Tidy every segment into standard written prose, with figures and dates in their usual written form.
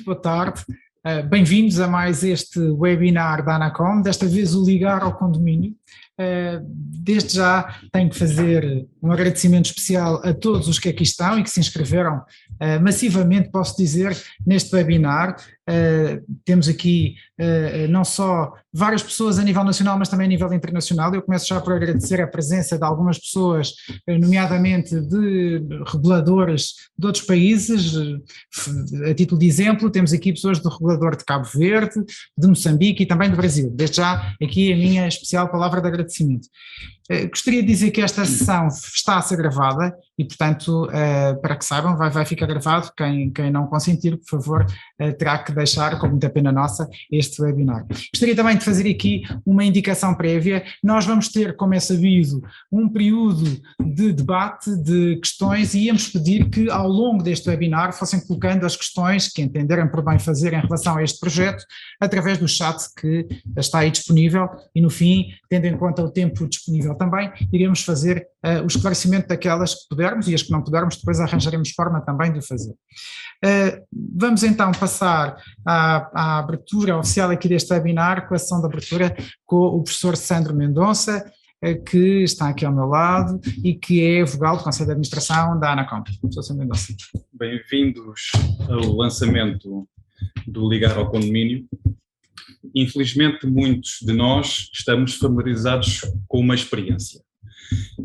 muito boa tarde. Bem-vindos a mais este webinar da Anacom, desta vez o Ligar ao Condomínio. Desde já tenho que fazer um agradecimento especial a todos os que aqui estão e que se inscreveram massivamente, posso dizer, neste webinar. Temos aqui não só várias pessoas a nível nacional, mas também a nível internacional. Eu começo já por agradecer a presença de algumas pessoas, nomeadamente de reguladores de outros países. A título de exemplo, temos aqui pessoas do regulador de Cabo Verde, de Moçambique e também do Brasil. Desde já, aqui a minha especial palavra de agradecimento. Gostaria de dizer que esta sessão está a ser gravada e, portanto, para que saibam, vai ficar gravado. Quem não consentir, por favor, terá que deixar, com muita pena nossa, este webinar. Gostaria também de fazer aqui uma indicação prévia. Nós vamos ter, como é sabido, um período de debate de questões e íamos pedir que, ao longo deste webinar, fossem colocando as questões que entenderem por bem fazer em relação a este projeto, através do chat que está aí disponível e, no fim, tendo em conta o tempo disponível também, iremos fazer o esclarecimento daquelas que pudermos e as que não pudermos, depois arranjaremos forma também de o fazer. Vamos então passar à abertura oficial aqui deste webinar, com a sessão de abertura com o professor Sandro Mendonça, que está aqui ao meu lado e que é vogal do Conselho de Administração da Anacom. Professor Sandro Mendonça. Bem-vindos ao lançamento do Ligar ao Condomínio. Infelizmente, muitos de nós estamos familiarizados com uma experiência.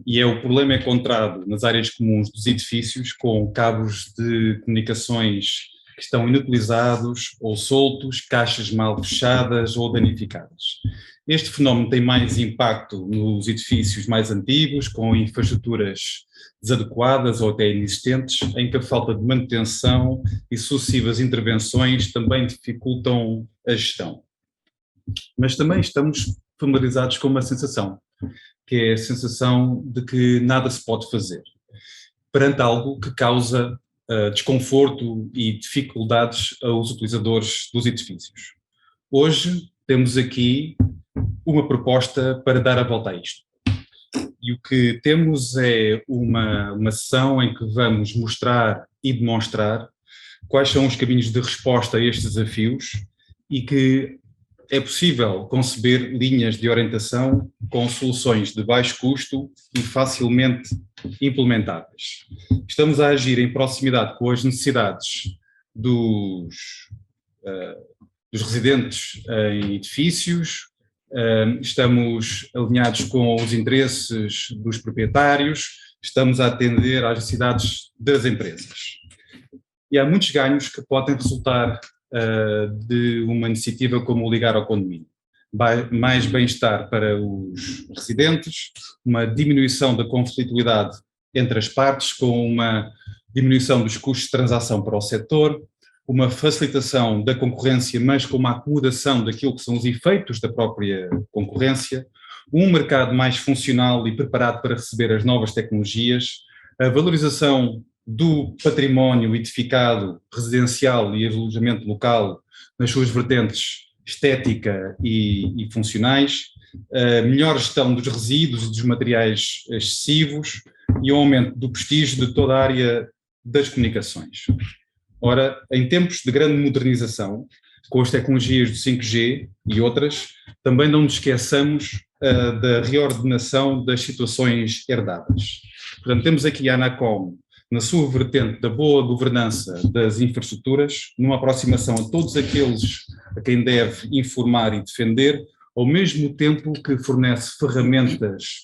E o problema é encontrado nas áreas comuns dos edifícios com cabos de comunicações que estão inutilizados ou soltos, caixas mal fechadas ou danificadas. Este fenómeno tem mais impacto nos edifícios mais antigos, com infraestruturas desadequadas ou até inexistentes, em que a falta de manutenção e sucessivas intervenções também dificultam a gestão. Mas também estamos familiarizados com uma sensação, que é a sensação de que nada se pode fazer, perante algo que causa desconforto e dificuldades aos utilizadores dos edifícios. Hoje temos aqui uma proposta para dar a volta a isto. E o que temos é uma sessão em que vamos mostrar e demonstrar quais são os caminhos de resposta a estes desafios e que é possível conceber linhas de orientação com soluções de baixo custo e facilmente implementáveis. Estamos a agir em proximidade com as necessidades dos residentes em edifícios, estamos alinhados com os interesses dos proprietários, estamos a atender às necessidades das empresas. E há muitos ganhos que podem resultar de uma iniciativa como o Ligar ao Condomínio. Mais bem-estar para os residentes, uma diminuição da conflitualidade entre as partes, com uma diminuição dos custos de transação para o setor, uma facilitação da concorrência, mas com uma acomodação daquilo que são os efeitos da própria concorrência, um mercado mais funcional e preparado para receber as novas tecnologias, a valorização do património edificado, residencial e alojamento local nas suas vertentes estética e funcionais, a melhor gestão dos resíduos e dos materiais excessivos e o aumento do prestígio de toda a área das comunicações. Ora, em tempos de grande modernização, com as tecnologias do 5G e outras, também não nos esqueçamos da reordenação das situações herdadas. Portanto, temos aqui a Anacom, na sua vertente da boa governança das infraestruturas, numa aproximação a todos aqueles a quem deve informar e defender, ao mesmo tempo que fornece ferramentas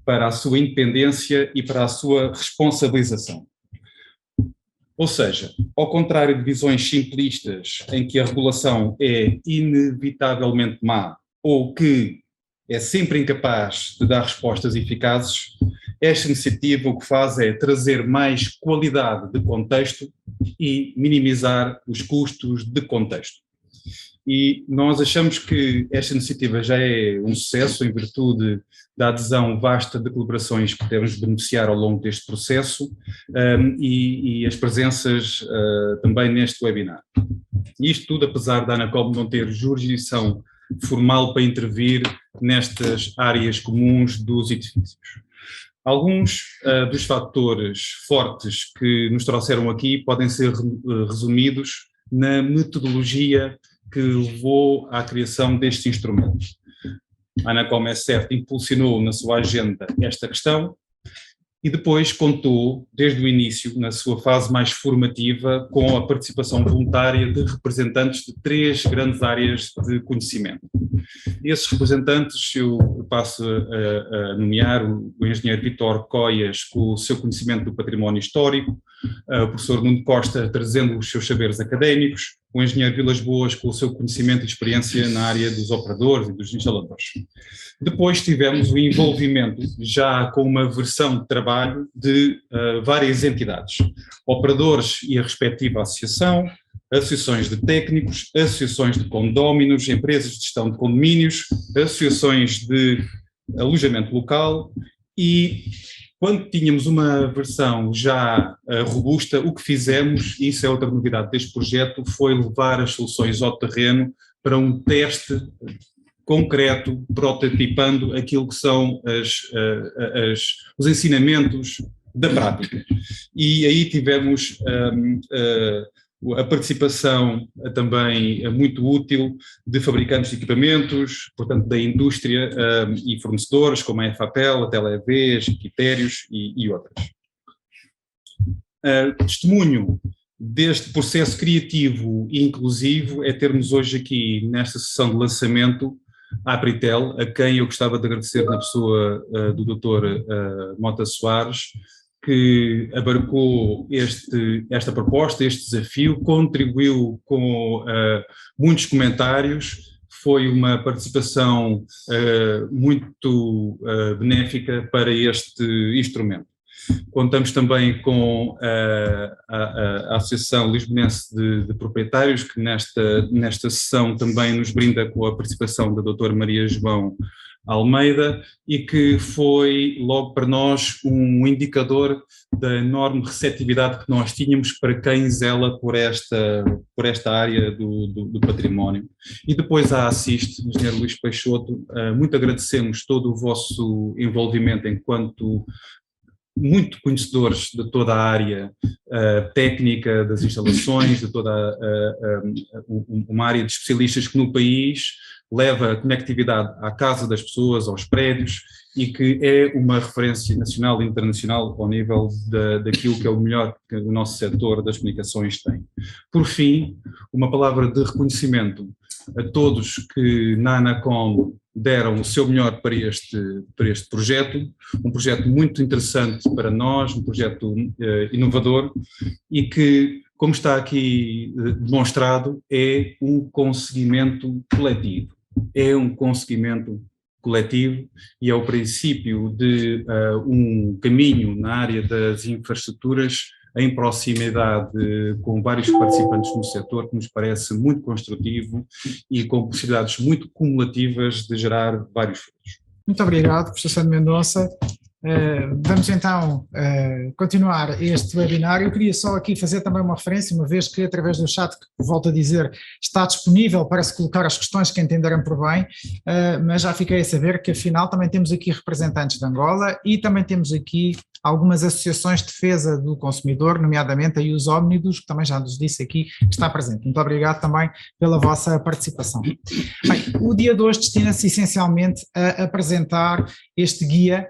para a sua independência e para a sua responsabilização. Ou seja, ao contrário de visões simplistas em que a regulação é inevitavelmente má ou que é sempre incapaz de dar respostas eficazes, esta iniciativa o que faz é trazer mais qualidade de contexto e minimizar os custos de contexto. E nós achamos que esta iniciativa já é um sucesso em virtude da adesão vasta de colaborações que devemos beneficiar ao longo deste processo e as presenças também neste webinar. Isto tudo apesar da Anacom não ter jurisdição formal para intervir nestas áreas comuns dos edifícios. Alguns dos fatores fortes que nos trouxeram aqui podem ser resumidos na metodologia que levou à criação deste instrumento. A Anacom, é certo, impulsionou na sua agenda esta questão e depois contou, desde o início, na sua fase mais formativa, com a participação voluntária de representantes de 3 grandes áreas de conhecimento. E esses representantes eu passo a nomear o engenheiro Vítor Coias, com o seu conhecimento do património histórico, o professor Nuno Costa trazendo os seus saberes académicos, o engenheiro Vilas Boas com o seu conhecimento e experiência na área dos operadores e dos instaladores. Depois tivemos o envolvimento, já com uma versão de trabalho, de várias entidades, operadores e a respectiva associação, associações de técnicos, associações de condóminos, empresas de gestão de condomínios, associações de alojamento local e, quando tínhamos uma versão já robusta, o que fizemos, e isso é outra novidade deste projeto, foi levar as soluções ao terreno para um teste concreto, prototipando aquilo que são os ensinamentos da prática. E aí tivemos a participação também muito útil de fabricantes de equipamentos, portanto da indústria e fornecedores como a FAPEL, a Televê, Critérios e outras. Testemunho deste processo criativo e inclusivo é termos hoje aqui nesta sessão de lançamento a Apritel, a quem eu gostava de agradecer na pessoa do Dr. Mota Soares, que abarcou esta proposta, este desafio, contribuiu com muitos comentários, foi uma participação muito benéfica para este instrumento. Contamos também com a Associação Lisbonense de Proprietários, que nesta sessão também nos brinda com a participação da doutora Maria João Almeida e que foi logo para nós um indicador da enorme receptividade que nós tínhamos para quem zela por esta área do património. E depois a Assist, o engenheiro Luís Peixoto, muito agradecemos todo o vosso envolvimento enquanto muito conhecedores de toda a área técnica das instalações, de toda uma área de especialistas que no país leva a conectividade à casa das pessoas, aos prédios, e que é uma referência nacional e internacional ao nível daquilo que é o melhor que o nosso setor das comunicações tem. Por fim, uma palavra de reconhecimento a todos que na Anacom deram o seu melhor para este projeto, um projeto muito interessante para nós, um projeto inovador e que, como está aqui demonstrado, é um conseguimento coletivo. É um conseguimento coletivo e é o princípio de um caminho na área das infraestruturas em proximidade com vários participantes no setor, que nos parece muito construtivo e com possibilidades muito cumulativas de gerar vários frutos. Muito obrigado, professor Sandro Mendonça. Vamos então continuar este webinar. Eu queria só aqui fazer também uma referência, uma vez que através do chat, que volto a dizer, está disponível para se colocar as questões que entenderem por bem, mas já fiquei a saber que afinal também temos aqui representantes de Angola e também temos aqui algumas associações de defesa do consumidor, nomeadamente a Ius Omnibus, que também já nos disse aqui que está presente. Muito obrigado também pela vossa participação. Bem, o dia de hoje destina-se essencialmente a apresentar este guia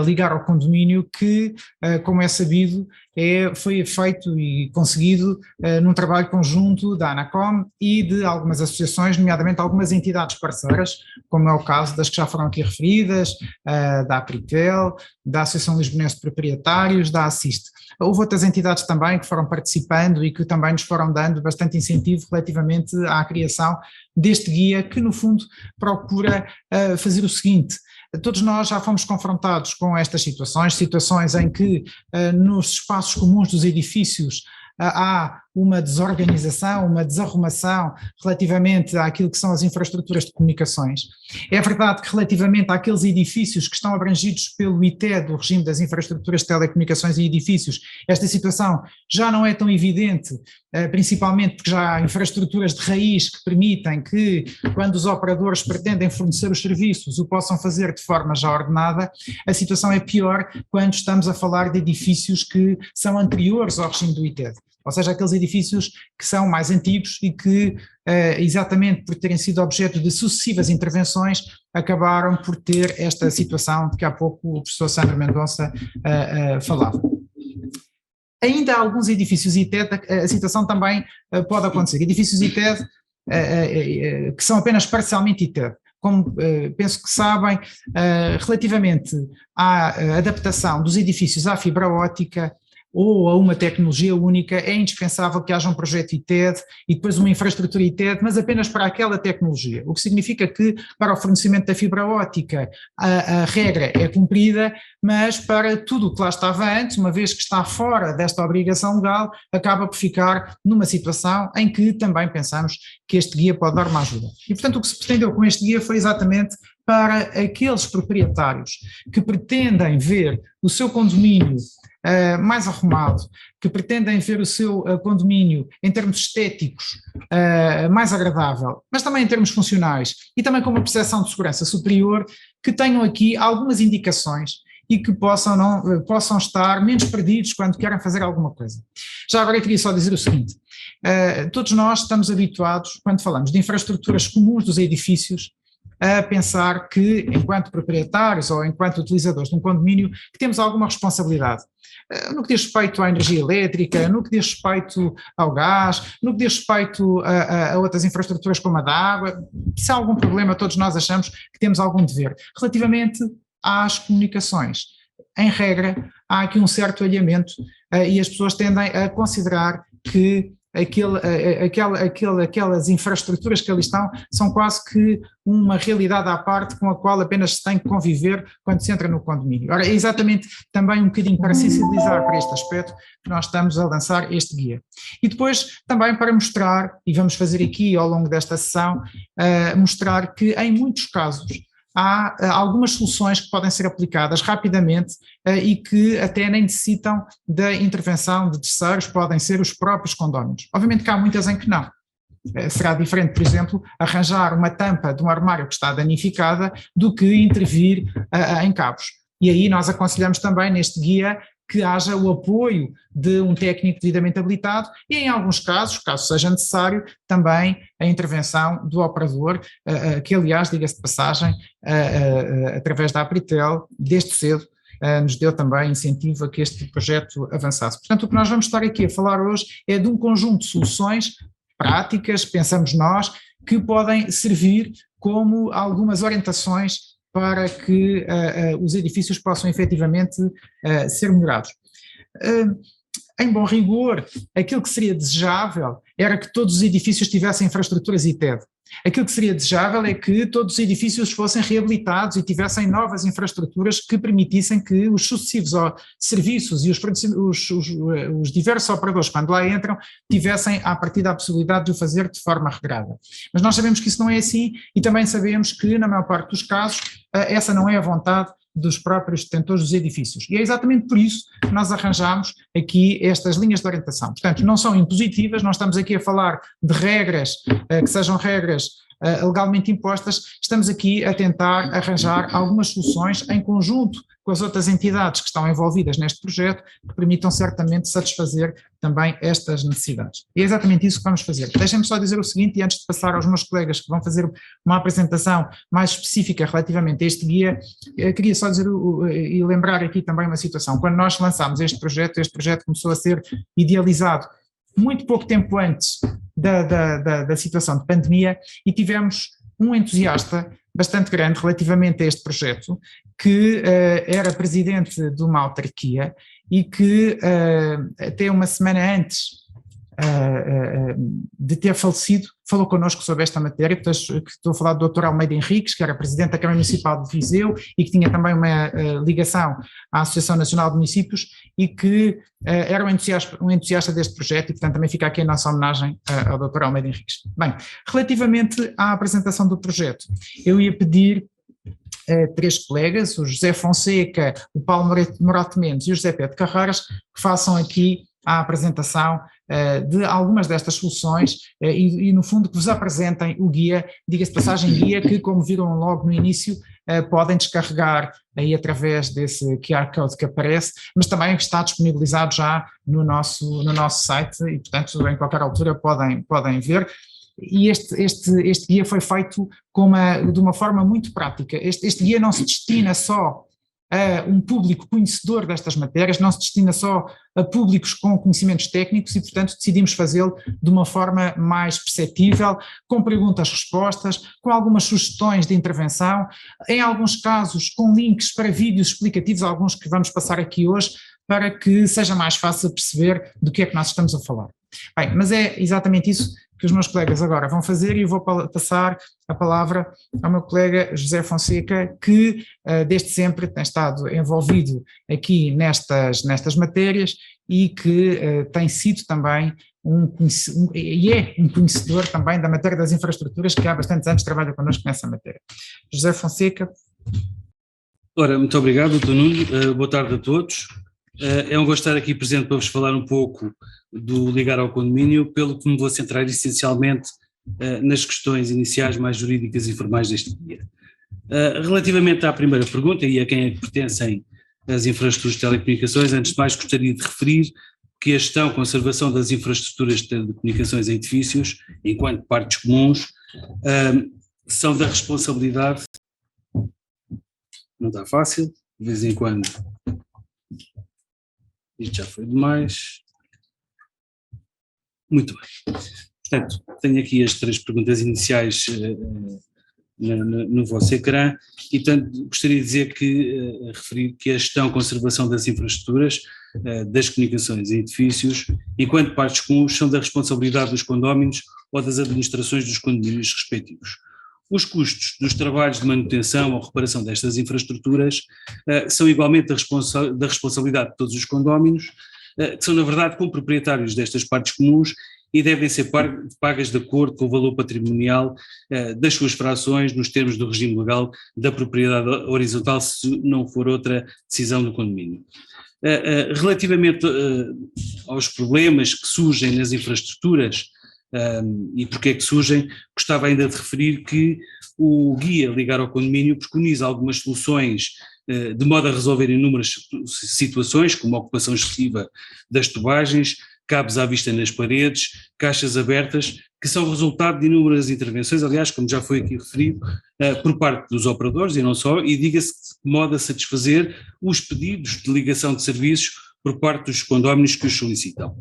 Ligar ao Condomínio, que, como é sabido, foi feito e conseguido num trabalho conjunto da Anacom e de algumas associações, nomeadamente algumas entidades parceiras, como é o caso das que já foram aqui referidas, da Apritel, da Associação Lisbonense de Proprietários, da Assist. Houve outras entidades também que foram participando e que também nos foram dando bastante incentivo relativamente à criação deste guia, que no fundo procura fazer o seguinte: todos nós já fomos confrontados com estas situações em que nos espaços comuns dos edifícios há uma desorganização, uma desarrumação relativamente àquilo que são as infraestruturas de comunicações. É verdade que relativamente àqueles edifícios que estão abrangidos pelo ITE, do regime das infraestruturas de telecomunicações e edifícios, esta situação já não é tão evidente, principalmente porque já há infraestruturas de raiz que permitem que, quando os operadores pretendem fornecer os serviços, o possam fazer de forma já ordenada. A situação é pior quando estamos a falar de edifícios que são anteriores ao regime do ITED. ou seja, aqueles edifícios que são mais antigos e que, exatamente por terem sido objeto de sucessivas intervenções, acabaram por ter esta situação de que há pouco o professor Sandro Mendonça falava. Ainda há alguns edifícios ITED, a situação também pode acontecer, edifícios ITED que são apenas parcialmente ITED. Como penso que sabem, relativamente à adaptação dos edifícios à fibra óptica ou a uma tecnologia única, é indispensável que haja um projeto ITED e depois uma infraestrutura ITED, mas apenas para aquela tecnologia, o que significa que para o fornecimento da fibra óptica a regra é cumprida, mas para tudo o que lá estava antes, uma vez que está fora desta obrigação legal, acaba por ficar numa situação em que também pensamos que este guia pode dar uma ajuda. E portanto o que se pretendeu com este guia foi exatamente para aqueles proprietários que pretendem ver o seu condomínio mais arrumado, que pretendem ver o seu condomínio em termos estéticos mais agradável, mas também em termos funcionais e também com uma percepção de segurança superior, que tenham aqui algumas indicações e que possam estar menos perdidos quando querem fazer alguma coisa. Já agora eu queria só dizer o seguinte, todos nós estamos habituados, quando falamos de infraestruturas comuns dos edifícios, a pensar que, enquanto proprietários ou enquanto utilizadores de um condomínio, que temos alguma responsabilidade. No que diz respeito à energia elétrica, no que diz respeito ao gás, no que diz respeito a outras infraestruturas como a da água, se há algum problema, todos nós achamos que temos algum dever. Relativamente às comunicações, em regra, há aqui um certo alinhamento e as pessoas tendem a considerar que aquelas infraestruturas que ali estão são quase que uma realidade à parte com a qual apenas se tem que conviver quando se entra no condomínio. Ora, é exatamente também um bocadinho para sensibilizar para este aspecto que nós estamos a lançar este guia. E depois também para mostrar, e vamos fazer aqui ao longo desta sessão, mostrar que em muitos casos há algumas soluções que podem ser aplicadas rapidamente e que até nem necessitam da intervenção de terceiros, podem ser os próprios condóminos. Obviamente que há muitas em que não. Será diferente, por exemplo, arranjar uma tampa de um armário que está danificada do que intervir em cabos. E aí nós aconselhamos também neste guia que haja o apoio de um técnico devidamente habilitado e, em alguns casos, caso seja necessário, também a intervenção do operador, que aliás, diga-se de passagem, através da Apritel, desde cedo, nos deu também incentivo a que este projeto avançasse. Portanto, o que nós vamos estar aqui a falar hoje é de um conjunto de soluções práticas, pensamos nós, que podem servir como algumas orientações para que os edifícios possam efetivamente ser melhorados. Em bom rigor, aquilo que seria desejável era que todos os edifícios tivessem infraestruturas ITED. Aquilo que seria desejável é que todos os edifícios fossem reabilitados e tivessem novas infraestruturas que permitissem que os sucessivos serviços e os diversos operadores, quando lá entram, tivessem à partida a possibilidade de o fazer de forma regrada. Mas nós sabemos que isso não é assim e também sabemos que, na maior parte dos casos, essa não é a vontade dos próprios detentores dos edifícios. E é exatamente por isso que nós arranjamos aqui estas linhas de orientação. Portanto, não são impositivas, não estamos aqui a falar de regras que sejam regras legalmente impostas, estamos aqui a tentar arranjar algumas soluções em conjunto com as outras entidades que estão envolvidas neste projeto, que permitam certamente satisfazer também estas necessidades. E é exatamente isso que vamos fazer. Deixem-me só dizer o seguinte, e antes de passar aos meus colegas que vão fazer uma apresentação mais específica relativamente a este guia, queria só dizer e lembrar aqui também uma situação. Quando nós lançámos este projeto começou a ser idealizado muito pouco tempo antes da situação de pandemia e tivemos um entusiasta bastante grande relativamente a este projeto, que era presidente de uma autarquia e que até uma semana antes de ter falecido, falou connosco sobre esta matéria. Estou a falar do Dr. Almeida Henriques, que era presidente da Câmara Municipal de Viseu e que tinha também uma ligação à Associação Nacional de Municípios e que era um entusiasta deste projeto e, portanto, também fica aqui a nossa homenagem ao Dr. Almeida Henriques. Bem, relativamente à apresentação do projeto, eu ia pedir três colegas, o José Fonseca, o Paulo Morato Mendes e o José Pedro Carreiras, que façam aqui a apresentação de algumas destas soluções e no fundo que vos apresentem o guia, diga-se de passagem, guia que, como viram logo no início, podem descarregar aí através desse QR Code que aparece, mas também está disponibilizado já no nosso site e, portanto, em qualquer altura podem ver. E este guia foi feito de uma forma muito prática. Este guia não se destina só a um público conhecedor destas matérias, não se destina só a públicos com conhecimentos técnicos e, portanto, decidimos fazê-lo de uma forma mais perceptível, com perguntas-respostas, com algumas sugestões de intervenção, em alguns casos com links para vídeos explicativos, alguns que vamos passar aqui hoje, para que seja mais fácil perceber do que é que nós estamos a falar. Bem, mas é exatamente isso que os meus colegas agora vão fazer e eu vou passar a palavra ao meu colega José Fonseca, que desde sempre tem estado envolvido aqui nestas matérias e que tem sido também um conhecedor também da matéria das infraestruturas, que há bastantes anos trabalha connosco nessa matéria. José Fonseca. Ora, muito obrigado, Dr. Nuno, boa tarde a todos. É um gosto estar aqui presente para vos falar um pouco do Ligar ao Condomínio, pelo que me vou centrar essencialmente nas questões iniciais mais jurídicas e formais deste guia. Relativamente à primeira pergunta e a quem é que pertencem as infraestruturas de telecomunicações, antes de mais gostaria de referir que a gestão e conservação das infraestruturas de telecomunicações em edifícios, enquanto partes comuns, são da responsabilidade, não está fácil, de vez em quando. Isto já foi demais. Muito bem. Portanto, tenho aqui as 3 perguntas iniciais no vosso ecrã e, portanto, gostaria de dizer referir que a gestão e conservação das infraestruturas das comunicações em edifícios, enquanto partes comuns, são da responsabilidade dos condóminos ou das administrações dos condomínios respectivos. Os custos dos trabalhos de manutenção ou reparação destas infraestruturas são igualmente da responsabilidade de todos os condóminos, que são na verdade comproprietários destas partes comuns e devem ser pagas de acordo com o valor patrimonial das suas frações nos termos do regime legal da propriedade horizontal, se não for outra decisão do condomínio. Relativamente aos problemas que surgem nas infraestruturas, e porque é que surgem, gostava ainda de referir que o guia Ligar ao Condomínio preconiza algumas soluções de modo a resolver inúmeras situações, como a ocupação excessiva das tubagens, cabos à vista nas paredes, caixas abertas, que são resultado de inúmeras intervenções, aliás, como já foi aqui referido, por parte dos operadores e não só, e diga-se de modo a satisfazer os pedidos de ligação de serviços por parte dos condóminos que os solicitam.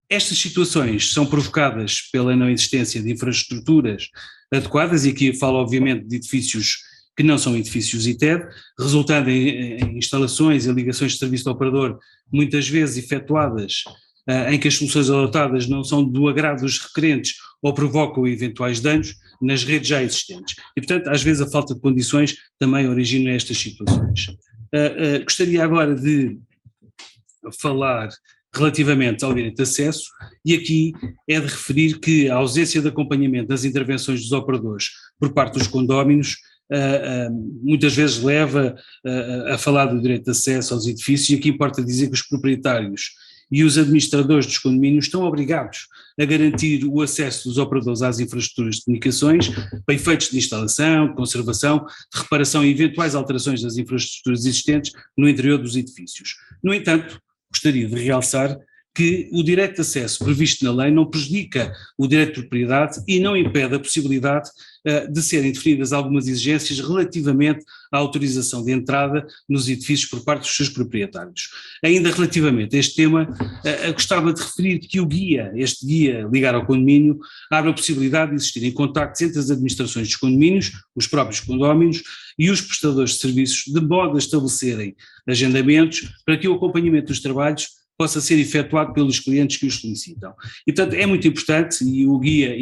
Estas situações são provocadas pela não existência de infraestruturas adequadas, e aqui eu falo obviamente de edifícios que não são edifícios ITED, resultando em instalações e ligações de serviço de operador muitas vezes efetuadas em que as soluções adotadas não são do agrado dos requerentes ou provocam eventuais danos nas redes já existentes. E, portanto, às vezes a falta de condições também origina estas situações. Gostaria agora de falar relativamente ao direito de acesso, e aqui é de referir que a ausência de acompanhamento das intervenções dos operadores por parte dos condóminos muitas vezes leva a falar do direito de acesso aos edifícios, e aqui importa dizer que os proprietários e os administradores dos condomínios estão obrigados a garantir o acesso dos operadores às infraestruturas de comunicações para efeitos de instalação, de conservação, de reparação e eventuais alterações das infraestruturas existentes no interior dos edifícios. No entanto, gostaria de realçar que o direito de acesso previsto na lei não prejudica o direito de propriedade e não impede a possibilidade de serem definidas algumas exigências relativamente à autorização de entrada nos edifícios por parte dos seus proprietários. Ainda relativamente a este tema, gostava de referir que este guia Ligar ao Condomínio, abre a possibilidade de existirem contactos entre as administrações dos condomínios, os próprios condóminos e os prestadores de serviços, de modo a estabelecerem agendamentos para que o acompanhamento dos trabalhos possa ser efetuado pelos clientes que os solicitam. E, portanto, é muito importante, e o guia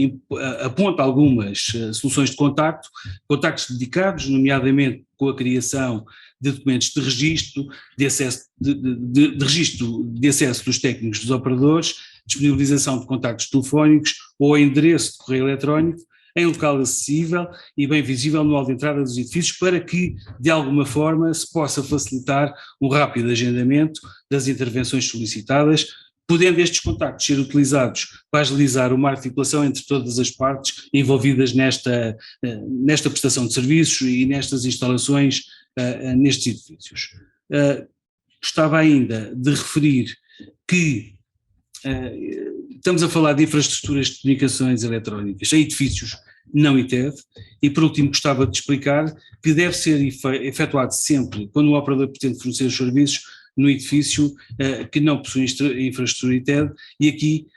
aponta algumas soluções de contactos dedicados, nomeadamente com a criação de documentos de registro, de acesso, de registro de acesso dos técnicos dos operadores, disponibilização de contactos telefónicos ou endereço de correio eletrónico, em local acessível e bem visível no hall de entrada dos edifícios, para que, de alguma forma, se possa facilitar um rápido agendamento das intervenções solicitadas, podendo estes contactos ser utilizados para agilizar uma articulação entre todas as partes envolvidas nesta prestação de serviços e nestas instalações nestes edifícios. Gostava ainda de referir que estamos a falar de infraestruturas de comunicações eletrónicas em edifícios não ITED, e por último gostava de explicar que deve ser efetuado sempre quando o operador pretende fornecer os serviços no edifício que não possui infraestrutura ITED, e aqui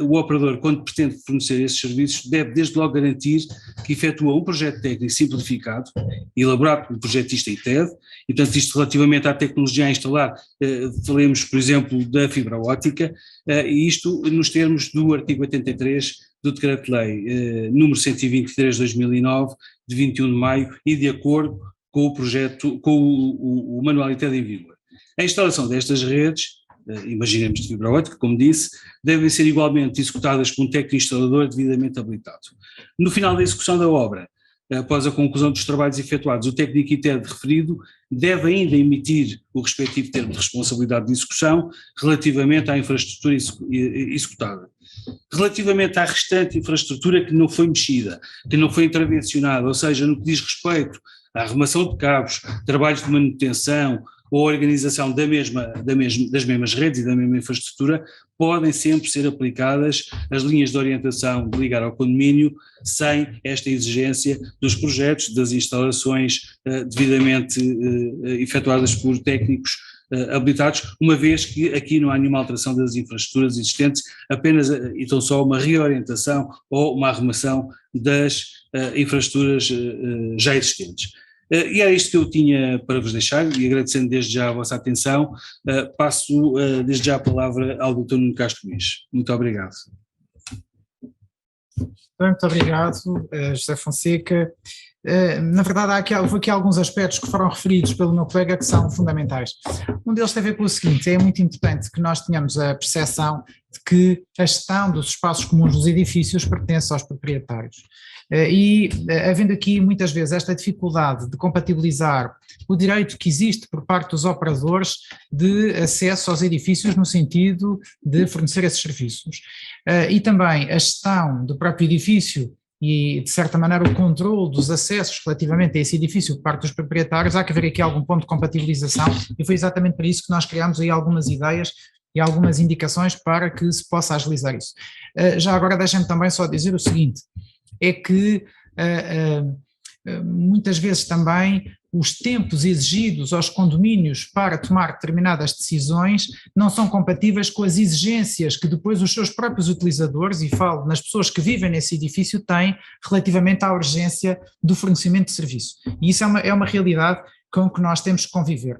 o operador, quando pretende fornecer esses serviços, deve desde logo garantir que efetua um projeto técnico simplificado, elaborado pelo projetista ITED, e portanto isto relativamente à tecnologia a instalar, falemos por exemplo da fibra óptica, e isto nos termos do artigo 83 do Decreto-Lei número 123/2009, de 21 de maio, e de acordo com o projeto, com o manual ITED em vigor. A instalação destas redes, imaginemos de fibra óptica, como disse, devem ser igualmente executadas por um técnico instalador devidamente habilitado. No final da execução da obra, após a conclusão dos trabalhos efetuados, o técnico ITED referido deve ainda emitir o respectivo termo de responsabilidade de execução relativamente à infraestrutura executada. Relativamente à restante infraestrutura que não foi mexida, que não foi intervencionada, ou seja, no que diz respeito à arrumação de cabos, trabalhos de manutenção ou organização das mesmas redes e da mesma infraestrutura, podem sempre ser aplicadas as linhas de orientação de ligar ao condomínio sem esta exigência dos projetos, das instalações devidamente efetuadas por técnicos habilitados, uma vez que aqui não há nenhuma alteração das infraestruturas existentes, apenas e tão só uma reorientação ou uma arrumação das infraestruturas já existentes. E era isto que eu tinha para vos deixar, e agradecendo desde já a vossa atenção, passo desde já a palavra ao Dr. Nuno Castro Mies. Muito obrigado. Muito obrigado, José Fonseca. Na verdade, houve aqui alguns aspectos que foram referidos pelo meu colega que são fundamentais. Um deles tem a ver com o seguinte: é muito importante que nós tenhamos a percepção de que a gestão dos espaços comuns dos edifícios pertence aos proprietários. E havendo aqui muitas vezes esta dificuldade de compatibilizar o direito que existe por parte dos operadores de acesso aos edifícios no sentido de fornecer esses serviços, e também a gestão do próprio edifício e, de certa maneira, o controle dos acessos relativamente a esse edifício por parte dos proprietários, há que haver aqui algum ponto de compatibilização, e foi exatamente para isso que nós criámos aí algumas ideias e algumas indicações para que se possa agilizar isso. Já agora deixem-me também só dizer o seguinte: é que muitas vezes também os tempos exigidos aos condomínios para tomar determinadas decisões não são compatíveis com as exigências que depois os seus próprios utilizadores, e falo nas pessoas que vivem nesse edifício, têm relativamente à urgência do fornecimento de serviço. E isso é uma realidade com que nós temos que conviver.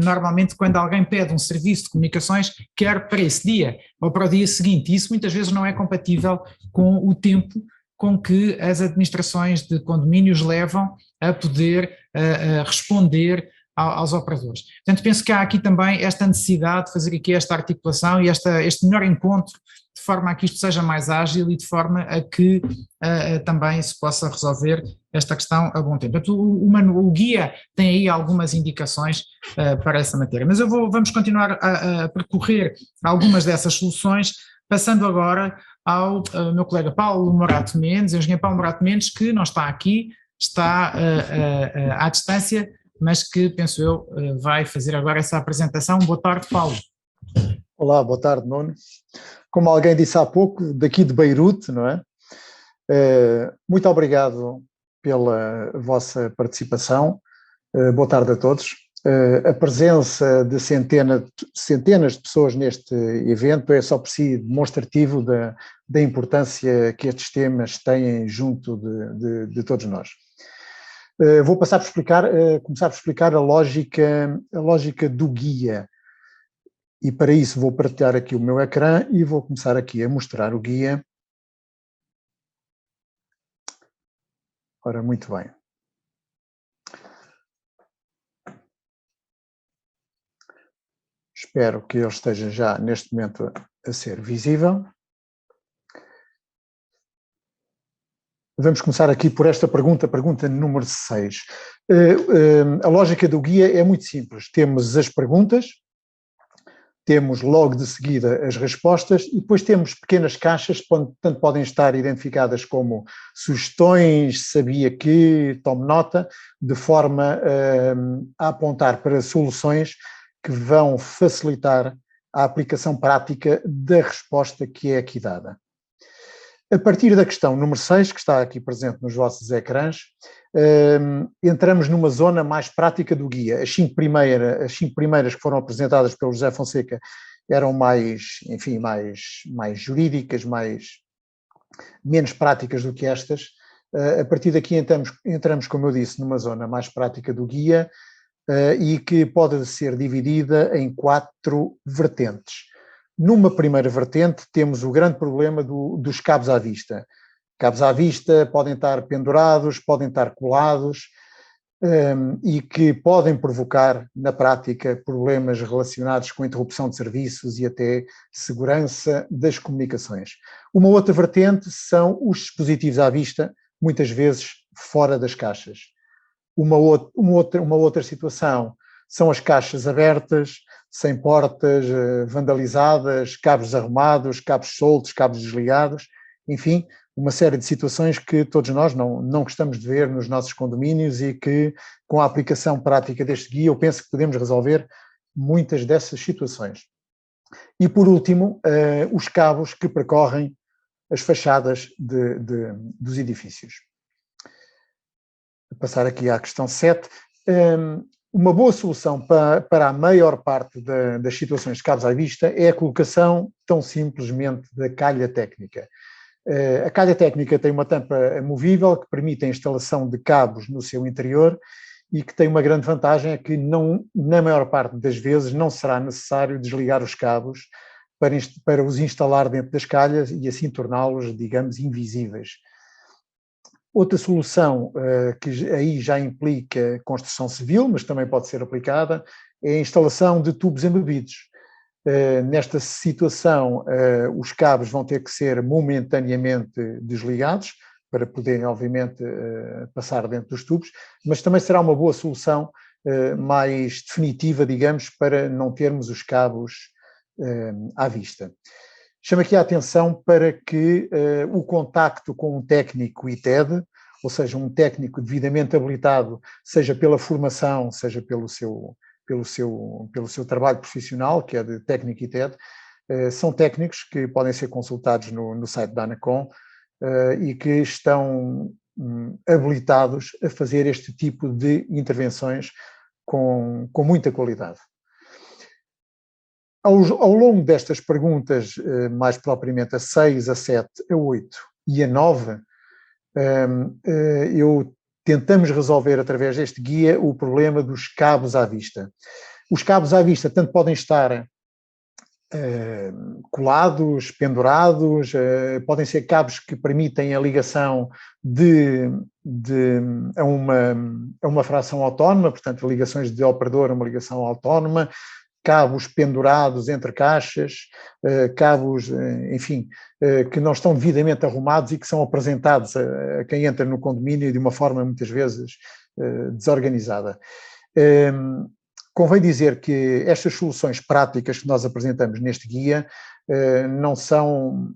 Normalmente, quando alguém pede um serviço de comunicações, quer para esse dia ou para o dia seguinte, e isso muitas vezes não é compatível com o tempo com que as administrações de condomínios levam a poder responder aos operadores. Portanto, penso que há aqui também esta necessidade de fazer aqui esta articulação e este melhor encontro, de forma a que isto seja mais ágil e de forma a que também se possa resolver esta questão a bom tempo. Portanto, o guia tem aí algumas indicações para essa matéria, mas vamos continuar a percorrer algumas dessas soluções, passando agora ao meu colega Paulo Morato Mendes, o engenheiro Paulo Morato Mendes, que não está aqui, está à distância, mas que, penso eu, vai fazer agora essa apresentação. Boa tarde, Paulo. Olá, boa tarde, Nuno. Como alguém disse há pouco, daqui de Beirute, não é? Muito obrigado pela vossa participação. Boa tarde a todos. A presença de centenas de pessoas neste evento é só por si demonstrativo da importância que estes temas têm junto de todos nós. Vou começar por explicar a lógica do guia, e para isso vou partilhar aqui o meu ecrã e vou começar aqui a mostrar o guia. Ora, muito bem. Espero que ele esteja já neste momento a ser visível. Vamos começar aqui por esta pergunta número 6. A lógica do guia é muito simples. Temos as perguntas, temos logo de seguida as respostas e depois temos pequenas caixas, portanto podem estar identificadas como sugestões, sabia que, tome nota, de forma a apontar para soluções que vão facilitar a aplicação prática da resposta que é aqui dada. A partir da questão número 6, que está aqui presente nos vossos ecrãs, entramos numa zona mais prática do guia. As cinco primeiras que foram apresentadas pelo José Fonseca eram mais jurídicas, menos práticas do que estas. A partir daqui entramos, como eu disse, numa zona mais prática do guia e que pode ser dividida em 4 vertentes. Numa primeira vertente temos o grande problema dos cabos à vista. Cabos à vista podem estar pendurados, podem estar colados e que podem provocar, na prática, problemas relacionados com interrupção de serviços e até segurança das comunicações. Uma outra vertente são os dispositivos à vista, muitas vezes fora das caixas. Uma outra situação são as caixas abertas, sem portas, vandalizadas, cabos arrumados, cabos soltos, cabos desligados, enfim, uma série de situações que todos nós não gostamos de ver nos nossos condomínios e que, com a aplicação prática deste guia, eu penso que podemos resolver muitas dessas situações. E, por último, os cabos que percorrem as fachadas dos edifícios. Vou passar aqui à questão 7. Uma boa solução para a maior parte das situações de cabos à vista é a colocação, tão simplesmente, da calha técnica. A calha técnica tem uma tampa movível que permite a instalação de cabos no seu interior e que tem uma grande vantagem, é que na maior parte das vezes não será necessário desligar os cabos para os instalar dentro das calhas e assim torná-los, digamos, invisíveis. Outra solução que aí já implica construção civil, mas também pode ser aplicada, é a instalação de tubos embebidos. Nesta situação, os cabos vão ter que ser momentaneamente desligados para poderem, obviamente, passar dentro dos tubos, mas também será uma boa solução mais definitiva, digamos, para não termos os cabos à vista. Chamo aqui a atenção para que o contacto com um técnico ITED, ou seja, um técnico devidamente habilitado, seja pela formação, seja pelo seu trabalho profissional, que é de técnico ITED, são técnicos que podem ser consultados no site da ANACOM e que estão habilitados a fazer este tipo de intervenções com muita qualidade. Ao longo destas perguntas, mais propriamente a 6, a 7, a 8 e a 9, tentamos resolver através deste guia o problema dos cabos à vista. Os cabos à vista tanto podem estar colados, pendurados, podem ser cabos que permitem a ligação a uma fração autónoma, portanto ligações de operador a uma ligação autónoma, cabos pendurados entre caixas, cabos, enfim, que não estão devidamente arrumados e que são apresentados a quem entra no condomínio de uma forma muitas vezes desorganizada. Convém dizer que estas soluções práticas que nós apresentamos neste guia não são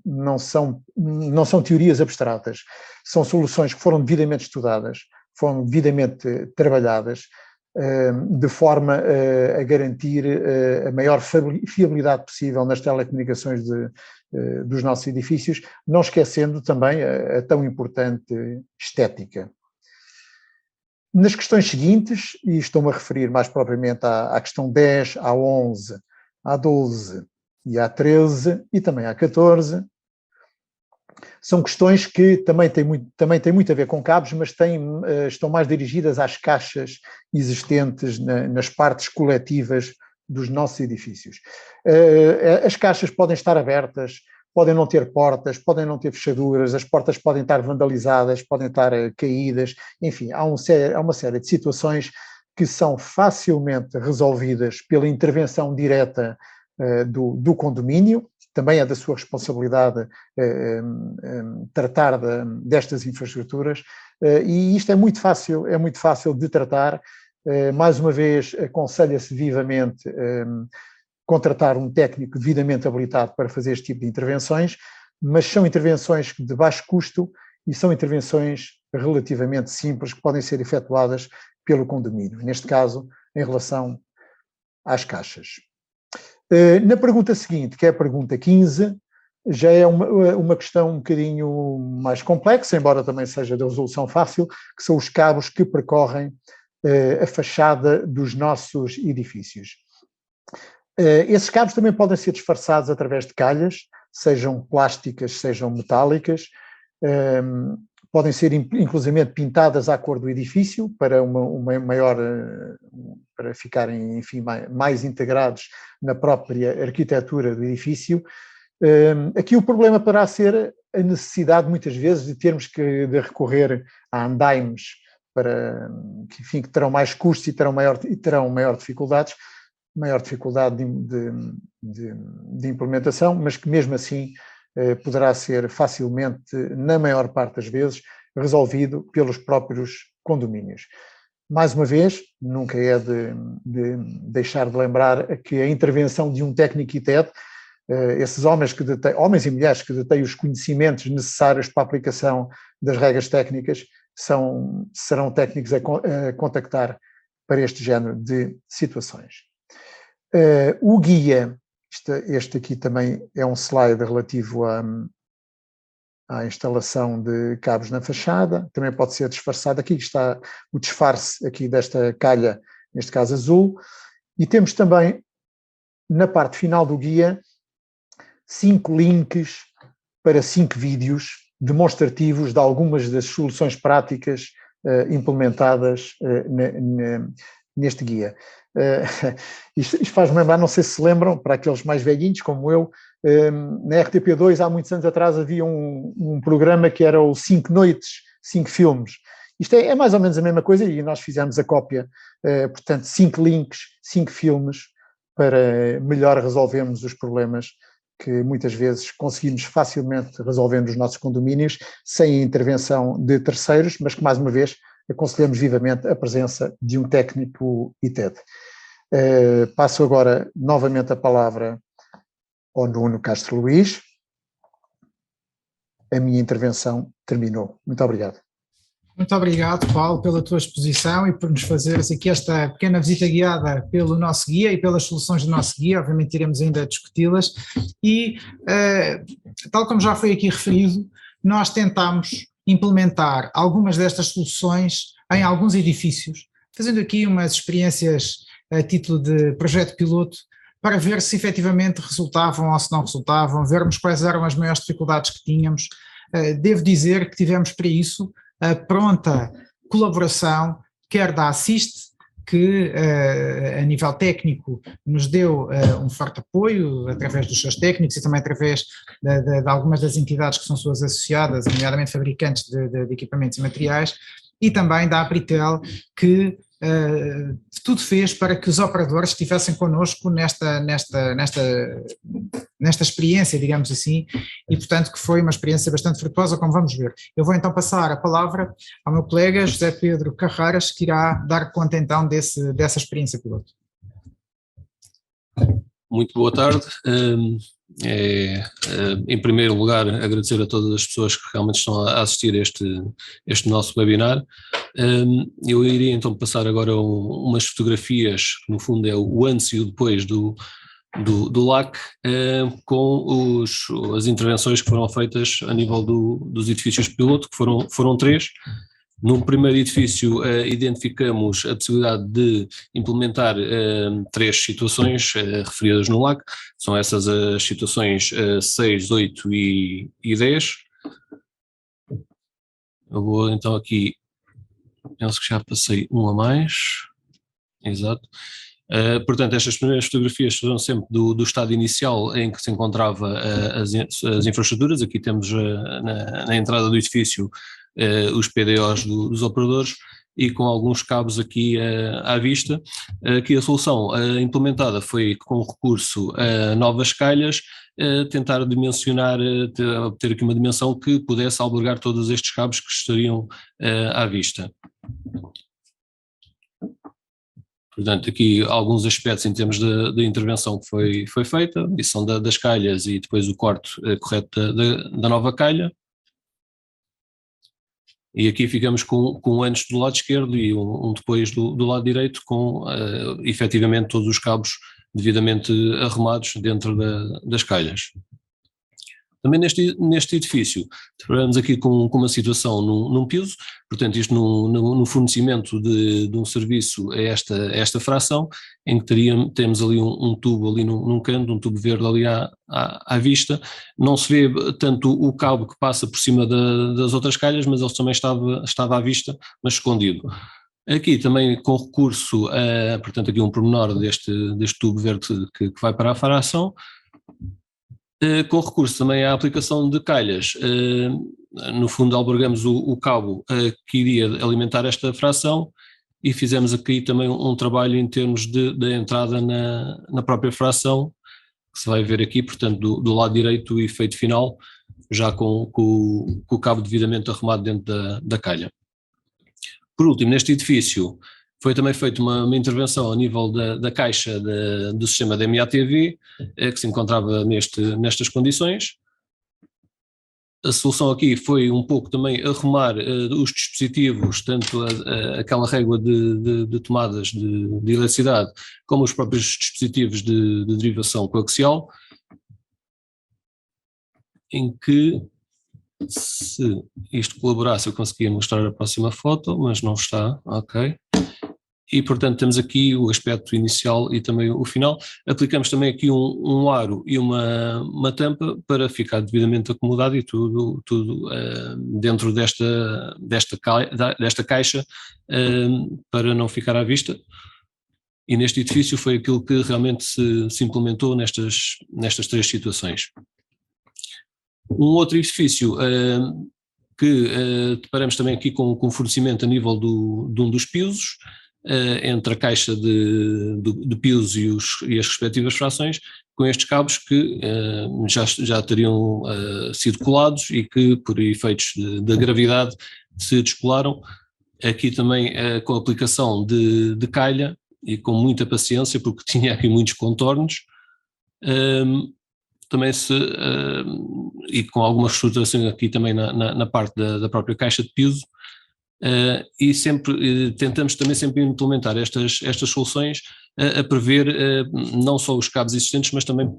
teorias abstratas, são soluções que foram devidamente estudadas, foram devidamente trabalhadas, de forma a garantir a maior fiabilidade possível nas telecomunicações dos nossos edifícios, não esquecendo também a tão importante estética. Nas questões seguintes, e estou-me a referir mais propriamente à questão 10, à 11, à 12 e à 13 e também à 14, são questões que também têm muito a ver com cabos, mas estão mais dirigidas às caixas existentes nas partes coletivas dos nossos edifícios. As caixas podem estar abertas, podem não ter portas, podem não ter fechaduras, as portas podem estar vandalizadas, podem estar caídas, enfim, há uma série de situações que são facilmente resolvidas pela intervenção direta do condomínio. Também é da sua responsabilidade tratar destas infraestruturas e isto é muito fácil de tratar. Mais uma vez, aconselha-se vivamente contratar um técnico devidamente habilitado para fazer este tipo de intervenções, mas são intervenções de baixo custo e são intervenções relativamente simples que podem ser efetuadas pelo condomínio, neste caso em relação às caixas. Na pergunta seguinte, que é a pergunta 15, já é uma questão um bocadinho mais complexa, embora também seja de resolução fácil, que são os cabos que percorrem a fachada dos nossos edifícios. Esses cabos também podem ser disfarçados através de calhas, sejam plásticas, sejam metálicas, podem ser inclusivamente pintadas à cor do edifício para uma maior, para ficarem, enfim, mais integrados na própria arquitetura do edifício. Aqui o problema poderá ser a necessidade, muitas vezes, de termos de recorrer a andaimes para, enfim, que terão mais custos e terão maior dificuldade de implementação, mas que mesmo assim poderá ser facilmente, na maior parte das vezes, resolvido pelos próprios condomínios. Mais uma vez, nunca é de deixar de lembrar que a intervenção de um técnico ITED, esses homens e mulheres que detêm os conhecimentos necessários para a aplicação das regras técnicas, serão técnicos a contactar para este género de situações. O guia, este aqui também é um slide relativo à instalação de cabos na fachada, também pode ser disfarçado. Aqui está o disfarce aqui desta calha, neste caso azul, e temos também na parte final do guia 5 links para 5 vídeos demonstrativos de algumas das soluções práticas implementadas neste guia. Isto faz-me lembrar, não sei se lembram, para aqueles mais velhinhos como eu, na RTP2 há muitos anos atrás havia um programa que era o 5 noites, 5 filmes. Isto é mais ou menos a mesma coisa e nós fizemos a cópia, portanto 5 links, 5 filmes para melhor resolvermos os problemas que muitas vezes conseguimos facilmente resolver nos nossos condomínios sem a intervenção de terceiros, mas que mais uma vez aconselhamos vivamente a presença de um técnico ITED. Passo agora novamente a palavra ao Nuno Castro Luís. A minha intervenção terminou. Muito obrigado. Muito obrigado, Paulo, pela tua exposição e por nos fazeres aqui esta pequena visita guiada pelo nosso guia e pelas soluções do nosso guia. Obviamente iremos ainda discuti-las e, tal como já foi aqui referido, nós tentamos implementar algumas destas soluções em alguns edifícios, fazendo aqui umas experiências a título de projeto piloto para ver se efetivamente resultavam ou se não resultavam, vermos quais eram as maiores dificuldades que tínhamos. Devo dizer que tivemos para isso a pronta colaboração, quer da Assist, que a nível técnico nos deu um forte apoio através dos seus técnicos e também através de algumas das entidades que são suas associadas, nomeadamente fabricantes de equipamentos e materiais, e também da Apritel, que tudo fez para que os operadores estivessem connosco nesta experiência, digamos assim, e portanto que foi uma experiência bastante frutuosa, como vamos ver. Eu vou então passar a palavra ao meu colega José Pedro Carreiras, que irá dar conta então dessa experiência piloto. Muito boa tarde. Em primeiro lugar, agradecer a todas as pessoas que realmente estão a assistir este nosso webinar. Eu iria então passar agora umas fotografias, que no fundo é o antes e o depois do LAC, com as intervenções que foram feitas a nível dos edifícios piloto, que foram 3. Num primeiro edifício identificamos a possibilidade de implementar 3 situações referidas no LAC, são essas as situações 6, 8 e 10. Eu vou então aqui, penso que já passei um a mais, exato. Portanto, estas primeiras fotografias serão sempre do estado inicial em que se encontrava as infraestruturas. Aqui temos na entrada do edifício os PDOs dos operadores e com alguns cabos aqui à vista. Aqui a solução implementada foi com recurso a novas calhas, tentar dimensionar, obter aqui uma dimensão que pudesse albergar todos estes cabos que estariam à vista. Portanto, aqui alguns aspectos em termos de intervenção que foi feita, edição das calhas e depois o corte correto da nova calha. E aqui ficamos com um antes do lado esquerdo e um depois do lado direito, com efetivamente todos os cabos devidamente arrumados dentro das calhas. Também neste edifício, trabalhamos aqui com uma situação num piso, portanto isto no fornecimento de um serviço a esta fração, em que temos ali um tubo ali num canto, um tubo verde ali à vista. Não se vê tanto o cabo que passa por cima das outras calhas, mas ele também estava à vista, mas escondido. Aqui também com recurso portanto aqui um pormenor deste tubo verde que vai para a fração, com recurso também à aplicação de calhas. No fundo albergamos o cabo que iria alimentar esta fração e fizemos aqui também um trabalho em termos da entrada na própria fração, que se vai ver aqui, portanto do lado direito o efeito final, já com o cabo devidamente arrumado dentro da calha. Por último, neste edifício foi também feita uma intervenção a nível da caixa do sistema da MATV, que se encontrava nestas condições. A solução aqui foi um pouco também arrumar os dispositivos, tanto aquela régua de tomadas de eletricidade, como os próprios dispositivos de derivação coaxial, em que, se isto colaborasse, eu conseguia mostrar a próxima foto, mas não está, ok. E, portanto, temos aqui o aspecto inicial e também o final. Aplicamos também aqui um aro e uma tampa para ficar devidamente acomodado e tudo dentro desta caixa para não ficar à vista. E neste edifício foi aquilo que realmente se implementou nestas três situações. Um outro edifício que deparamos também aqui com fornecimento a nível de um dos pisos, entre a caixa de pisos e as respectivas frações, com estes cabos que já teriam sido colados e que, por efeitos da gravidade, se descolaram. Aqui também com a aplicação de calha e com muita paciência, porque tinha aqui muitos contornos, também e com alguma estruturação aqui também na parte da própria caixa de piso. E sempre tentamos também sempre implementar estas soluções a prever não só os cabos existentes, mas também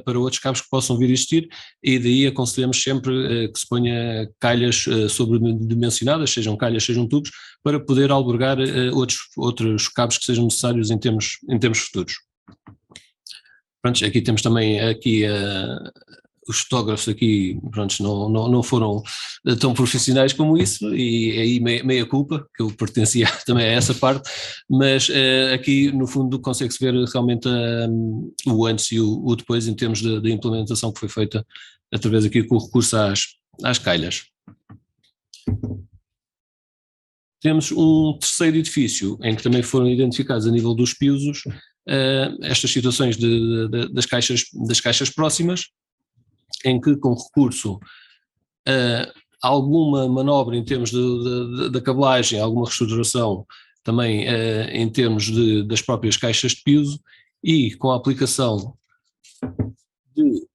para outros cabos que possam vir a existir, e daí aconselhamos sempre que se ponha calhas sobredimensionadas, sejam calhas, sejam tubos, para poder albergar outros cabos que sejam necessários em termos futuros. Pronto, aqui temos também os fotógrafos aqui, pronto, não foram tão profissionais como isso, e aí meia culpa, que eu pertencia também a essa parte, mas aqui no fundo consegue-se ver realmente o antes e o depois em termos da implementação que foi feita através aqui com o recurso às calhas. Temos um terceiro edifício em que também foram identificados a nível dos pisos estas situações das caixas próximas, em que com recurso a alguma manobra em termos da cabelagem, alguma reestruturação também em termos das próprias caixas de piso, e com a aplicação de,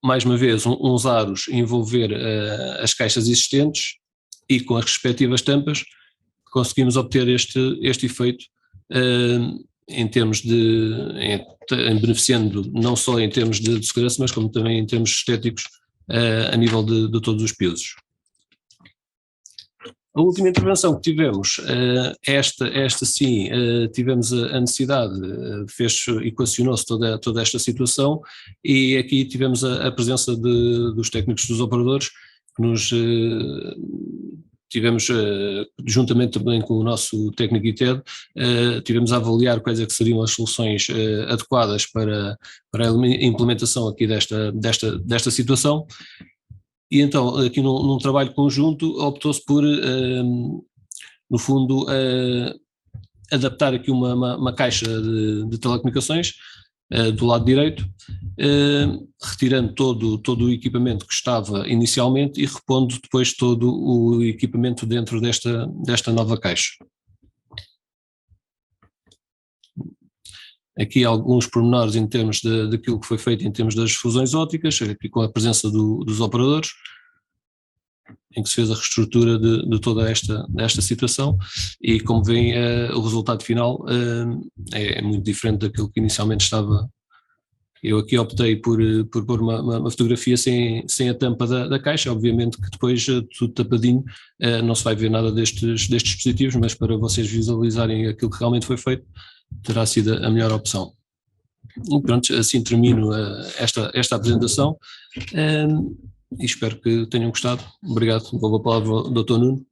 mais uma vez, uns aros envolver as caixas existentes e com as respectivas tampas, conseguimos obter este efeito em termos beneficiando não só em termos de segurança, mas como também em termos estéticos a nível de todos os pisos. A última intervenção que tivemos, esta sim, tivemos a necessidade, equacionou-se toda esta situação, e aqui tivemos a presença dos técnicos dos operadores, que nos tivemos, juntamente também com o nosso técnico ITED, tivemos a avaliar quais é que seriam as soluções adequadas para a implementação aqui desta situação, e então aqui num trabalho conjunto optou-se por, no fundo, adaptar aqui uma caixa de telecomunicações do lado direito, retirando todo o equipamento que estava inicialmente e repondo depois todo o equipamento dentro desta nova caixa. aqui alguns pormenores em termos daquilo que foi feito em termos das fusões ópticas, aqui com a presença dos operadores, em que se fez a reestrutura de toda esta situação, e como veem, o resultado final é muito diferente daquilo que inicialmente estava. Eu aqui optei por pôr uma fotografia sem a tampa da caixa, obviamente que depois tudo tapadinho, não se vai ver nada destes dispositivos, mas para vocês visualizarem aquilo que realmente foi feito, terá sido a melhor opção. E pronto, assim termino esta apresentação, e espero que tenham gostado. Obrigado. Vou a palavra ao Dr. Nuno.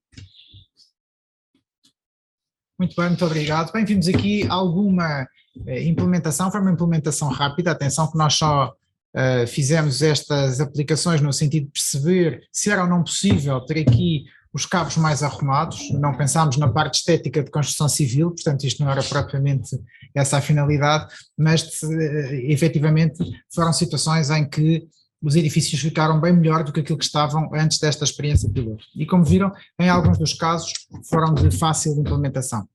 Muito bem, muito obrigado. Bem-vindos aqui a alguma implementação. Foi uma implementação rápida, atenção que nós só fizemos estas aplicações no sentido de perceber se era ou não possível ter aqui os cabos mais arrumados, não pensámos na parte estética de construção civil, portanto isto não era propriamente essa a finalidade, mas efetivamente foram situações em que os edifícios ficaram bem melhor do que aquilo que estavam antes desta experiência piloto. E como viram, em alguns dos casos foram de fácil implementação.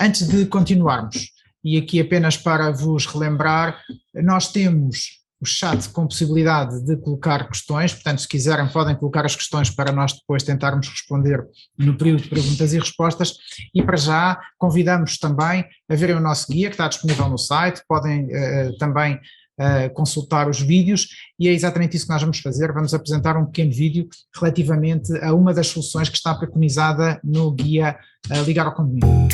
Antes de continuarmos, e aqui apenas para vos relembrar, nós temos o chat com possibilidade de colocar questões, portanto se quiserem podem colocar as questões para nós depois tentarmos responder no período de perguntas e respostas, e para já convidamos também a verem o nosso guia que está disponível no site, podem também consultar os vídeos, e é exatamente isso que nós vamos fazer. Vamos apresentar um pequeno vídeo relativamente a uma das soluções que está preconizada no guia Ligar ao Condomínio.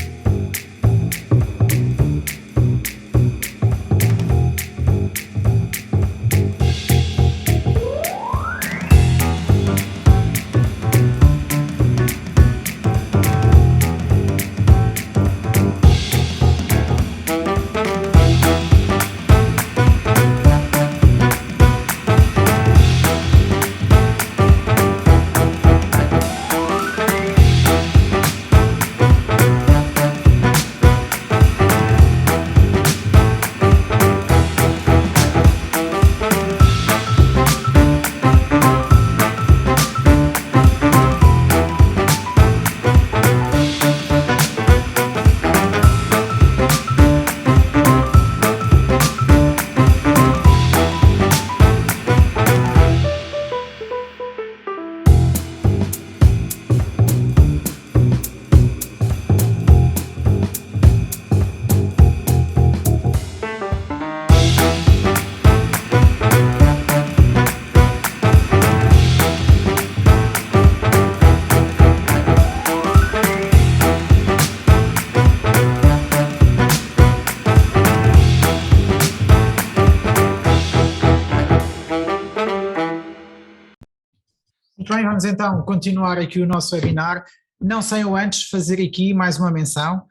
Muito bem, vamos então continuar aqui o nosso webinar, não sem o antes fazer aqui mais uma menção.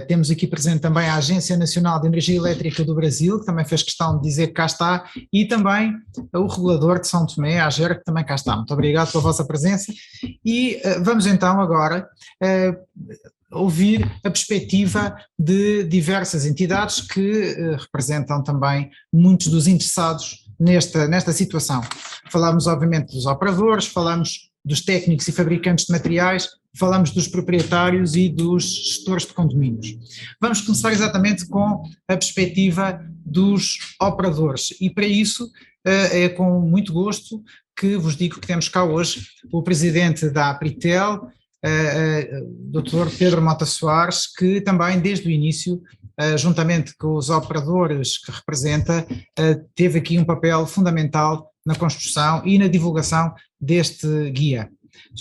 Temos aqui presente também a Agência Nacional de Energia Elétrica do Brasil, que também fez questão de dizer que cá está, e também o regulador de São Tomé, a AGER, que também cá está. Muito obrigado pela vossa presença, e vamos então agora ouvir a perspectiva de diversas entidades que representam também muitos dos interessados nesta situação. Falamos obviamente dos operadores, falamos dos técnicos e fabricantes de materiais, falamos dos proprietários e dos gestores de condomínios. Vamos começar exatamente com a perspectiva dos operadores, e para isso é com muito gosto que vos digo que temos cá hoje o presidente da Apritel, Dr. Pedro Mota Soares, que também desde o início, juntamente com os operadores que representa, teve aqui um papel fundamental na construção e na divulgação deste guia.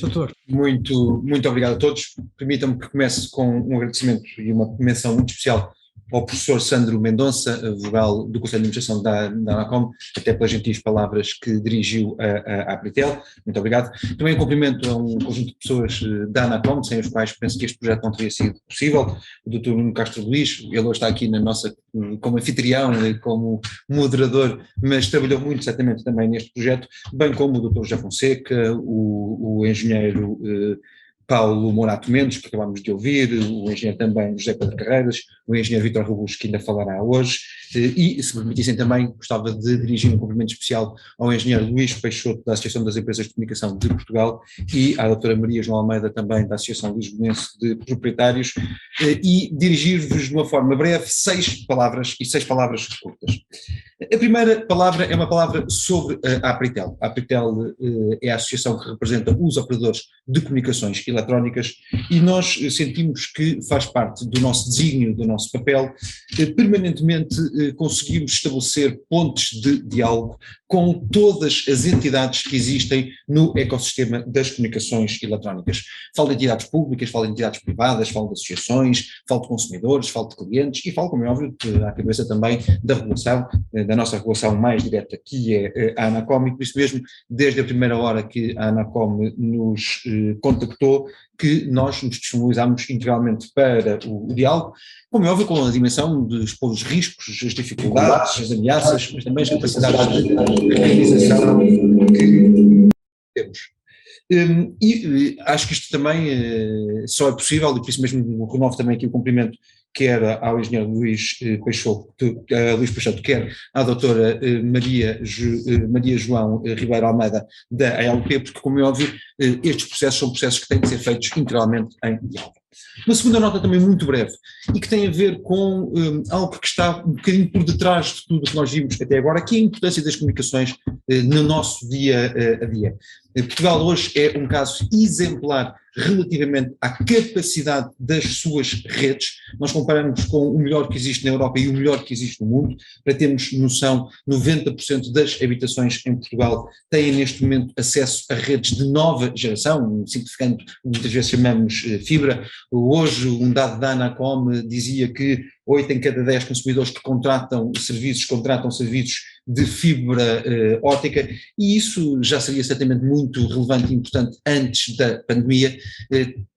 Doutor. Muito obrigado a todos. Permitam-me que comece com um agradecimento e uma menção muito especial ao professor Sandro Mendonça, vogal do Conselho de Administração da ANACOM, até pelas gentis palavras que dirigiu à Apritel. Muito obrigado. Também um cumprimento a um conjunto de pessoas da ANACOM, sem os quais penso que este projeto não teria sido possível. O Dr. Nuno Castro Luís, ele hoje está aqui na nossa, como anfitrião e como moderador, mas trabalhou muito certamente também neste projeto, bem como o Dr. José Fonseca, o engenheiro Paulo Morato Mendes, que acabámos de ouvir, o engenheiro também José Pedro Carreiras, o engenheiro Vítor Robusto, que ainda falará hoje, e, se me permitissem também, gostava de dirigir um cumprimento especial ao engenheiro Luís Peixoto, da Associação das Empresas de Comunicação de Portugal, e à doutora Maria João Almeida, também da Associação Lisbonense de Proprietários, e dirigir-vos de uma forma breve 6 palavras curtas. A primeira palavra é uma palavra sobre a Apritel. A Apritel é a associação que representa os operadores de comunicações eletrónicas e nós sentimos que faz parte do nosso desígnio, do nosso papel, permanentemente conseguimos estabelecer pontes de diálogo com todas as entidades que existem no ecossistema das comunicações eletrónicas. Falo de entidades públicas, falo de entidades privadas, falo de associações, falo de consumidores, falo de clientes e falo, como é óbvio, à cabeça também da regulação, da nossa regulação mais direta, que é a Anacom, e por isso mesmo, desde a primeira hora que a Anacom nos contactou, que nós nos disponibilizámos integralmente para o diálogo, como é óbvio, com a dimensão de expor os riscos, as dificuldades, as ameaças, mas também as capacidades de realização que temos. E acho que isto também só é possível, e por isso mesmo renovo também aqui o cumprimento, quer ao engenheiro Luís Peixoto, quer à doutora Maria João Ribeiro Almeida da ALP, porque, como é óbvio, estes processos são processos que têm que ser feitos integralmente em diálogo. Uma segunda nota também muito breve, e que tem a ver com algo que está um bocadinho por detrás de tudo o que nós vimos até agora, que é a importância das comunicações no nosso dia a dia. Portugal hoje é um caso exemplar relativamente à capacidade das suas redes. Nós comparamos com o melhor que existe na Europa e o melhor que existe no mundo. Para termos noção, 90% das habitações em Portugal têm neste momento acesso a redes de nova geração, simplificando, muitas vezes chamamos fibra. Hoje um dado da Anacom dizia que 8 em cada 10 consumidores que contratam serviços de fibra óptica, e isso já seria certamente muito relevante e importante antes da pandemia.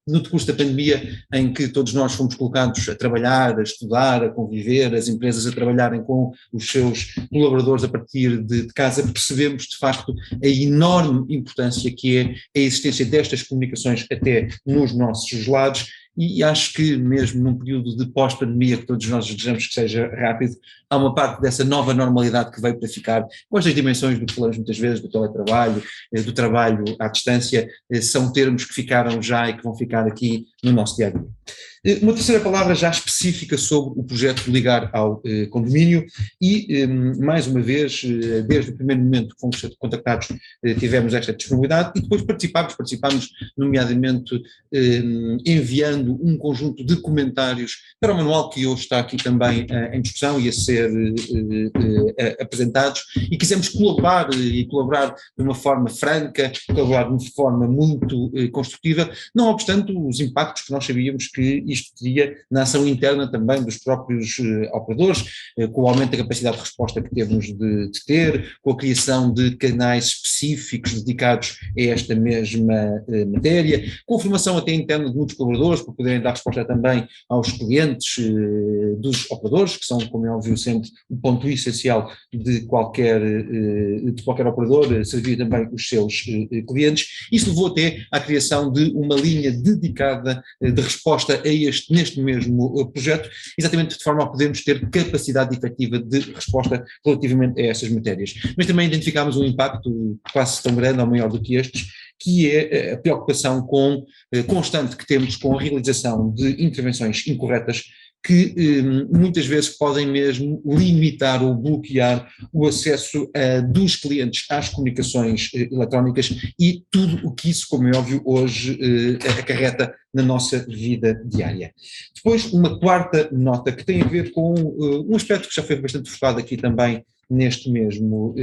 No decurso da pandemia, em que todos nós fomos colocados a trabalhar, a estudar, a conviver, as empresas a trabalharem com os seus colaboradores a partir de casa, percebemos de facto a enorme importância que é a existência destas comunicações até nos nossos lares. E acho que mesmo num período de pós-pandemia, que todos nós desejamos que seja rápido, há uma parte dessa nova normalidade que veio para ficar, com estas dimensões do que falamos muitas vezes, do teletrabalho, do trabalho à distância, são termos que ficaram já e que vão ficar aqui no nosso dia-a-dia. Uma terceira palavra já específica sobre o projeto Ligar ao Condomínio e, mais uma vez, desde o primeiro momento que fomos contactados, tivemos esta disponibilidade e depois participámos nomeadamente enviando um conjunto de comentários para o manual que hoje está aqui também em discussão e a ser apresentados, e quisemos colaborar de uma forma franca, colaborar de uma forma muito construtiva, não obstante os impactos que nós sabíamos que isto teria na ação interna também dos próprios operadores, com o aumento da capacidade de resposta que temos de ter, com a criação de canais específicos dedicados a esta mesma matéria, com a formação até interna de muitos colaboradores para poderem dar resposta também aos clientes dos operadores, que são, como é óbvio, sempre um ponto essencial de qualquer operador, servir também os seus clientes. Isso levou até à criação de uma linha dedicada de resposta neste mesmo projeto, exatamente de forma a podermos ter capacidade efetiva de resposta relativamente a essas matérias. Mas também identificámos um impacto quase tão grande ou maior do que estes, que é a preocupação constante que temos com a realização de intervenções incorretas que muitas vezes podem mesmo limitar ou bloquear o acesso dos clientes às comunicações eletrónicas e tudo o que isso, como é óbvio, hoje acarreta na nossa vida diária. Depois, uma quarta nota que tem a ver com um aspecto que já foi bastante focado aqui também neste mesmo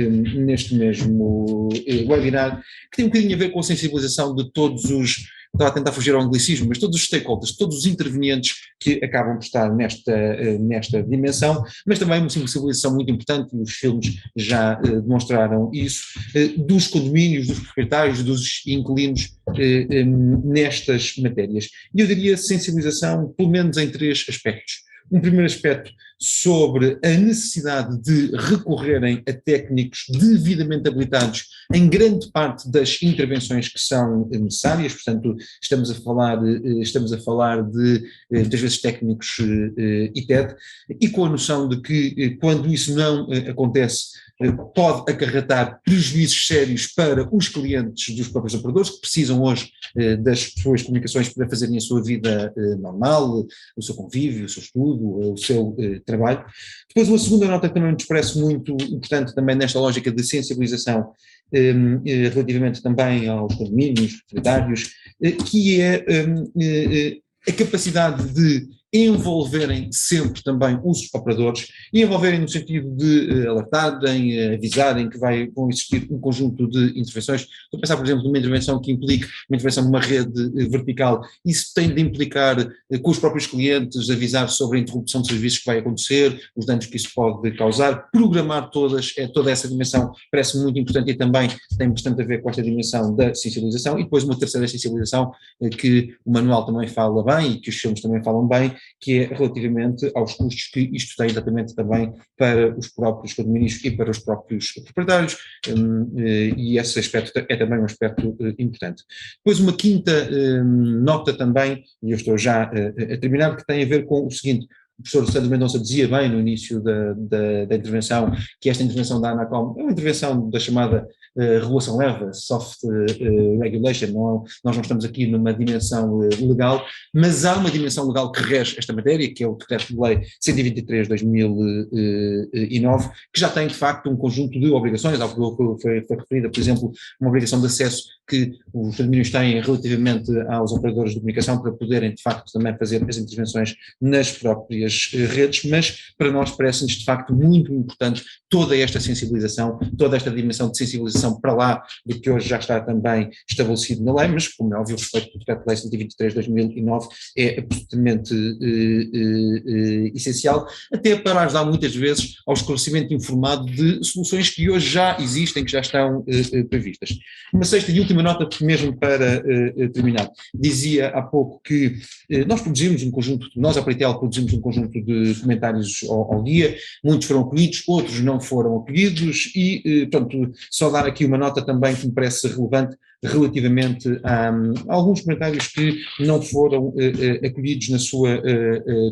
webinar, que tem um bocadinho a ver com a sensibilização de todos os, estava a tentar fugir ao anglicismo, mas todos os stakeholders, todos os intervenientes que acabam por estar nesta dimensão, mas também uma sensibilização muito importante, e os filmes já demonstraram isso, dos condomínios, dos proprietários, dos inquilinos nestas matérias. E eu diria sensibilização pelo menos em 3 aspectos. Um primeiro aspecto sobre a necessidade de recorrerem a técnicos devidamente habilitados em grande parte das intervenções que são necessárias, portanto estamos a falar de muitas vezes técnicos ITED, e com a noção de que quando isso não acontece pode acarretar prejuízos sérios para os clientes dos próprios operadores que precisam hoje das suas comunicações para fazerem a sua vida normal, o seu convívio, o seu estudo, o seu trabalho. Depois uma segunda nota que também nos parece muito importante também nesta lógica de sensibilização relativamente também aos condomínios, proprietários, que é a capacidade de envolverem sempre também os operadores e envolverem no sentido de alertarem, avisarem que vão existir um conjunto de intervenções. Estou a pensar, por exemplo, numa intervenção que implique uma intervenção numa rede vertical. Isso tem de implicar com os próprios clientes, avisar sobre a interrupção de serviços que vai acontecer, os danos que isso pode causar, programar toda essa dimensão parece muito importante e também tem bastante a ver com esta dimensão da sensibilização. E depois uma terceira sensibilização que o manual também fala bem e que os filmes também falam bem, que é relativamente aos custos que isto tem exatamente também para os próprios condomínios e para os próprios proprietários, e esse aspecto é também um aspecto importante. Depois uma quinta nota também, e eu estou já a terminar, que tem a ver com o seguinte: o professor Sandro Mendonça dizia bem no início da intervenção que esta intervenção da ANACOM é uma intervenção da chamada regulação leve, soft regulation, nós não estamos aqui numa dimensão legal, mas há uma dimensão legal que rege esta matéria, que é o Decreto-Lei 123/2009, que já tem de facto um conjunto de obrigações, algo que foi referida, por exemplo, uma obrigação de acesso que os condomínios têm relativamente aos operadores de comunicação para poderem de facto também fazer as intervenções nas próprias redes, mas para nós parece-nos de facto muito importante toda esta sensibilização, toda esta dimensão de sensibilização para lá do que hoje já está também estabelecido na lei, mas como é óbvio o respeito do Decreto-Lei 123/2009 é absolutamente essencial, até para ajudar muitas vezes ao esclarecimento informado de soluções que hoje já existem, que já estão previstas. Uma sexta e última nota, mesmo para terminar, dizia há pouco que nós a Preitel produzimos um conjunto de comentários ao dia, muitos foram acolhidos, outros não foram acolhidos e, portanto, só dar aqui uma nota também que me parece relevante relativamente a alguns comentários que não foram acolhidos na sua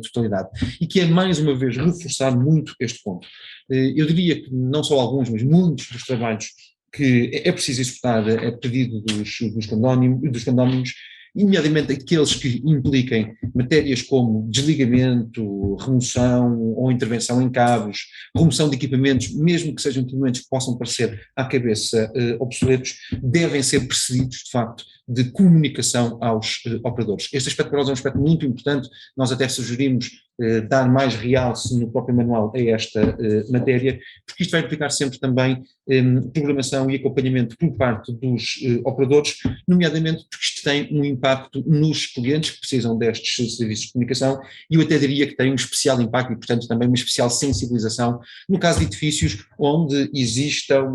totalidade e que é mais uma vez reforçar muito este ponto. Eu diria que não só alguns, mas muitos dos trabalhos que é preciso executar a pedido dos condóminos, nomeadamente aqueles que impliquem matérias como desligamento, remoção ou intervenção em cabos, remoção de equipamentos, mesmo que sejam equipamentos que possam parecer à cabeça obsoletos, devem ser precedidos de facto de comunicação aos operadores. Este aspecto para nós é um aspecto muito importante, nós até sugerimos dar mais realce no próprio manual a esta matéria, porque isto vai implicar sempre também programação e acompanhamento por parte dos operadores, nomeadamente porque isto tem um impacto nos clientes que precisam destes serviços de comunicação e eu até diria que tem um especial impacto e, portanto, também uma especial sensibilização no caso de edifícios onde existam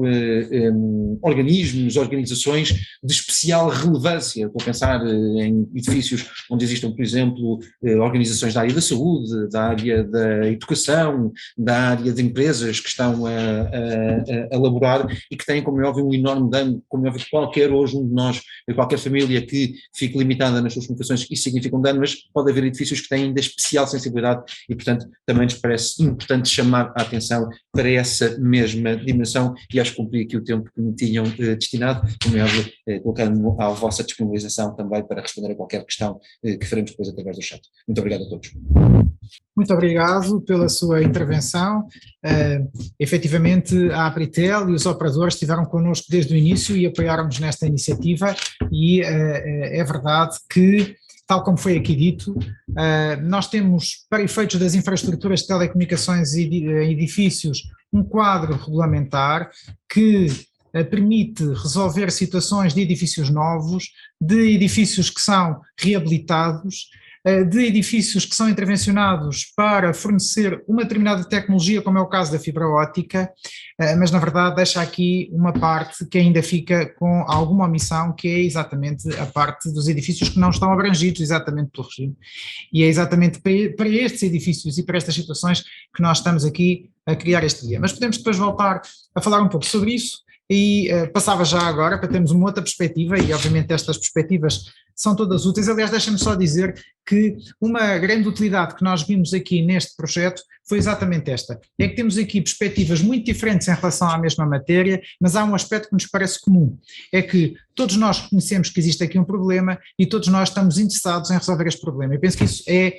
organizações de especial relevância. Estou a pensar em edifícios onde existam, por exemplo, organizações da área da saúde, da área da educação, da área de empresas que estão a elaborar e que têm, como é óbvio, um enorme dano, como é óbvio, qualquer hoje um de nós, qualquer família que fique limitada nas suas comunicações, isso significa um dano, mas pode haver edifícios que têm ainda especial sensibilidade e, portanto, também nos parece importante chamar a atenção para essa mesma dimensão e acho que cumpri aqui o tempo que me tinham destinado, como é óbvio, colocando-me à vossa disponibilização também para responder a qualquer questão que faremos depois através do chat. Muito obrigado a todos. Muito obrigado pela sua intervenção. Efetivamente, a Apritel e os operadores estiveram connosco desde o início e apoiaram-nos nesta iniciativa e é verdade que, tal como foi aqui dito, nós temos, para efeitos das infraestruturas de telecomunicações e edifícios, um quadro regulamentar que permite resolver situações de edifícios novos, de edifícios que são reabilitados, de edifícios que são intervencionados para fornecer uma determinada tecnologia, como é o caso da fibra óptica, mas na verdade deixa aqui uma parte que ainda fica com alguma omissão, que é exatamente a parte dos edifícios que não estão abrangidos exatamente pelo regime. E é exatamente para estes edifícios e para estas situações que nós estamos aqui a criar este guia. Mas podemos depois voltar a falar um pouco sobre isso e passava já agora para termos uma outra perspectiva, e obviamente estas perspectivas são todas úteis. Aliás, deixa-me só dizer que uma grande utilidade que nós vimos aqui neste projeto foi exatamente esta, é que temos aqui perspectivas muito diferentes em relação à mesma matéria, mas há um aspecto que nos parece comum, é que todos nós reconhecemos que existe aqui um problema e todos nós estamos interessados em resolver este problema, e penso que isso é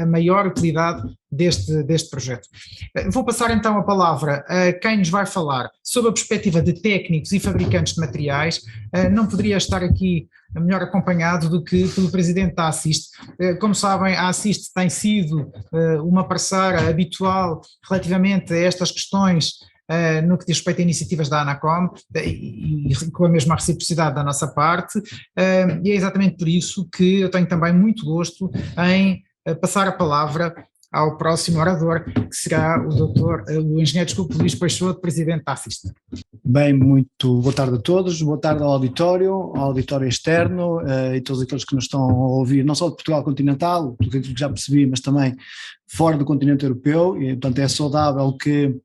a maior utilidade deste projeto. Vou passar então a palavra a quem nos vai falar sobre a perspectiva de técnicos e fabricantes de materiais. Não poderia estar aqui melhor acompanhado do que pelo presidente da Assist. Como sabem, a Assist tem sido uma parceira habitual relativamente a estas questões no que diz respeito a iniciativas da ANACOM e com a mesma reciprocidade da nossa parte, e é exatamente por isso que eu tenho também muito gosto em passar a palavra ao próximo orador, que será o engenheiro Luís Peixoto, presidente da Assist. Bem, muito boa tarde a todos, boa tarde ao auditório externo e todos aqueles que nos estão a ouvir, não só de Portugal continental, tudo aquilo que já percebi, mas também fora do continente europeu, e portanto é saudável que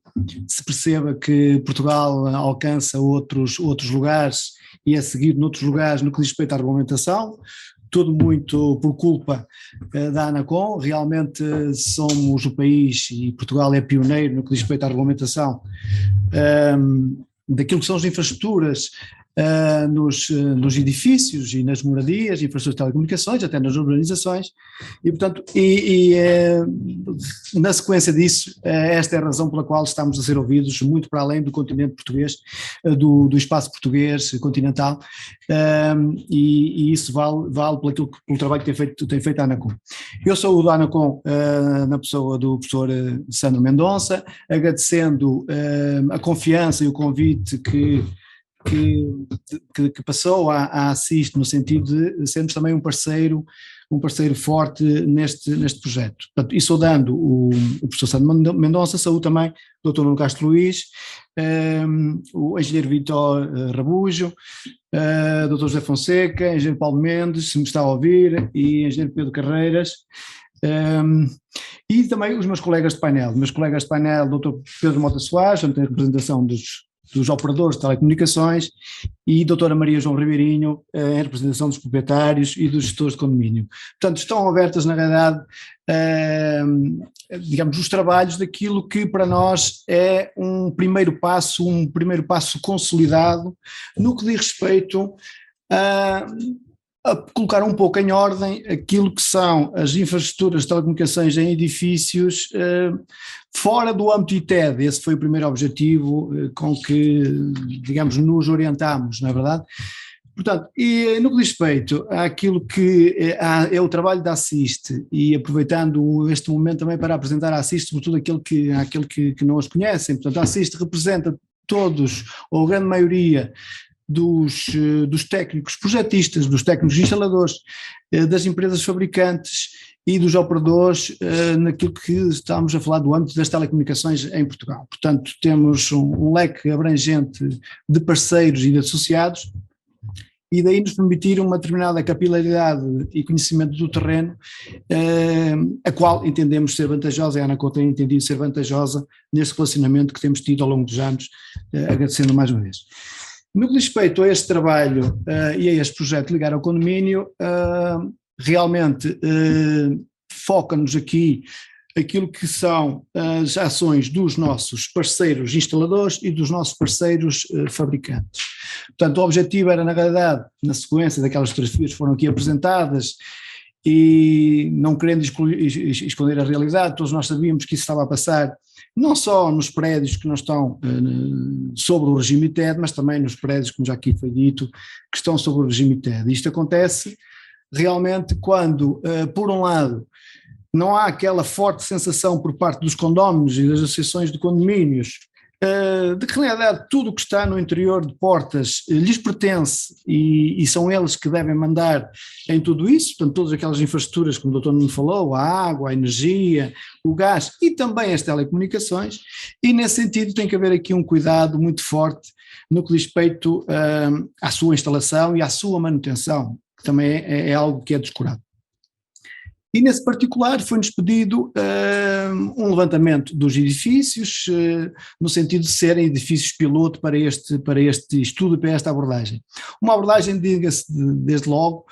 se perceba que Portugal alcança outros lugares e é seguido noutros lugares no que diz respeito à regulamentação. Tudo muito por culpa da ANACOM. Realmente somos o país, e Portugal é pioneiro no que diz respeito à regulamentação daquilo que são as infraestruturas nos edifícios e nas moradias, infraestruturas de telecomunicações, até nas urbanizações, e portanto, na sequência disso, esta é a razão pela qual estamos a ser ouvidos muito para além do continente português, do espaço português continental, e isso vale pelo trabalho que tem feito a ANACOM. Eu sou o da ANACOM na pessoa do professor Sandro Mendonça, agradecendo a confiança e o convite que passou à Assist, no sentido de sermos também um parceiro forte neste projeto. Portanto, e saudando o professor Sandro Mendonça, saúdo também o Dr. Nuno Castro Luís, o engenheiro Vítor Rabujo, Dr. José Fonseca, engenheiro Paulo Mendes, se me está a ouvir, e engenheiro Pedro Carreiras, e também os meus colegas de painel, Dr. Pedro Mota Soares, onde tem a representação dos operadores de telecomunicações, e doutora Maria João Ribeirinho, em representação dos proprietários e dos gestores de condomínio. Portanto, estão abertas, na realidade, digamos, os trabalhos daquilo que para nós é um primeiro passo consolidado no que diz respeito a colocar um pouco em ordem aquilo que são as infraestruturas de telecomunicações em edifícios fora do âmbito ITED. Esse foi o primeiro objetivo com que, digamos, nos orientámos, não é verdade? Portanto, e no que diz respeito àquilo que é o trabalho da Assist, e aproveitando este momento também para apresentar a Assist, sobretudo àquele que não os conhecem, portanto, a Assist representa todos, ou a grande maioria, dos técnicos projetistas, dos técnicos instaladores, das empresas fabricantes e dos operadores naquilo que estamos a falar do âmbito das telecomunicações em Portugal. Portanto, temos um leque abrangente de parceiros e de associados, e daí nos permitir uma determinada capilaridade e conhecimento do terreno, a qual entendemos ser vantajosa, e a ANACOM tem entendido ser vantajosa nesse relacionamento que temos tido ao longo dos anos, agradecendo mais uma vez. No que diz respeito a este trabalho e a este projeto Ligar ao Condomínio, realmente foca-nos aqui aquilo que são as ações dos nossos parceiros instaladores e dos nossos parceiros fabricantes. Portanto, o objetivo era, na realidade, na sequência daquelas fotografias que foram aqui apresentadas, e não querendo esconder a realidade, todos nós sabíamos que isso estava a passar não só nos prédios que não estão sobre o regime ITED, mas também nos prédios, como já aqui foi dito, que estão sobre o regime ITED. Isto acontece realmente quando, por um lado, não há aquela forte sensação por parte dos condóminos e das associações de condomínios de que, na realidade, tudo o que está no interior de portas lhes pertence e são eles que devem mandar em tudo isso, portanto, todas aquelas infraestruturas, como o Dr. Nuno falou, a água, a energia, o gás e também as telecomunicações, e nesse sentido tem que haver aqui um cuidado muito forte no que diz respeito à sua instalação e à sua manutenção, que também é algo que é descurado. E nesse particular foi-nos pedido um levantamento dos edifícios, no sentido de serem edifícios piloto para este estudo, para esta abordagem. Uma abordagem, diga-se desde logo,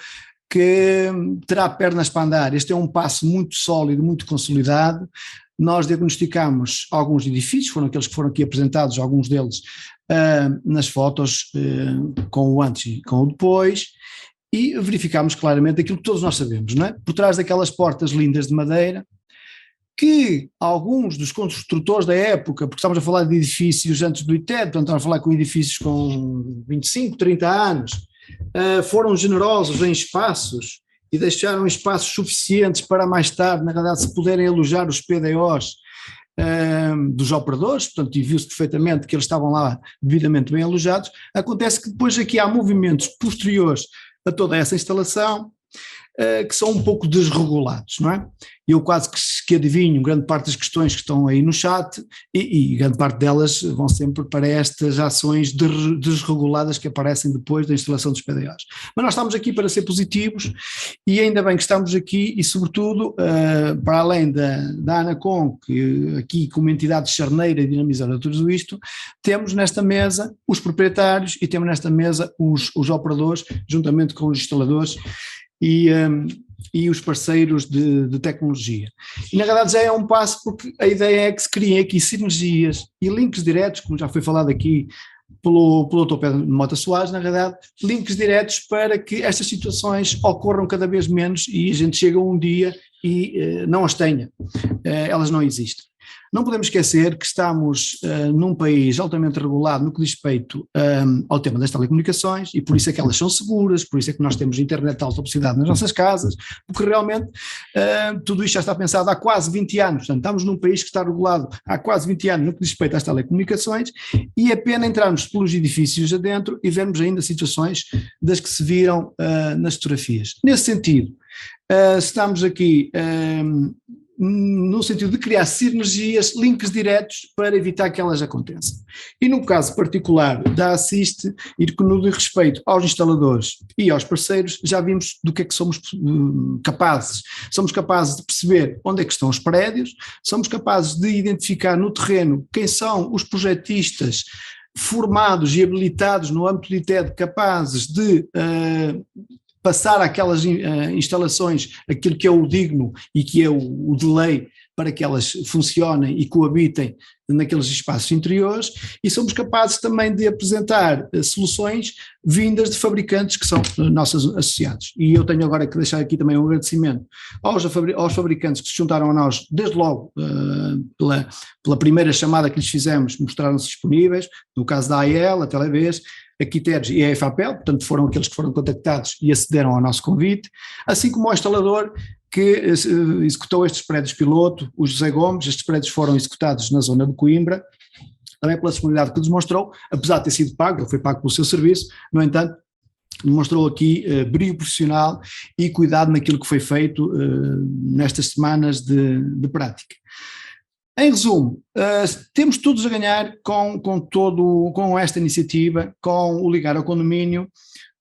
que terá pernas para andar. Este é um passo muito sólido, muito consolidado. Nós diagnosticamos alguns edifícios, foram aqueles que foram aqui apresentados, alguns deles nas fotos com o antes e com o depois, e verificámos claramente aquilo que todos nós sabemos, não é? Por trás daquelas portas lindas de madeira, que alguns dos construtores da época, porque estamos a falar de edifícios antes do ITED, portanto estamos a falar com edifícios com 25, 30 anos, foram generosos em espaços e deixaram espaços suficientes para mais tarde, na realidade, se puderem alojar os PDOs dos operadores, portanto, e viu-se perfeitamente que eles estavam lá devidamente bem alojados. Acontece que depois aqui há movimentos posteriores a toda essa instalação que são um pouco desregulados, não é? Eu quase que adivinho grande parte das questões que estão aí no chat e grande parte delas vão sempre para estas ações desreguladas que aparecem depois da instalação dos PDAs. Mas nós estamos aqui para ser positivos e ainda bem que estamos aqui e sobretudo para além da ANACOM, que aqui como entidade charneira e dinamizadora de tudo isto, temos nesta mesa os proprietários e temos nesta mesa os operadores juntamente com os instaladores e os parceiros de tecnologia. E na verdade já é um passo porque a ideia é que se criem aqui sinergias e links diretos, como já foi falado aqui pelo Dr. Pedro Mota Soares, na verdade, links diretos para que estas situações ocorram cada vez menos e a gente chega um dia e não as tenha, elas não existem. Não podemos esquecer que estamos num país altamente regulado no que diz respeito ao tema das telecomunicações e por isso é que elas são seguras, por isso é que nós temos internet de alta velocidade nas nossas casas, porque realmente tudo isto já está pensado há quase 20 anos, portanto estamos num país que está regulado há quase 20 anos no que diz respeito às telecomunicações e é pena entrarmos pelos edifícios adentro e vermos ainda situações das que se viram nas fotografias. Nesse sentido, estamos aqui no sentido de criar sinergias, links diretos para evitar que elas aconteçam. E no caso particular da Assist, e que no diz respeito aos instaladores e aos parceiros, já vimos do que é que somos capazes. Somos capazes de perceber onde é que estão os prédios, somos capazes de identificar no terreno quem são os projetistas formados e habilitados no âmbito de ITED capazes de passar àquelas instalações aquilo que é o digno e que é o de lei para que elas funcionem e coabitem naqueles espaços interiores e somos capazes também de apresentar soluções vindas de fabricantes que são nossos associados. E eu tenho agora que deixar aqui também um agradecimento aos fabricantes que se juntaram a nós desde logo, pela primeira chamada que lhes fizemos, mostraram-se disponíveis, no caso da AEL, a Televez, a Quiteres e a EFAPEL, portanto foram aqueles que foram contactados e acederam ao nosso convite, assim como ao instalador que executou estes prédios piloto, o José Gomes. Estes prédios foram executados na zona de Coimbra, também pela disponibilidade que demonstrou, apesar de ter sido pago, ele foi pago pelo seu serviço, no entanto, demonstrou aqui brilho profissional e cuidado naquilo que foi feito nestas semanas de prática. Em resumo, temos todos a ganhar com esta iniciativa, com o Ligar ao Condomínio,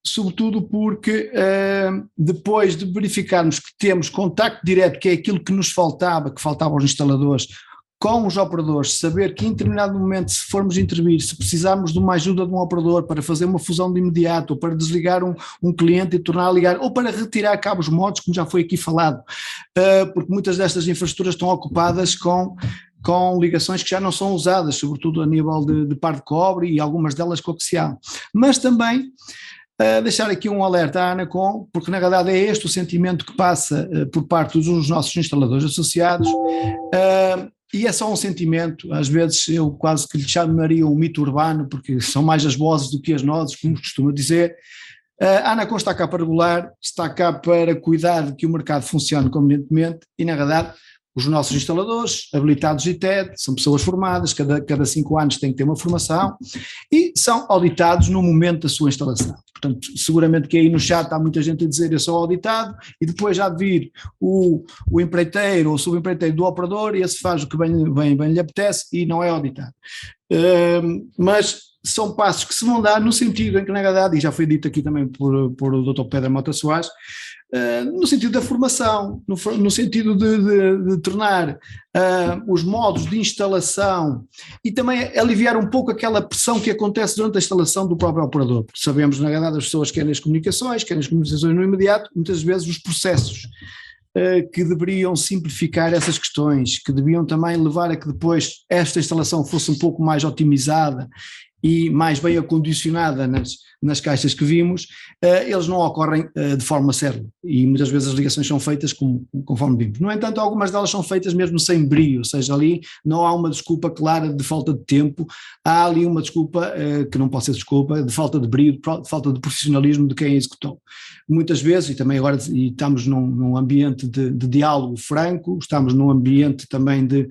sobretudo porque depois de verificarmos que temos contacto direto, que é aquilo que nos faltava, que faltava aos instaladores, com os operadores, saber que em determinado momento, se formos intervir, se precisarmos de uma ajuda de um operador para fazer uma fusão de imediato, ou para desligar um cliente e tornar a ligar, ou para retirar cabos mortos, como já foi aqui falado, porque muitas destas infraestruturas estão ocupadas com ligações que já não são usadas, sobretudo a nível de par de cobre e algumas delas coaxial. Mas também deixar aqui um alerta à ANACOM, porque na verdade é este o sentimento que passa por parte dos nossos instaladores associados, e é só um sentimento, às vezes eu quase que lhe chamaria um mito urbano, porque são mais as vozes do que as nozes, como costuma dizer. A ANACOM está cá para regular, está cá para cuidar de que o mercado funcione convenientemente e na verdade os nossos instaladores, habilitados ITED, são pessoas formadas, cada 5 anos têm que ter uma formação e são auditados no momento da sua instalação. Portanto, seguramente que aí no chat há muita gente a dizer eu sou auditado e depois há de vir o empreiteiro ou o subempreiteiro do operador e esse faz o que bem lhe apetece e não é auditado. Mas são passos que se vão dar no sentido em que, na verdade, e já foi dito aqui também por o Dr. Pedro Mota Soares, no sentido da formação, no sentido de tornar os modos de instalação e também aliviar um pouco aquela pressão que acontece durante a instalação do próprio operador. Porque sabemos, na verdade, as pessoas querem as comunicações no imediato, muitas vezes os processos que deveriam simplificar essas questões, que deviam também levar a que depois esta instalação fosse um pouco mais otimizada e mais bem acondicionada nas caixas que vimos, eles não ocorrem de forma célere e muitas vezes as ligações são feitas conforme vimos. No entanto, algumas delas são feitas mesmo sem brio, ou seja, ali não há uma desculpa clara de falta de tempo, há ali uma desculpa que não pode ser desculpa, de falta de brio, de falta de profissionalismo de quem executou. Muitas vezes, e também agora estamos num ambiente de diálogo franco, estamos num ambiente também que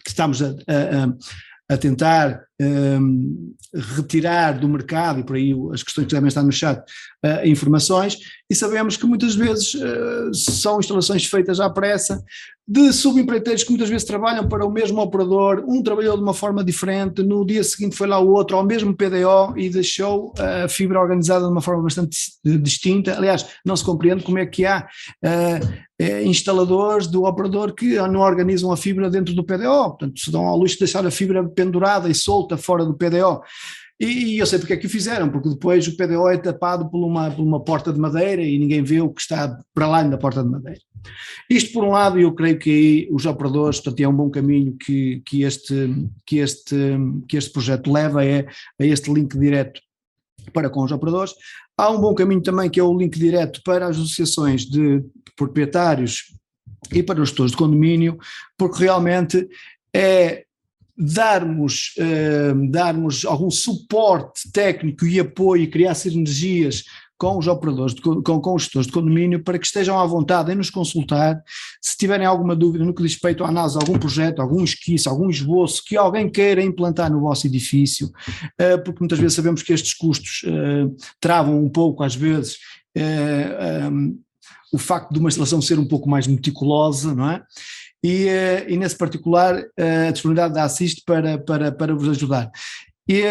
estamos a tentar retirar do mercado, e por aí as questões que devem estar no chat, informações, e sabemos que muitas vezes são instalações feitas à pressa, de subempreiteiros que muitas vezes trabalham para o mesmo operador, um trabalhou de uma forma diferente, no dia seguinte foi lá o outro ao mesmo PDO e deixou a fibra organizada de uma forma bastante distinta. Aliás, não se compreende como é que há instaladores do operador que não organizam a fibra dentro do PDO, portanto se dão ao luxo de deixar a fibra pendurada e solta fora do PDO. E eu sei porque é que o fizeram, porque depois o PDO é tapado por uma porta de madeira e ninguém vê o que está para lá da porta de madeira. Isto por um lado, eu creio que os operadores, portanto é um bom caminho que este projeto leva a este link direto para com os operadores. Há um bom caminho também que é o link direto para as associações de proprietários e para os gestores de condomínio, porque realmente é darmos algum suporte técnico e apoio e criar sinergias com os operadores, com os gestores de condomínio, para que estejam à vontade em nos consultar, se tiverem alguma dúvida no que diz respeito à análise de algum projeto, algum esquiço, algum esboço que alguém queira implantar no vosso edifício, porque muitas vezes sabemos que estes custos travam um pouco às vezes o facto de uma instalação ser um pouco mais meticulosa, não é? E nesse particular a disponibilidade da Assist para vos ajudar. E,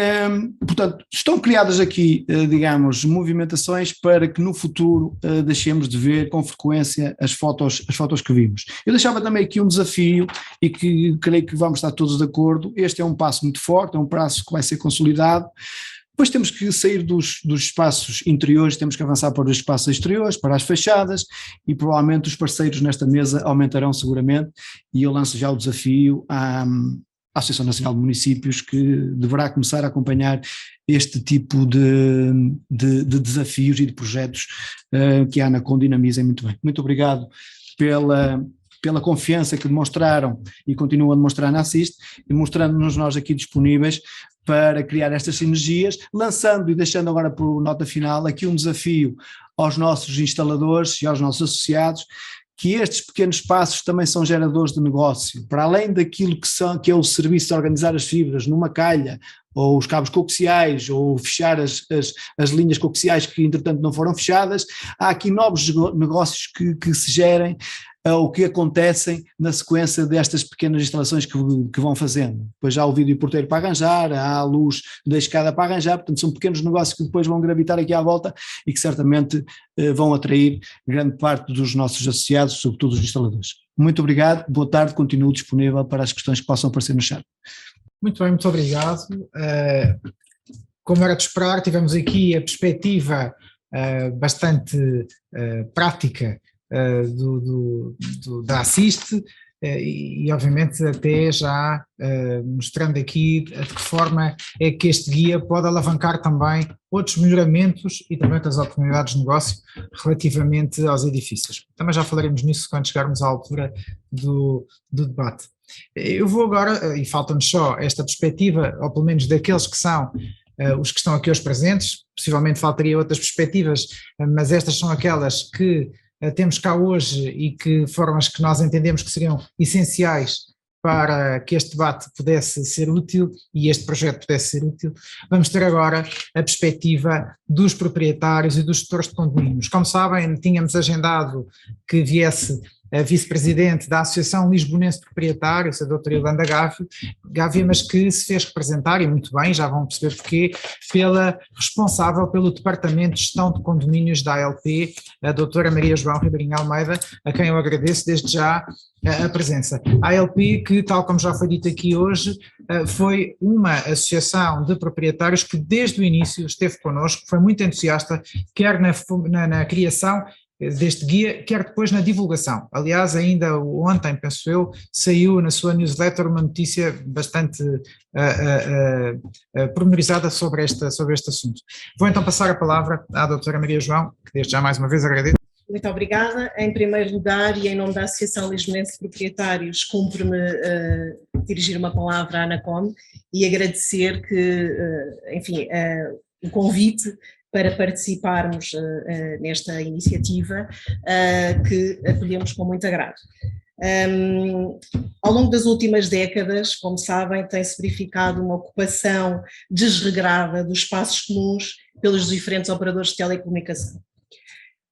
portanto, estão criadas aqui, digamos, movimentações para que no futuro deixemos de ver com frequência as fotos que vimos. Eu deixava também aqui um desafio e que creio que vamos estar todos de acordo. Este é um passo muito forte, é um passo que vai ser consolidado. Depois temos que sair dos espaços interiores, temos que avançar para os espaços exteriores, para as fachadas, e provavelmente os parceiros nesta mesa aumentarão seguramente, e eu lanço já o desafio à Associação Nacional de Municípios, que deverá começar a acompanhar este tipo de desafios e de projetos que a Anacom dinamizem muito bem. Muito obrigado pela confiança que demonstraram e continuam a demonstrar na Assist, e mostrando-nos nós aqui disponíveis para criar estas sinergias, lançando e deixando agora por nota final aqui um desafio aos nossos instaladores e aos nossos associados, que estes pequenos passos também são geradores de negócio, para além daquilo que é o serviço de organizar as fibras numa calha, ou os cabos coaxiais, ou fechar as linhas coaxiais que entretanto não foram fechadas, há aqui novos negócios que se gerem, ou que acontecem na sequência destas pequenas instalações que vão fazendo. Depois há o vídeo porteiro para arranjar, há a luz da escada para arranjar, portanto são pequenos negócios que depois vão gravitar aqui à volta e que certamente vão atrair grande parte dos nossos associados, sobretudo os instaladores. Muito obrigado, boa tarde, continuo disponível para as questões que possam aparecer no chat. Muito bem, muito obrigado. Como era de esperar, tivemos aqui a perspectiva bastante prática da Assist e obviamente até já mostrando aqui de que forma é que este guia pode alavancar também outros melhoramentos e também outras oportunidades de negócio relativamente aos edifícios. Também já falaremos nisso quando chegarmos à altura do debate. Eu vou agora, e falta-nos só esta perspectiva, ou pelo menos daqueles que são os que estão aqui hoje presentes, possivelmente faltaria outras perspectivas, mas estas são aquelas que temos cá hoje e que foram as que nós entendemos que seriam essenciais para que este debate pudesse ser útil e este projeto pudesse ser útil. Vamos ter agora a perspectiva dos proprietários e dos gestores de condomínios. Como sabem, tínhamos agendado que viesse a vice-presidente da Associação Lisbonense de Proprietários, a doutora Yolanda Gávea, mas que se fez representar, e muito bem, já vão perceber porquê, pela responsável pelo Departamento de Gestão de Condomínios da ALP, a doutora Maria João Ribeirinho Almeida, a quem eu agradeço desde já a presença. A ALP, que tal como já foi dito aqui hoje, foi uma associação de proprietários que desde o início esteve connosco, foi muito entusiasta, quer na criação deste guia, quer depois na divulgação. Aliás, ainda ontem, penso eu, saiu na sua newsletter uma notícia bastante pormenorizada sobre este assunto. Vou então passar a palavra à doutora Maria João, que desde já mais uma vez agradeço. Muito obrigada. Em primeiro lugar, e em nome da Associação Lisbonense de Proprietários, cumpre-me dirigir uma palavra à ANACOM e agradecer o convite para participarmos nesta iniciativa que acolhemos com muito agrado. Ao longo das últimas décadas, como sabem, tem-se verificado uma ocupação desregrada dos espaços comuns pelos diferentes operadores de telecomunicação.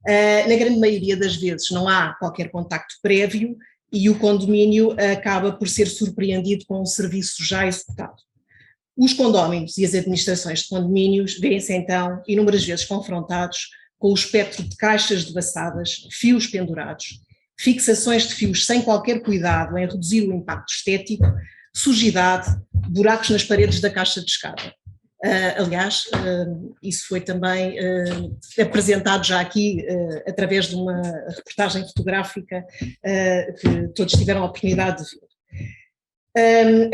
Na grande maioria das vezes não há qualquer contacto prévio e o condomínio acaba por ser surpreendido com um serviço já executado. Os condóminos e as administrações de condomínios vêem-se então inúmeras vezes confrontados com o espectro de caixas devassadas, fios pendurados, fixações de fios sem qualquer cuidado em reduzir o impacto estético, sujidade, buracos nas paredes da caixa de escada. Aliás, isso foi também apresentado já aqui através de uma reportagem fotográfica que todos tiveram a oportunidade de ver.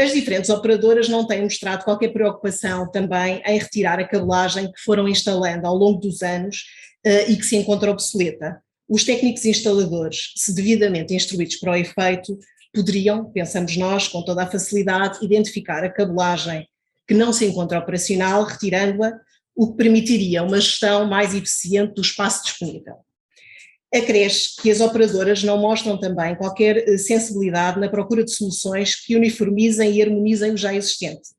As diferentes operadoras não têm mostrado qualquer preocupação também em retirar a cabelagem que foram instalando ao longo dos anos e que se encontra obsoleta. Os técnicos instaladores, se devidamente instruídos para o efeito, poderiam, pensamos nós, com toda a facilidade, identificar a cabelagem que não se encontra operacional, retirando-a, o que permitiria uma gestão mais eficiente do espaço disponível. Acresce que as operadoras não mostram também qualquer sensibilidade na procura de soluções que uniformizem e harmonizem o já existente.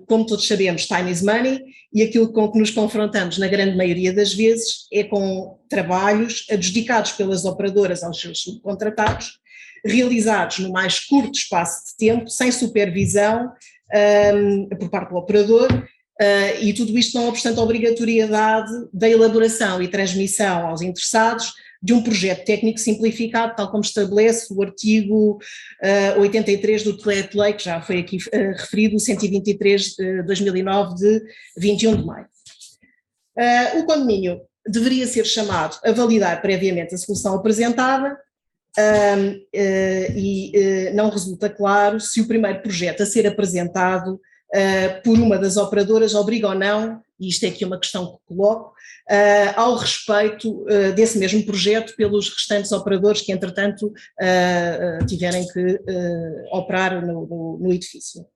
Como todos sabemos, time is money, e aquilo com que nos confrontamos na grande maioria das vezes é com trabalhos adjudicados pelas operadoras aos seus subcontratados, realizados no mais curto espaço de tempo, sem supervisão por parte do operador, e tudo isto não obstante a obrigatoriedade da elaboração e transmissão aos interessados de um projeto técnico simplificado, tal como estabelece o artigo 83 do Decreto-Lei, que já foi aqui referido, o 123 de 2009, de 21 de maio. O condomínio deveria ser chamado a validar previamente a solução apresentada, e não resulta claro se o primeiro projeto a ser apresentado por uma das operadoras obriga ou não, e isto é aqui uma questão que coloco, ao respeito desse mesmo projeto pelos restantes operadores que entretanto tiverem que operar no edifício.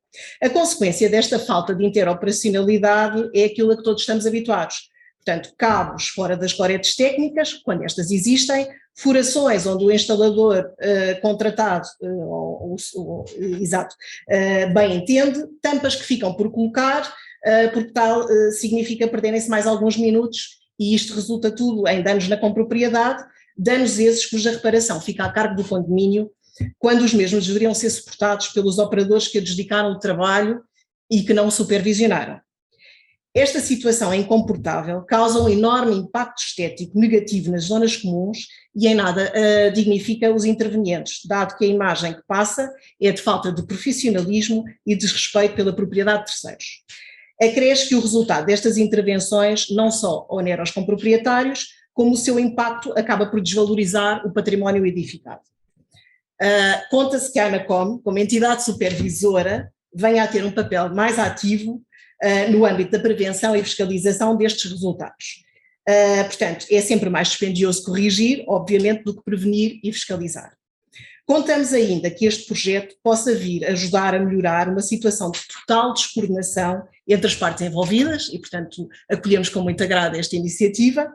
A consequência desta falta de interoperacionalidade é aquilo a que todos estamos habituados. Portanto, cabos fora das coretes técnicas, quando estas existem, furações onde o instalador contratado, bem entende, tampas que ficam por colocar, porque tal significa perderem-se mais alguns minutos e isto resulta tudo em danos na compropriedade, danos esses cuja reparação fica a cargo do condomínio, quando os mesmos deveriam ser suportados pelos operadores que adjudicaram o trabalho e que não o supervisionaram. Esta situação é incomportável, causa um enorme impacto estético negativo nas zonas comuns e em nada dignifica os intervenientes, dado que a imagem que passa é de falta de profissionalismo e desrespeito pela propriedade de terceiros. Acresce que o resultado destas intervenções não só onera os comproprietários, como o seu impacto acaba por desvalorizar o património edificado. Conta-se que a ANACOM, como entidade supervisora, venha a ter um papel mais ativo no âmbito da prevenção e fiscalização destes resultados. Portanto, é sempre mais dispendioso corrigir, obviamente, do que prevenir e fiscalizar. Contamos ainda que este projeto possa vir ajudar a melhorar uma situação de total descoordenação entre as partes envolvidas e, portanto, acolhemos com muito agrado esta iniciativa,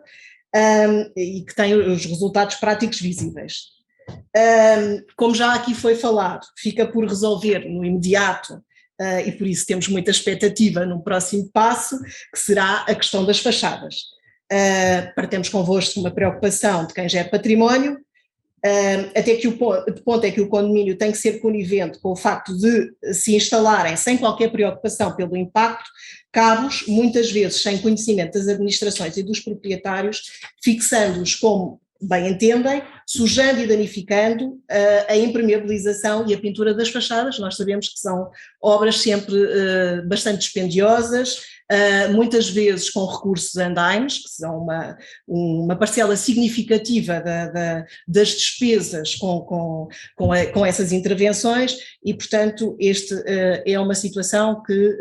e que tem os resultados práticos visíveis. Como já aqui foi falado, fica por resolver no imediato, e por isso temos muita expectativa no próximo passo, que será a questão das fachadas. Partilhamos convosco uma preocupação de quem já é património, até que ponto é que o condomínio tem que ser conivente com o facto de se instalarem sem qualquer preocupação pelo impacto, cabos, muitas vezes sem conhecimento das administrações e dos proprietários, fixando-os como bem entendem, sujando e danificando a impermeabilização e a pintura das fachadas. Nós sabemos que são obras sempre bastante dispendiosas, muitas vezes com recursos andaimes, que são uma parcela significativa das despesas com essas intervenções, e portanto este é uma situação que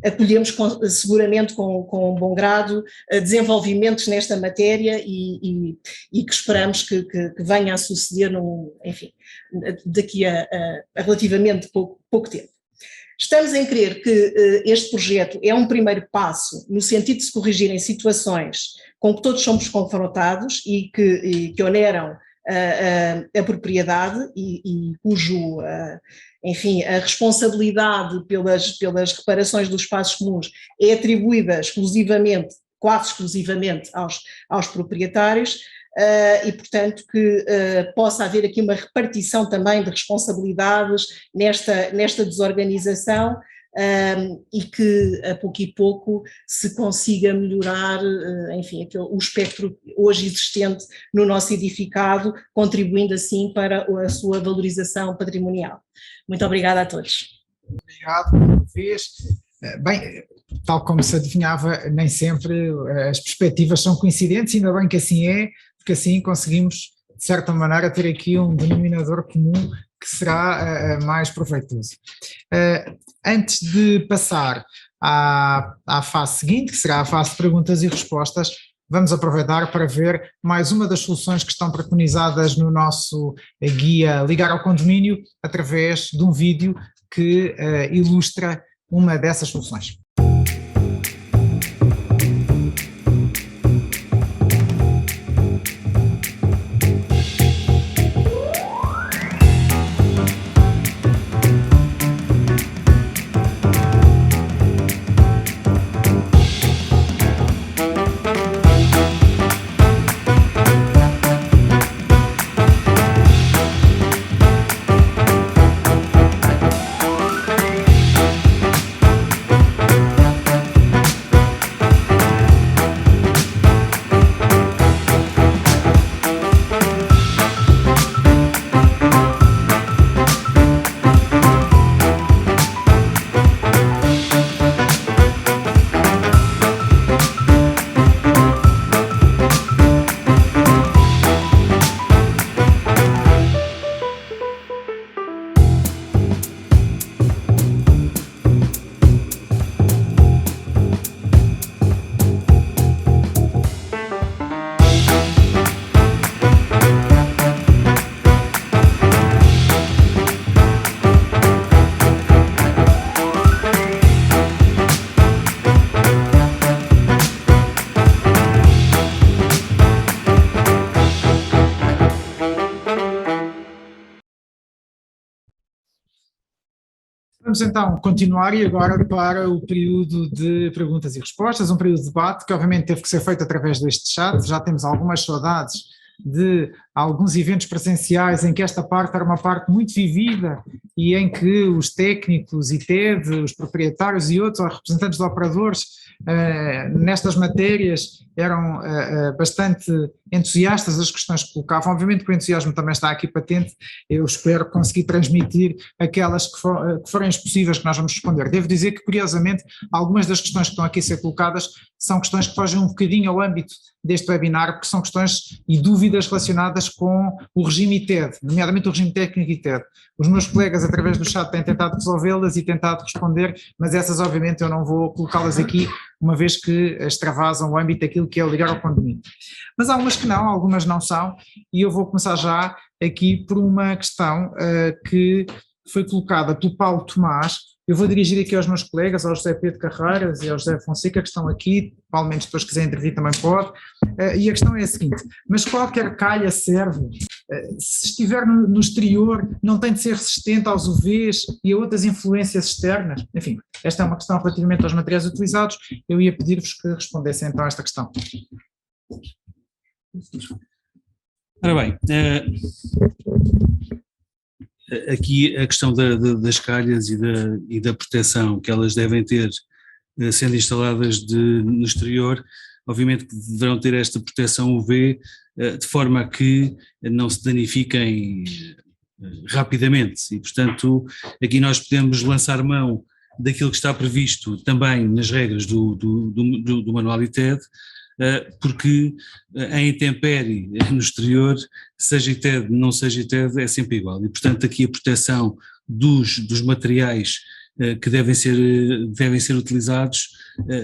acolhemos seguramente com um bom grado, desenvolvimentos nesta matéria e que esperamos que venha a suceder daqui a relativamente pouco tempo. Estamos em crer que este projeto é um primeiro passo no sentido de se corrigirem situações com que todos somos confrontados e que oneram a propriedade e cujo, enfim, a responsabilidade pelas reparações dos espaços comuns é atribuída exclusivamente, quase exclusivamente aos proprietários. E, portanto, que possa haver aqui uma repartição também de responsabilidades nesta desorganização, e que a pouco e pouco se consiga melhorar, enfim, o espectro hoje existente no nosso edificado, contribuindo assim para a sua valorização patrimonial. Muito obrigada a todos. Obrigado, uma vez. Bem, tal como se adivinhava, nem sempre as perspectivas são coincidentes, ainda bem que assim é, porque assim conseguimos, de certa maneira, ter aqui um denominador comum que será mais proveitoso. Antes de passar à fase seguinte, que será a fase de perguntas e respostas, vamos aproveitar para ver mais uma das soluções que estão preconizadas no nosso guia Ligar ao Condomínio, através de um vídeo que ilustra uma dessas soluções. Vamos então continuar e agora para o período de perguntas e respostas, um período de debate que obviamente teve que ser feito através deste chat. Já temos algumas saudades de alguns eventos presenciais em que esta parte era uma parte muito vivida e em que os técnicos e TED, os proprietários e outros, os representantes de operadores nestas matérias eram bastante entusiastas das questões que colocavam. Obviamente que o entusiasmo também está aqui patente, eu espero conseguir transmitir aquelas que forem as possíveis que nós vamos responder. Devo dizer que, curiosamente, algumas das questões que estão aqui a ser colocadas são questões que fogem um bocadinho ao âmbito deste webinar, porque são questões e dúvidas relacionadas com o regime ITED, nomeadamente o regime técnico ITED. Os meus colegas, através do chat, têm tentado resolvê-las e tentado responder, mas essas, obviamente, eu não vou colocá-las aqui, uma vez que extravasam o âmbito daquilo que é o ligar ao condomínio. Mas há algumas que não, algumas não são, e eu vou começar já aqui por uma questão que foi colocada pelo Paulo Tomás, Eu vou dirigir aqui aos meus colegas, ao José Pedro Carreiras e ao José Fonseca, que estão aqui, provavelmente depois quiser intervir também pode, e a questão é a seguinte: mas qualquer calha serve? Se estiver no exterior, não tem de ser resistente aos UVs e a outras influências externas? Enfim, esta é uma questão relativamente aos materiais utilizados. Eu ia pedir-vos que respondessem então a esta questão. Ora bem, aqui a questão das calhas e da proteção que elas devem ter sendo instaladas no exterior, obviamente que deverão ter esta proteção UV de forma a que não se danifiquem rapidamente e, portanto, aqui nós podemos lançar mão daquilo que está previsto também nas regras do manual ITED, porque em intempérie no exterior, seja ITED, não seja ITED, é sempre igual. E, portanto, aqui a proteção dos materiais que devem ser utilizados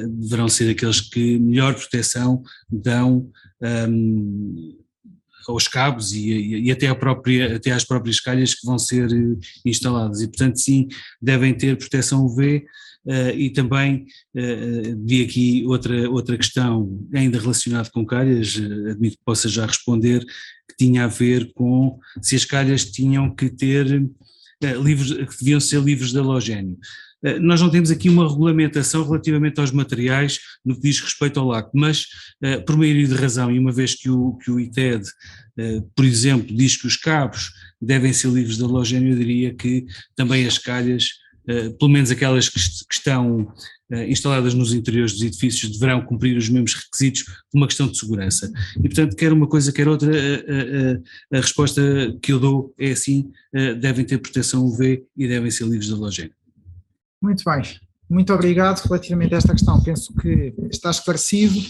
deverão ser aqueles que melhor proteção dão aos cabos e até às próprias calhas que vão ser instaladas. E, portanto, sim, devem ter proteção UV. E também vi aqui outra questão ainda relacionada com calhas, admito que possa já responder, que tinha a ver com se as calhas tinham que ter que deviam ser livres de halogénio. Nós não temos aqui uma regulamentação relativamente aos materiais no que diz respeito ao LAC, mas por maioria de razão, e uma vez que o ITED, por exemplo, diz que os cabos devem ser livres de halogénio, eu diria que também as calhas, pelo menos aquelas que estão instaladas nos interiores dos edifícios, deverão cumprir os mesmos requisitos por uma questão de segurança. E, portanto, quer uma coisa, quer outra, a resposta que eu dou é assim: devem ter proteção UV e devem ser livres de halogénio. Muito bem, muito obrigado relativamente a esta questão, penso que está esclarecido.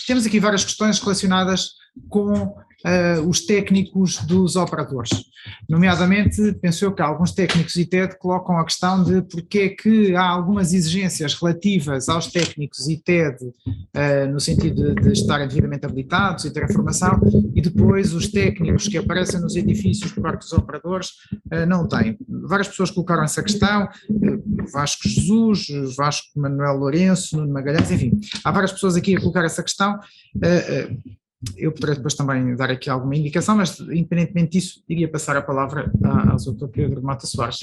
Temos aqui várias questões relacionadas com os técnicos dos operadores, nomeadamente penso eu que alguns técnicos ITED colocam a questão de porque é que há algumas exigências relativas aos técnicos ITED no sentido de estarem devidamente habilitados e ter a formação, e depois os técnicos que aparecem nos edifícios por parte dos operadores não têm. Várias pessoas colocaram essa questão, Vasco Jesus, Vasco Manuel Lourenço, Nuno Magalhães, enfim, há várias pessoas aqui a colocar essa questão. Eu poderei depois também dar aqui alguma indicação, mas independentemente disso, iria passar a palavra ao Dr. Pedro de Mata Soares.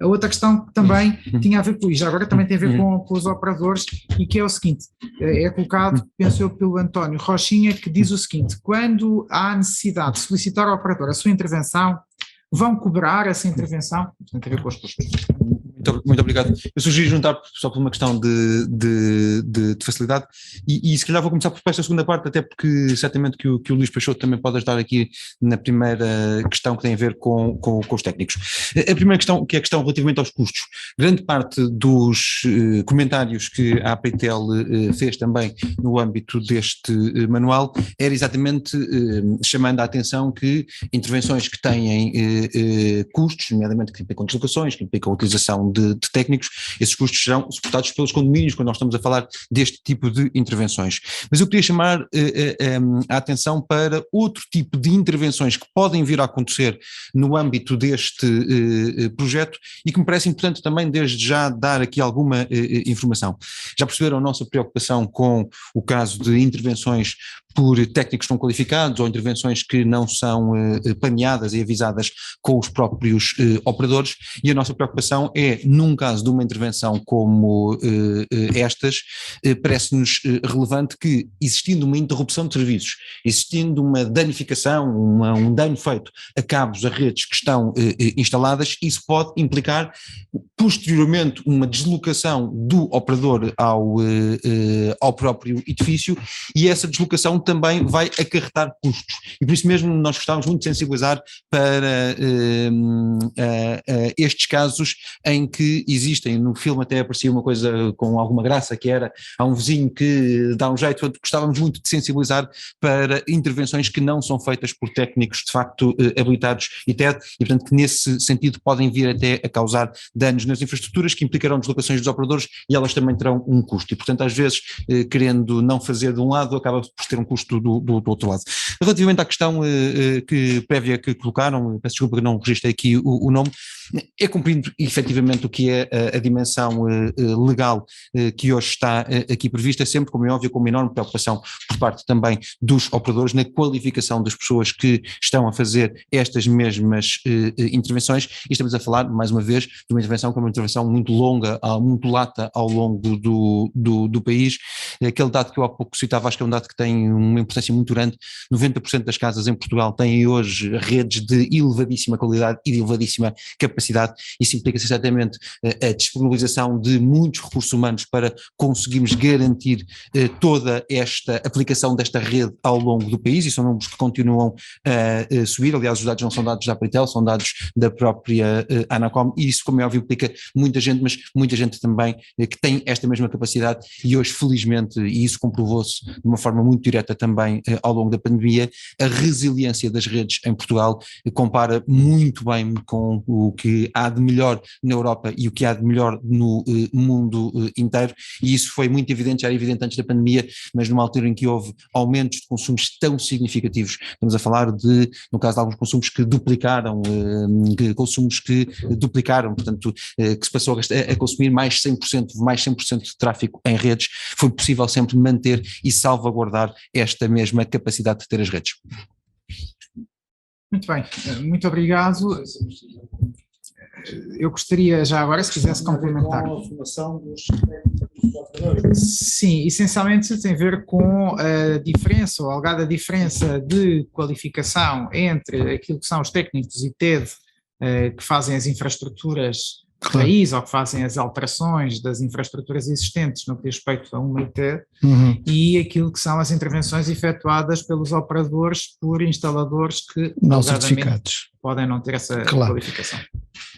A outra questão também tinha a ver com isso, agora também tem a ver com os operadores, e que é o seguinte, é colocado, penso eu, pelo António Rochinha, que diz o seguinte: quando há necessidade de solicitar ao operador a sua intervenção, vão cobrar essa intervenção? Portanto, tem a ver com os custos. Muito obrigado. Eu sugeri juntar só por uma questão de facilidade e se calhar vou começar por esta segunda parte, até porque certamente que o Luís Peixoto também pode ajudar aqui na primeira questão que tem a ver com os técnicos. A primeira questão, que é a questão relativamente aos custos. Grande parte dos comentários que a APTL fez também no âmbito deste manual era exatamente chamando a atenção que intervenções que têm custos, nomeadamente que implicam deslocações, que implicam a utilização de técnicos, esses custos serão suportados pelos condomínios quando nós estamos a falar deste tipo de intervenções. Mas eu queria chamar a atenção para outro tipo de intervenções que podem vir a acontecer no âmbito deste projeto e que me parece importante também desde já dar aqui alguma informação. Já perceberam a nossa preocupação com o caso de intervenções por técnicos não qualificados ou intervenções que não são planeadas e avisadas com os próprios operadores, e a nossa preocupação é, num caso de uma intervenção como estas, parece-nos relevante que, existindo uma interrupção de serviços, existindo uma danificação, um dano feito a cabos, a redes que estão instaladas, isso pode implicar posteriormente uma deslocação do operador ao próprio edifício, e essa deslocação também vai acarretar custos, e por isso mesmo nós gostávamos muito de sensibilizar para estes casos em que existem. No filme até aparecia uma coisa com alguma graça, que era, há um vizinho que dá um jeito, portanto gostávamos muito de sensibilizar para intervenções que não são feitas por técnicos de facto habilitados ITED, e portanto que nesse sentido podem vir até a causar danos nas infraestruturas que implicarão deslocações dos operadores e elas também terão um custo e, portanto, às vezes, querendo não fazer de um lado, acaba por ter um custo do outro lado. Relativamente à questão prévia que colocaram, peço desculpa que não registrei aqui o nome, é cumprindo efetivamente o que é a dimensão legal que hoje está aqui prevista, sempre, como é óbvio, com uma enorme preocupação por parte também dos operadores na qualificação das pessoas que estão a fazer estas mesmas intervenções, e estamos a falar, mais uma vez, de uma intervenção que é uma intervenção muito longa, muito lata ao longo do país. Aquele dado que eu há pouco citava, acho que é um dado que tem uma importância muito grande. 90% das casas em Portugal têm hoje redes de elevadíssima qualidade e de elevadíssima capacidade. Isso implica certamente a disponibilização de muitos recursos humanos para conseguirmos garantir toda esta aplicação desta rede ao longo do país, e são números que continuam a subir. Aliás, os dados não são dados da Apritel, são dados da própria Anacom, e isso, como é óbvio, implica muita gente, mas muita gente também que tem esta mesma capacidade, e hoje, felizmente, e isso comprovou-se de uma forma muito direta também ao longo da pandemia, a resiliência das redes em Portugal compara muito bem com o que há de melhor na Europa e o que há de melhor no mundo inteiro, e isso foi muito evidente, já era evidente antes da pandemia, mas numa altura em que houve aumentos de consumos tão significativos. Estamos a falar de, no caso de alguns consumos que duplicaram, portanto, que se passou a consumir mais 100% de tráfego em redes, foi possível sempre manter e salvaguardar esta mesma capacidade de ter as redes. Muito bem, muito obrigado. Eu gostaria já agora, se quisesse complementar. Com a formação dos Sim, essencialmente tem a ver com a diferença, ou a alegada diferença de qualificação entre aquilo que são os técnicos ITED que fazem as infraestruturas do país, ou que fazem as alterações das infraestruturas existentes no que diz respeito a uma ITED, e aquilo que são as intervenções efetuadas pelos operadores por instaladores que não certificados podem não ter essa qualificação.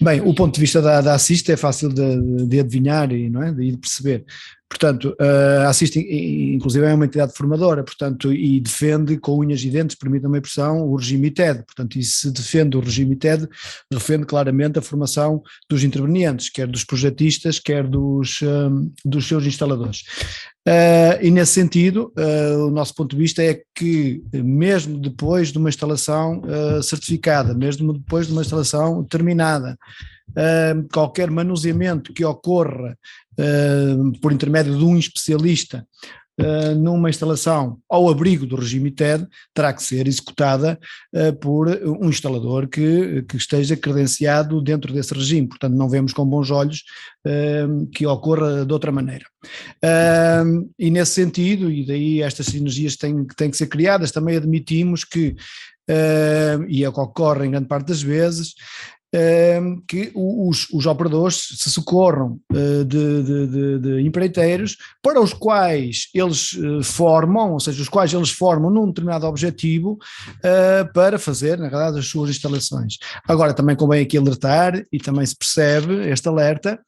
Bem, o ponto de vista da Assist é fácil de adivinhar e, não é, de perceber. Portanto, a Assist, inclusive, é uma entidade formadora, portanto, e defende com unhas e dentes, permita-me a expressão, o regime ITED. Portanto, e se defende o regime ITED, defende claramente a formação dos intervenientes, quer dos projetistas, quer dos seus instaladores. E nesse sentido, o nosso ponto de vista é que mesmo depois de uma instalação certificada, mesmo depois de uma instalação terminada, qualquer manuseamento que ocorra por intermédio de um especialista numa instalação ao abrigo do regime ITED terá que ser executada por um instalador que esteja credenciado dentro desse regime, portanto não vemos com bons olhos que ocorra de outra maneira. E nesse sentido, e daí estas sinergias têm que ser criadas, também admitimos que, e é o que ocorre em grande parte das vezes, que os operadores se socorram de empreiteiros para os quais eles formam, ou seja, os quais eles formam num determinado objetivo para fazer, na verdade, as suas instalações. Agora, também convém aqui alertar, e também se percebe este alerta,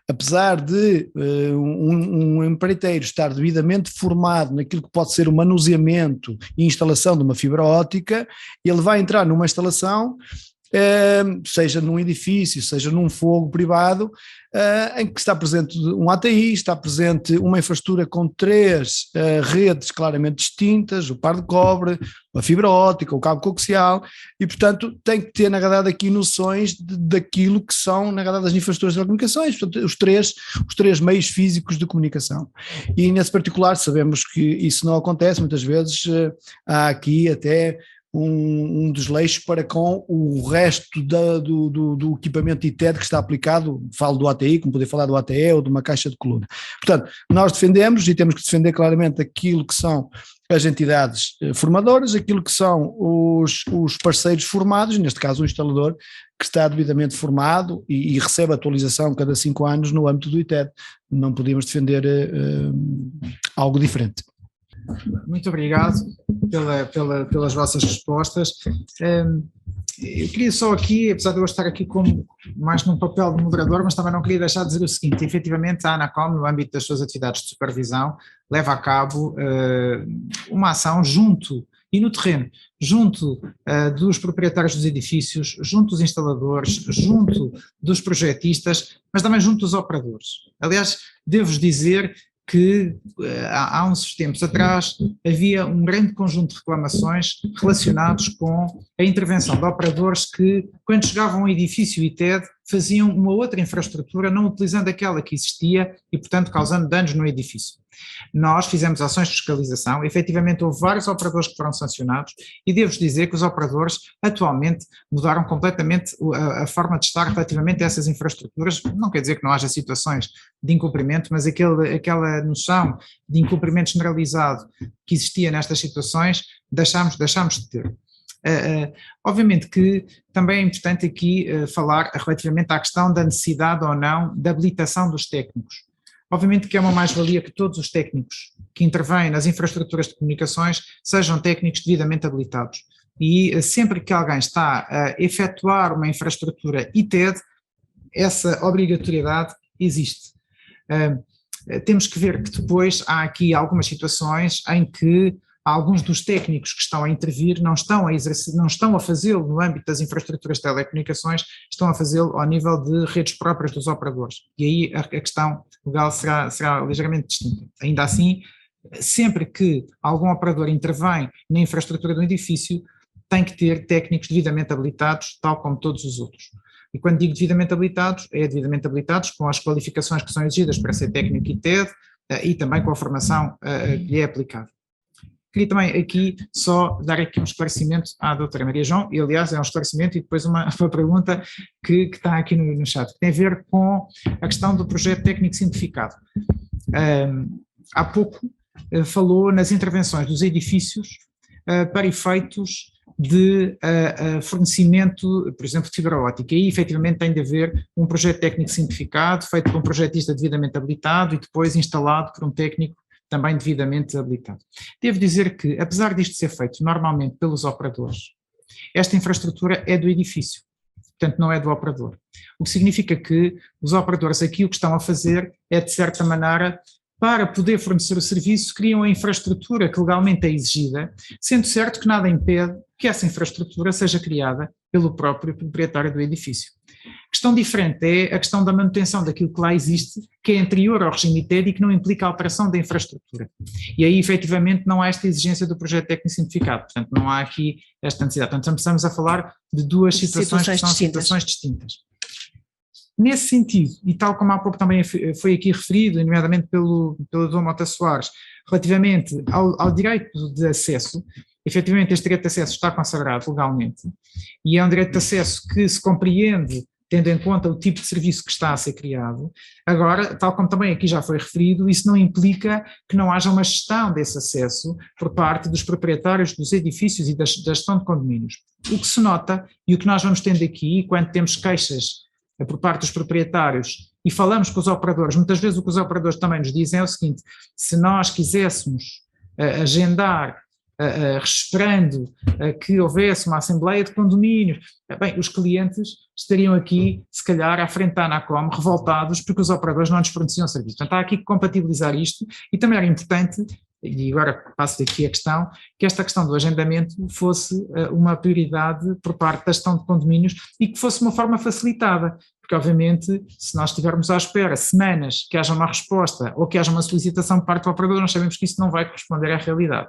apesar de um empreiteiro estar devidamente formado naquilo que pode ser o manuseamento e instalação de uma fibra óptica, ele vai entrar numa instalação, seja num edifício, seja num fogo privado, em que está presente um ATI, está presente uma infraestrutura com 3 redes claramente distintas, o par de cobre, a fibra óptica, o cabo coaxial, e portanto tem que ter na verdade aqui noções daquilo que são na verdade as infraestruturas de telecomunicações, portanto os três meios físicos de comunicação. E nesse particular sabemos que isso não acontece, muitas vezes há aqui até um desleixo para com o resto do equipamento ITED que está aplicado, falo do ATI, como poder falar do ATE ou de uma caixa de coluna. Portanto, nós defendemos e temos que defender claramente aquilo que são as entidades formadoras, aquilo que são os parceiros formados, neste caso o instalador que está devidamente formado e recebe atualização cada 5 anos no âmbito do ITED. Não podíamos defender algo diferente. Muito obrigado pelas vossas respostas. Eu queria só aqui, apesar de eu estar aqui mais num papel de moderador, mas também não queria deixar de dizer o seguinte: efetivamente a Anacom, no âmbito das suas atividades de supervisão, leva a cabo uma ação junto e no terreno, junto dos proprietários dos edifícios, junto dos instaladores, junto dos projetistas, mas também junto dos operadores. Aliás, devo-vos dizer que há uns tempos atrás havia um grande conjunto de reclamações relacionados com a intervenção de operadores que, quando chegavam a um edifício ITED, faziam uma outra infraestrutura não utilizando aquela que existia e, portanto, causando danos no edifício. Nós fizemos ações de fiscalização, efetivamente houve vários operadores que foram sancionados e devo-vos dizer que os operadores atualmente mudaram completamente a forma de estar relativamente a essas infraestruturas. Não quer dizer que não haja situações de incumprimento, mas aquela noção de incumprimento generalizado que existia nestas situações deixámos de ter. Obviamente que também é importante aqui falar relativamente à questão da necessidade ou não da habilitação dos técnicos. Obviamente que é uma mais-valia que todos os técnicos que intervêm nas infraestruturas de comunicações sejam técnicos devidamente habilitados. E sempre que alguém está a efetuar uma infraestrutura ITED, essa obrigatoriedade existe. Temos que ver que depois há aqui algumas situações em que alguns dos técnicos que estão a intervir não estão a fazê-lo no âmbito das infraestruturas de telecomunicações, estão a fazê-lo ao nível de redes próprias dos operadores. E aí a questão legal será ligeiramente distinta. Ainda assim, sempre que algum operador intervém na infraestrutura do edifício, tem que ter técnicos devidamente habilitados, tal como todos os outros. E quando digo devidamente habilitados, é devidamente habilitados com as qualificações que são exigidas para ser técnico ITED e também com a formação que lhe é aplicada. Queria também aqui só dar aqui um esclarecimento à doutora Maria João, e aliás é um esclarecimento e depois uma pergunta que está aqui no chat, que tem a ver com a questão do projeto técnico simplificado. Há pouco falou nas intervenções dos edifícios para efeitos de fornecimento, por exemplo, de fibra óptica, e aí efetivamente tem de haver um projeto técnico simplificado, feito por um projetista devidamente habilitado e depois instalado por um técnico também devidamente habilitado. Devo dizer que, apesar disto ser feito normalmente pelos operadores, esta infraestrutura é do edifício, portanto não é do operador. O que significa que os operadores aqui o que estão a fazer é, de certa maneira, para poder fornecer o serviço, criam a infraestrutura que legalmente é exigida, sendo certo que nada impede que essa infraestrutura seja criada pelo próprio proprietário do edifício. Questão diferente é a questão da manutenção daquilo que lá existe, que é anterior ao regime ITED e que não implica a alteração da infraestrutura. E aí, efetivamente, não há esta exigência do projeto técnico simplificado, portanto, não há aqui esta necessidade. Portanto, estamos a falar de duas situações que são situações distintas. Nesse sentido, e tal como há pouco também foi aqui referido, nomeadamente pelo Dr. Mota Soares, relativamente ao direito de acesso, efetivamente este direito de acesso está consagrado legalmente e é um direito de acesso que se compreende tendo em conta o tipo de serviço que está a ser criado. Agora, tal como também aqui já foi referido, isso não implica que não haja uma gestão desse acesso por parte dos proprietários dos edifícios e da gestão de condomínios. O que se nota e o que nós vamos tendo aqui, quando temos queixas por parte dos proprietários e falamos com os operadores, muitas vezes o que os operadores também nos dizem é o seguinte: se nós quiséssemos agendar, esperando que houvesse uma assembleia de condomínios, bem, os clientes estariam aqui, se calhar, à frente da ANACOM, revoltados porque os operadores não nos forneciam serviço. Portanto, há aqui que compatibilizar isto e também era importante, e agora passo aqui a questão, que esta questão do agendamento fosse uma prioridade por parte da gestão de condomínios e que fosse uma forma facilitada, porque obviamente se nós estivermos à espera semanas que haja uma resposta ou que haja uma solicitação por parte do operador, nós sabemos que isso não vai corresponder à realidade.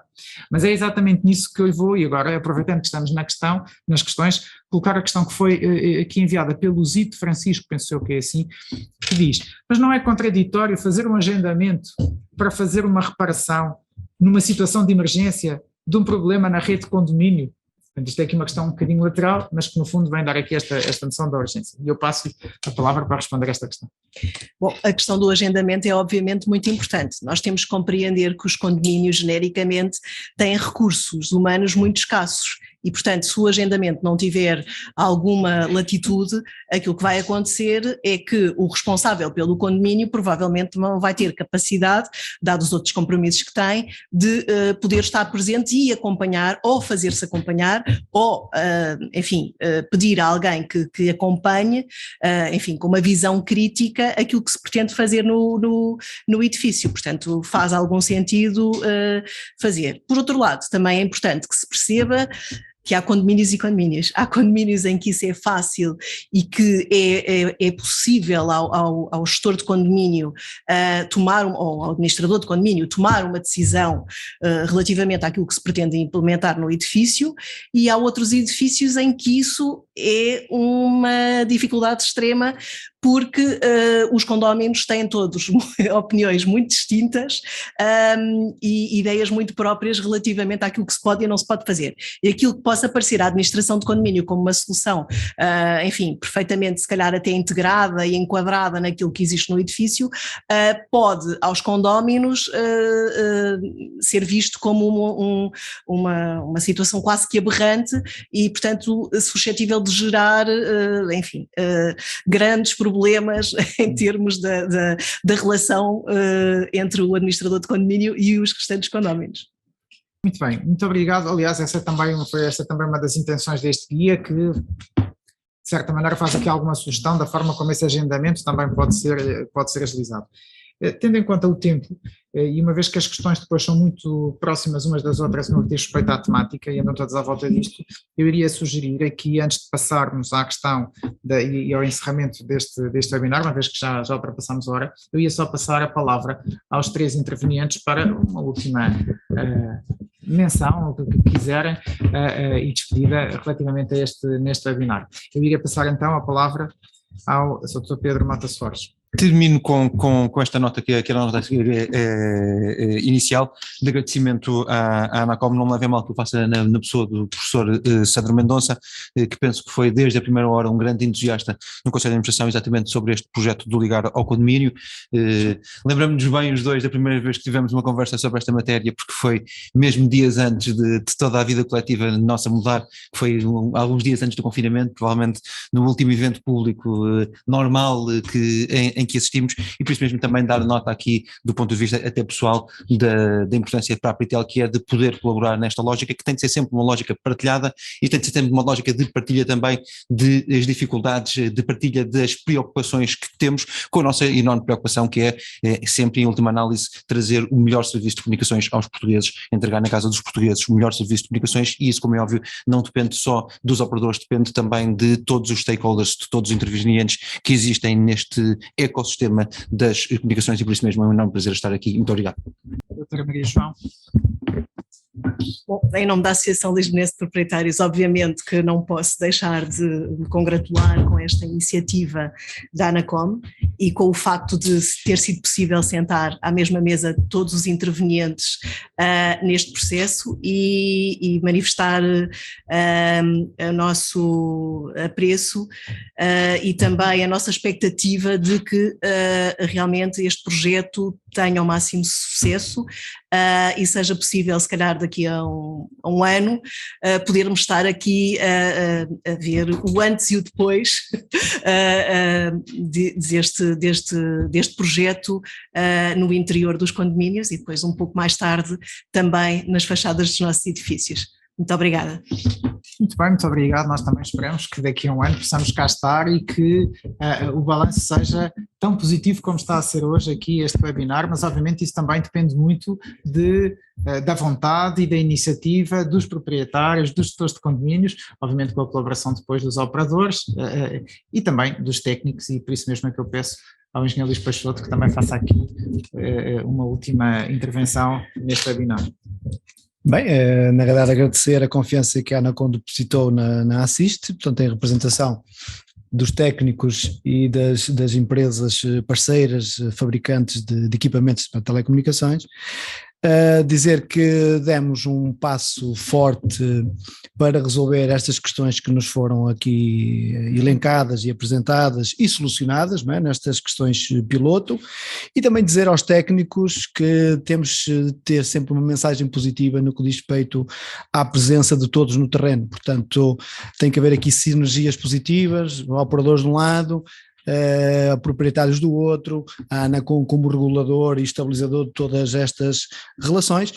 Mas é exatamente nisso que eu vou, e agora aproveitando que estamos nas questões, colocar a questão que foi aqui enviada pelo Zito Francisco, penso eu que é assim, que diz: mas não é contraditório fazer um agendamento para fazer uma reparação numa situação de emergência de um problema na rede de condomínio? Portanto, isto é aqui uma questão um bocadinho lateral, mas que no fundo vem dar aqui esta noção da urgência. E eu passo a palavra para responder a esta questão. Bom, a questão do agendamento é obviamente muito importante. Nós temos que compreender que os condomínios genericamente têm recursos humanos muito escassos e, portanto, se o agendamento não tiver alguma latitude, aquilo que vai acontecer é que o responsável pelo condomínio provavelmente não vai ter capacidade, dados os outros compromissos que tem, de poder estar presente e acompanhar, ou fazer-se acompanhar, ou, enfim, pedir a alguém que acompanhe, enfim, com uma visão crítica, aquilo que se pretende fazer no edifício. Portanto, faz algum sentido fazer. Por outro lado, também é importante que se perceba que há condomínios e condomínios. Há condomínios em que isso é fácil e que é possível ao gestor de condomínio ou ao administrador de condomínio tomar uma decisão relativamente àquilo que se pretende implementar no edifício, e há outros edifícios em que isso é uma dificuldade extrema, porque os condóminos têm todos opiniões muito distintas e ideias muito próprias relativamente àquilo que se pode e não se pode fazer. E aquilo que possa parecer à administração de condomínio como uma solução, enfim, perfeitamente se calhar até integrada e enquadrada naquilo que existe no edifício, pode aos condóminos ser visto como uma situação quase que aberrante e, portanto, suscetível de gerar, enfim, grandes problemas em termos da relação entre o administrador de condomínio e os restantes condóminos. Muito bem, muito obrigado. Aliás, essa também uma das intenções deste guia, que de certa maneira faz aqui alguma sugestão da forma como esse agendamento também pode ser agilizado. Tendo em conta o tempo, e uma vez que as questões depois são muito próximas umas das outras no que diz respeito à temática e andam todas à volta disto, eu iria sugerir aqui, antes de passarmos à questão e ao encerramento deste webinar, uma vez que já ultrapassamos a hora, eu ia só passar a palavra aos 3 intervenientes para uma última menção, o que quiserem, e despedida relativamente a neste webinar. Eu iria passar então a palavra ao Dr. Pedro Mota Soares. Termino com esta nota que era a nota inicial de agradecimento à Anacom. Não me levem mal que eu faça na pessoa do professor Sandro Mendonça, que penso que foi desde a primeira hora um grande entusiasta no Conselho de Administração exatamente sobre este projeto do ligar ao condomínio. Lembramos-nos bem os dois da primeira vez que tivemos uma conversa sobre esta matéria, porque foi mesmo dias antes de toda a vida coletiva nossa mudar, foi alguns dias antes do confinamento, provavelmente no último evento público normal em que assistimos, e por isso mesmo também dar nota aqui do ponto de vista até pessoal da importância para a Pritel, que é de poder colaborar nesta lógica, que tem de ser sempre uma lógica partilhada e tem de ser sempre uma lógica de partilha também das dificuldades, de partilha das preocupações que temos, com a nossa enorme preocupação que é sempre, em última análise, trazer o melhor serviço de comunicações aos portugueses, entregar na casa dos portugueses o melhor serviço de comunicações, e isso, como é óbvio, não depende só dos operadores, depende também de todos os stakeholders, de todos os intervenientes que existem neste ecossistema das comunicações, e por isso mesmo é um enorme prazer estar aqui. Muito obrigado. Doutora Maria João. Bom, em nome da Associação Lisbonense de Proprietários, obviamente que não posso deixar de me congratular com esta iniciativa da Anacom e com o facto de ter sido possível sentar à mesma mesa todos os intervenientes neste processo e manifestar o nosso apreço e também a nossa expectativa de que realmente este projeto tenha o máximo sucesso e seja possível, se calhar daqui a um ano, podermos estar aqui a ver o antes e o depois deste projeto no interior dos condomínios e depois um pouco mais tarde também nas fachadas dos nossos edifícios. Muito obrigada. Muito bem, muito obrigado. Nós também esperamos que daqui a um ano possamos cá estar e que o balanço seja tão positivo como está a ser hoje aqui este webinar, mas obviamente isso também depende muito da vontade e da iniciativa dos proprietários, dos gestores de condomínios, obviamente com a colaboração depois dos operadores e também dos técnicos, e por isso mesmo é que eu peço ao engenheiro Luís Peixoto que também faça aqui uma última intervenção neste webinar. Bem, na verdade agradecer a confiança que a Anacom depositou na Assist, portanto em representação dos técnicos e das empresas parceiras, fabricantes de equipamentos para telecomunicações, dizer que demos um passo forte para resolver estas questões que nos foram aqui elencadas e apresentadas e solucionadas, não é, nestas questões piloto, e também dizer aos técnicos que temos de ter sempre uma mensagem positiva no que diz respeito à presença de todos no terreno. Portanto, tem que haver aqui sinergias positivas, operadores de um lado, proprietários do outro, a ANACOM como regulador e estabilizador de todas estas relações.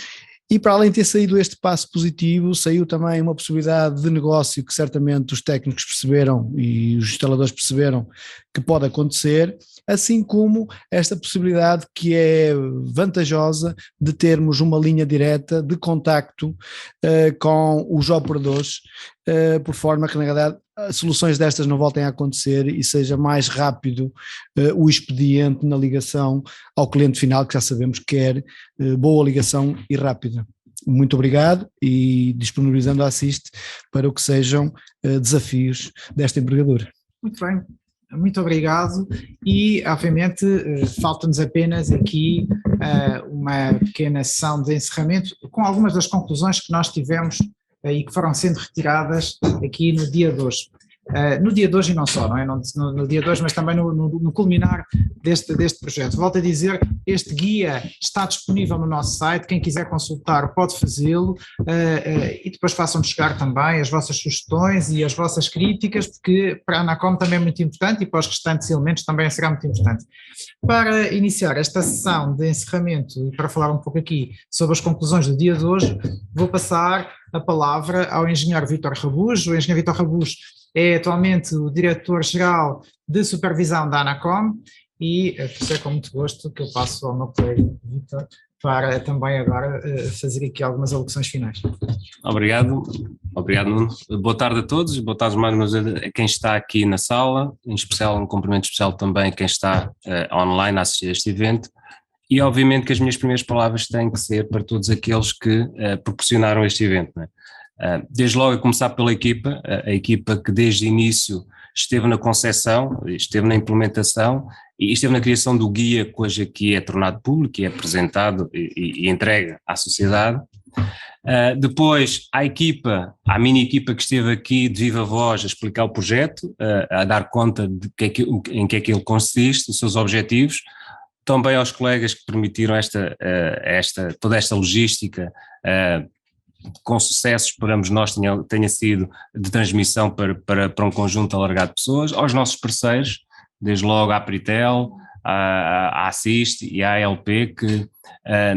E para além de ter saído este passo positivo, saiu também uma possibilidade de negócio que certamente os técnicos perceberam e os instaladores perceberam que pode acontecer, assim como esta possibilidade que é vantajosa de termos uma linha direta de contacto com os operadores, por forma que na verdade soluções destas não voltem a acontecer e seja mais rápido o expediente na ligação ao cliente final, que já sabemos que quer boa ligação e rápida. Muito obrigado e disponibilizando a Assist para o que sejam desafios desta envergadura. Muito bem, muito obrigado e obviamente falta-nos apenas aqui uma pequena sessão de encerramento com algumas das conclusões que nós tivemos e que foram sendo retiradas aqui no dia de hoje. No dia de hoje e não só, não é? No dia de hoje, mas também no culminar deste projeto. Volto a dizer, este guia está disponível no nosso site, quem quiser consultar pode fazê-lo e depois façam-nos chegar também as vossas sugestões e as vossas críticas, porque para a ANACOM também é muito importante e para os restantes elementos também será muito importante. Para iniciar esta sessão de encerramento e para falar um pouco aqui sobre as conclusões do dia de hoje, vou passar a palavra ao engenheiro Vítor Rabuz. O engenheiro Vítor Rabuz é atualmente o diretor-geral de supervisão da ANACOM e é com muito gosto que eu passo ao meu colega Vítor para também agora fazer aqui algumas alocuções finais. Obrigado, Nuno. Boa tarde a todos, boa tarde mais a quem está aqui na sala, em especial um cumprimento especial também a quem está online a assistir a este evento. E obviamente que as minhas primeiras palavras têm que ser para todos aqueles que proporcionaram este evento, não é? Desde logo a começar pela equipa, a equipa que desde o início esteve na concepção, esteve na implementação e esteve na criação do guia que hoje aqui é tornado público e é apresentado e entregue à sociedade. Depois à mini equipa que esteve aqui de viva voz a explicar o projeto, a dar conta de em que é que ele consiste, os seus objetivos. Também aos colegas que permitiram toda esta logística com sucesso, esperamos nós tenha sido de transmissão para um conjunto alargado de pessoas, aos nossos parceiros, desde logo à Pritel, à Assist e à ALP, que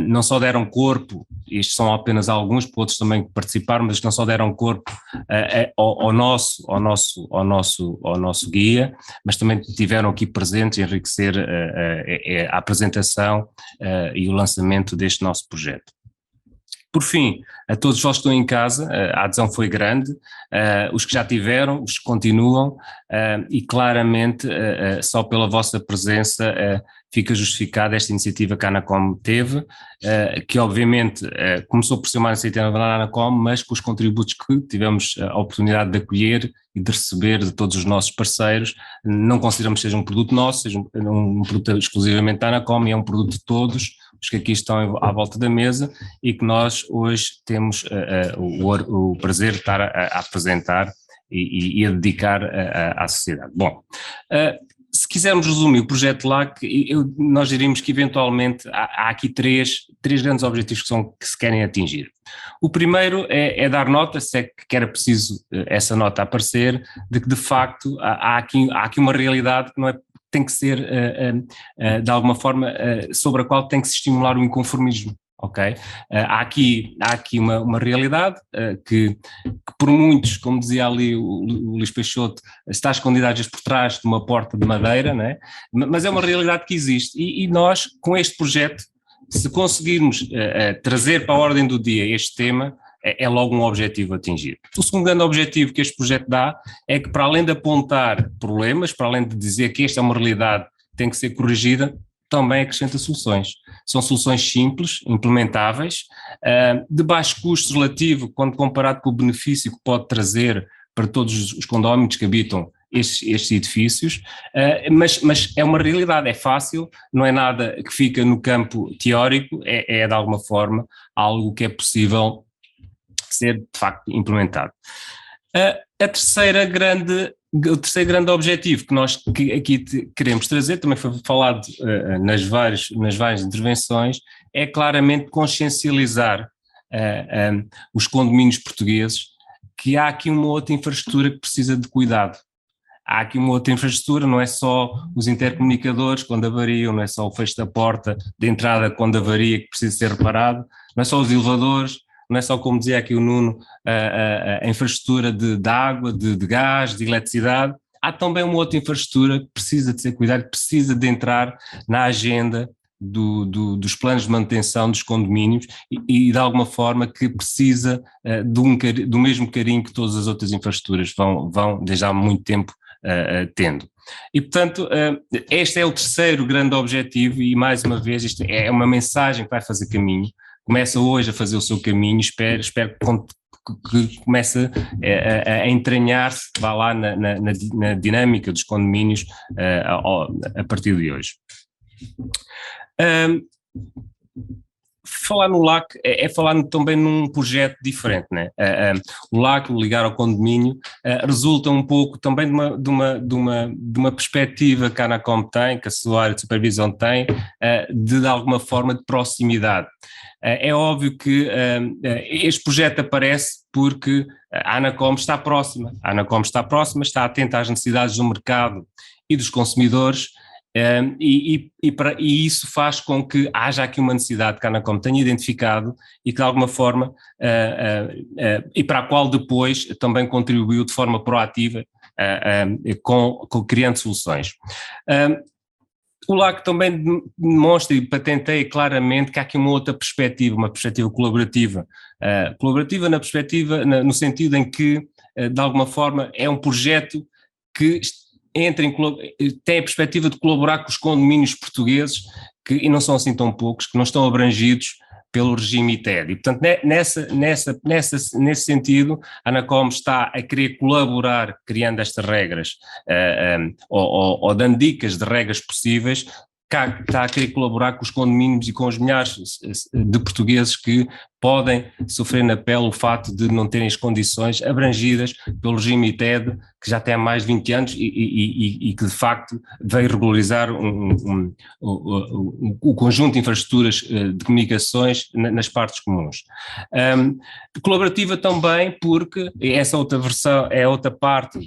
não só deram corpo, estes são apenas alguns, outros também que participaram, mas que não só deram corpo ao nosso guia, mas também tiveram aqui presentes a enriquecer a apresentação e o lançamento deste nosso projeto. Por fim, a todos vós que estão em casa, a adesão foi grande, os que já tiveram, os que continuam, e claramente só pela vossa presença fica justificada esta iniciativa que a ANACOM teve, que obviamente começou por ser uma iniciativa da ANACOM, mas com os contributos que tivemos a oportunidade de acolher e de receber de todos os nossos parceiros. Não consideramos que seja um produto nosso, seja um produto exclusivamente da ANACOM, é um produto de todos os que aqui estão à volta da mesa e que nós hoje temos o prazer de estar a apresentar e a dedicar à sociedade. Bom, se quisermos resumir o projeto LAC, nós diríamos que eventualmente há aqui três grandes objetivos que se querem atingir. O primeiro é dar nota, se é que era preciso essa nota aparecer, de que de facto há aqui uma realidade que não é, tem que ser de alguma forma sobre a qual tem que se estimular o inconformismo. Ok? Há aqui uma realidade que por muitos, como dizia ali o Luís Peixoto, está escondida às vezes por trás de uma porta de madeira, não é? Mas é uma realidade que existe e nós, com este projeto, se conseguirmos trazer para a ordem do dia este tema, é logo um objetivo atingido. O segundo grande objetivo que este projeto dá é que, para além de apontar problemas, para além de dizer que esta é uma realidade que tem que ser corrigida, também acrescenta soluções. São soluções simples, implementáveis, de baixo custo relativo quando comparado com o benefício que pode trazer para todos os condóminos que habitam estes edifícios, mas é uma realidade, é fácil, não é nada que fica no campo teórico, é de alguma forma algo que é possível ser de facto implementado. O terceiro grande objetivo que nós aqui queremos trazer, também foi falado nas várias intervenções, é claramente consciencializar os condomínios portugueses que há aqui uma outra infraestrutura que precisa de cuidado. Há aqui uma outra infraestrutura, não é só os intercomunicadores quando avariam, não é só o fecho da porta de entrada quando avaria que precisa ser reparado, não é só os elevadores, não é só, como dizia aqui o Nuno, a infraestrutura de água, de gás, de eletricidade. Há também uma outra infraestrutura que precisa de ser cuidada, que precisa de entrar na agenda dos planos de manutenção dos condomínios e de alguma forma que precisa do mesmo carinho que todas as outras infraestruturas vão desde há muito tempo tendo. E portanto este é o terceiro grande objetivo e mais uma vez isto é uma mensagem que vai fazer caminho, começa hoje a fazer o seu caminho, espero que comece a entranhar-se, vá lá na dinâmica dos condomínios a partir de hoje. Falar no LAC é falar também num projeto diferente, né? O LAC, o Ligar ao Condomínio, resulta um pouco também de uma perspectiva que a ANACOM tem, que a sua área de supervisão tem, de alguma forma de proximidade. É óbvio que este projeto aparece porque a ANACOM está próxima, está atenta às necessidades do mercado e dos consumidores. E isso faz com que haja aqui uma necessidade que a ANACOM tenha identificado e que de alguma forma, e para a qual depois também contribuiu de forma proativa criando soluções. O LAC também demonstra e patenteia claramente que há aqui uma outra perspectiva, uma perspectiva colaborativa. Colaborativa na perspectiva, no sentido em que, de alguma forma, é um projeto que tem a perspectiva de colaborar com os condomínios portugueses, e não são assim tão poucos, que não estão abrangidos pelo regime ITED. E, portanto, nesse sentido, a ANACOM está a querer colaborar criando estas regras, ou dando dicas de regras possíveis, está a querer colaborar com os condomínios e com os milhares de portugueses que podem sofrer na pele o fato de não terem as condições abrangidas pelo regime ITED, que já tem há mais de 20 anos e que de facto veio regularizar o conjunto de infraestruturas de comunicações nas partes comuns. Colaborativa também porque essa outra versão é outra parte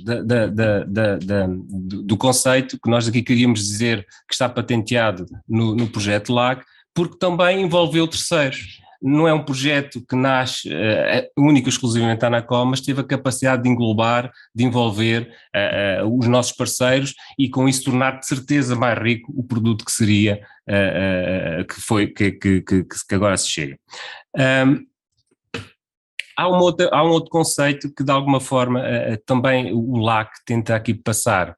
do conceito que nós aqui queríamos dizer que está patenteado no projeto LAC, porque também envolveu terceiros. Não é um projeto que nasce único e exclusivamente da ANACOM, mas teve a capacidade de englobar, de envolver os nossos parceiros e com isso tornar de certeza mais rico o produto que seria, que agora se chega. Há um outro conceito que de alguma forma também o LAC tenta aqui passar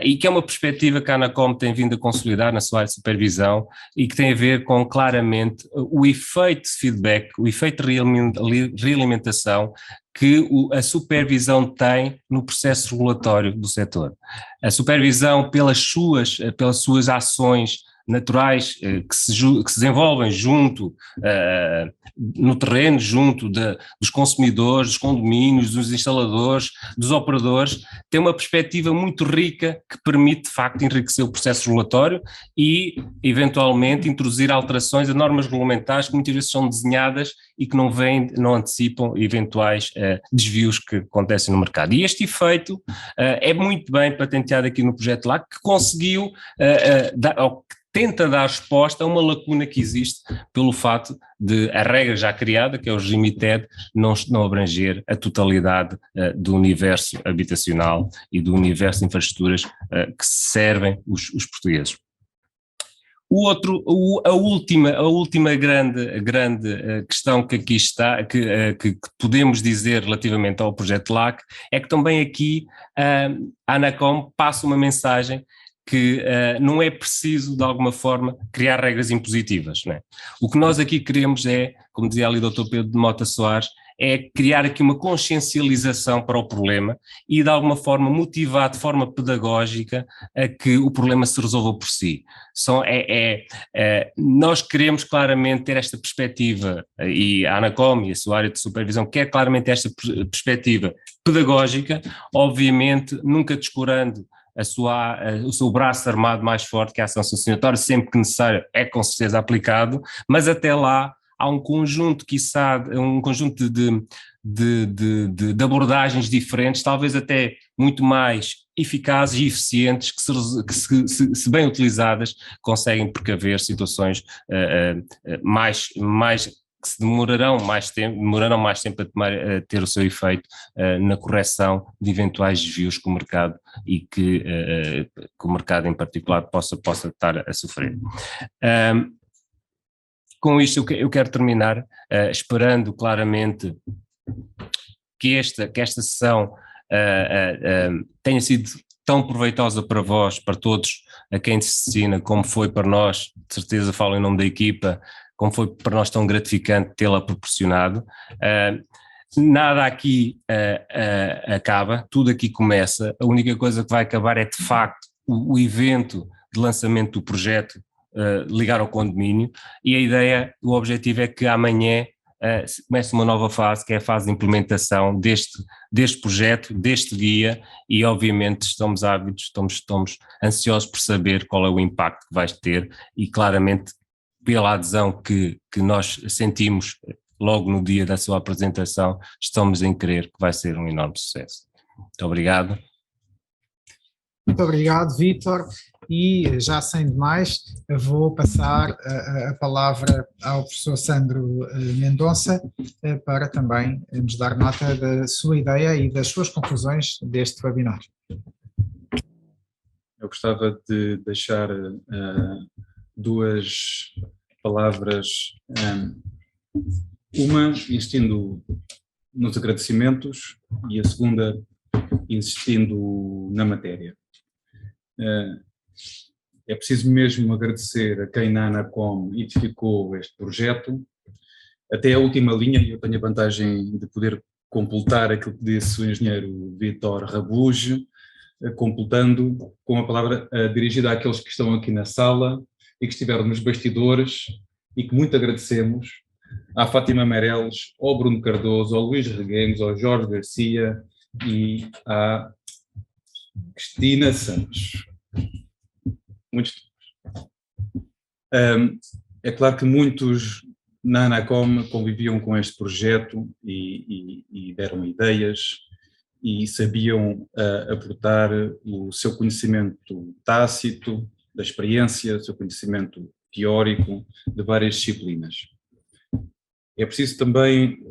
e que é uma perspectiva que a ANACOM tem vindo a consolidar na sua área de supervisão e que tem a ver com claramente o efeito de feedback, o efeito de realimentação que a supervisão tem no processo regulatório do setor. A supervisão pelas suas ações naturais que se desenvolvem junto, no terreno, junto dos consumidores, dos condomínios, dos instaladores, dos operadores, tem uma perspectiva muito rica que permite, de facto, enriquecer o processo regulatório e, eventualmente, introduzir alterações a normas regulamentares que muitas vezes são desenhadas e que não antecipam eventuais desvios que acontecem no mercado. E este efeito é muito bem patenteado aqui no projeto LAC, que conseguiu tenta dar resposta a uma lacuna que existe pelo fato de a regra já criada, que é o regime ITED, não abranger a totalidade do universo habitacional e do universo de infraestruturas que servem os portugueses. A última grande questão que aqui está, que podemos dizer relativamente ao projeto LAC, é que também aqui a ANACOM passa uma mensagem que não é preciso, de alguma forma, criar regras impositivas, não é? O que nós aqui queremos é, como dizia ali o Dr. Pedro de Mota Soares, é criar aqui uma consciencialização para o problema e de alguma forma motivar de forma pedagógica a que o problema se resolva por si. Nós queremos claramente ter esta perspectiva, e a ANACOM e a sua área de supervisão quer claramente esta perspectiva pedagógica, obviamente nunca descurando o seu braço armado mais forte, que é a ação sancionatória, sempre que necessário é com certeza aplicado, mas até lá há um conjunto, de abordagens diferentes, talvez até muito mais eficazes e eficientes, que se bem utilizadas conseguem precaver situações que se demorarão mais tempo a ter o seu efeito na correção de eventuais desvios que o mercado e que o mercado em particular possa estar a sofrer. Com isto eu quero terminar esperando claramente que esta sessão tenha sido tão proveitosa para vós, para todos a quem se destina, como foi para nós, de certeza falo em nome da equipa, como foi para nós tão gratificante tê-la proporcionado. Nada aqui acaba, tudo aqui começa, a única coisa que vai acabar é de facto o evento de lançamento do projeto ligar ao condomínio, e a ideia, o objetivo é que amanhã comece uma nova fase, que é a fase de implementação deste projeto, deste guia, e obviamente estamos ávidos, estamos ansiosos por saber qual é o impacto que vai ter, e claramente pela adesão que nós sentimos logo no dia da sua apresentação, estamos em crer que vai ser um enorme sucesso. Muito obrigado. Muito obrigado, Vítor, e já sem demais vou passar a palavra ao professor Sandro Mendonça para também nos dar nota da sua ideia e das suas conclusões deste webinar. Eu gostava de deixar duas palavras, uma insistindo nos agradecimentos e a segunda insistindo na matéria. É preciso mesmo agradecer a quem na ANACOM edificou este projeto, até a última linha, e eu tenho a vantagem de poder completar aquilo que disse o engenheiro Vítor Rabuge, completando com a palavra dirigida àqueles que estão aqui na sala e que estiveram nos bastidores, e que muito agradecemos, à Fátima Meireles, ao Bruno Cardoso, ao Luís Reguengos, ao Jorge Garcia e à Cristina Santos. Muitos. É claro que muitos na ANACOM conviviam com este projeto e deram ideias e sabiam aportar o seu conhecimento tácito, da experiência, o seu conhecimento teórico de várias disciplinas. É preciso também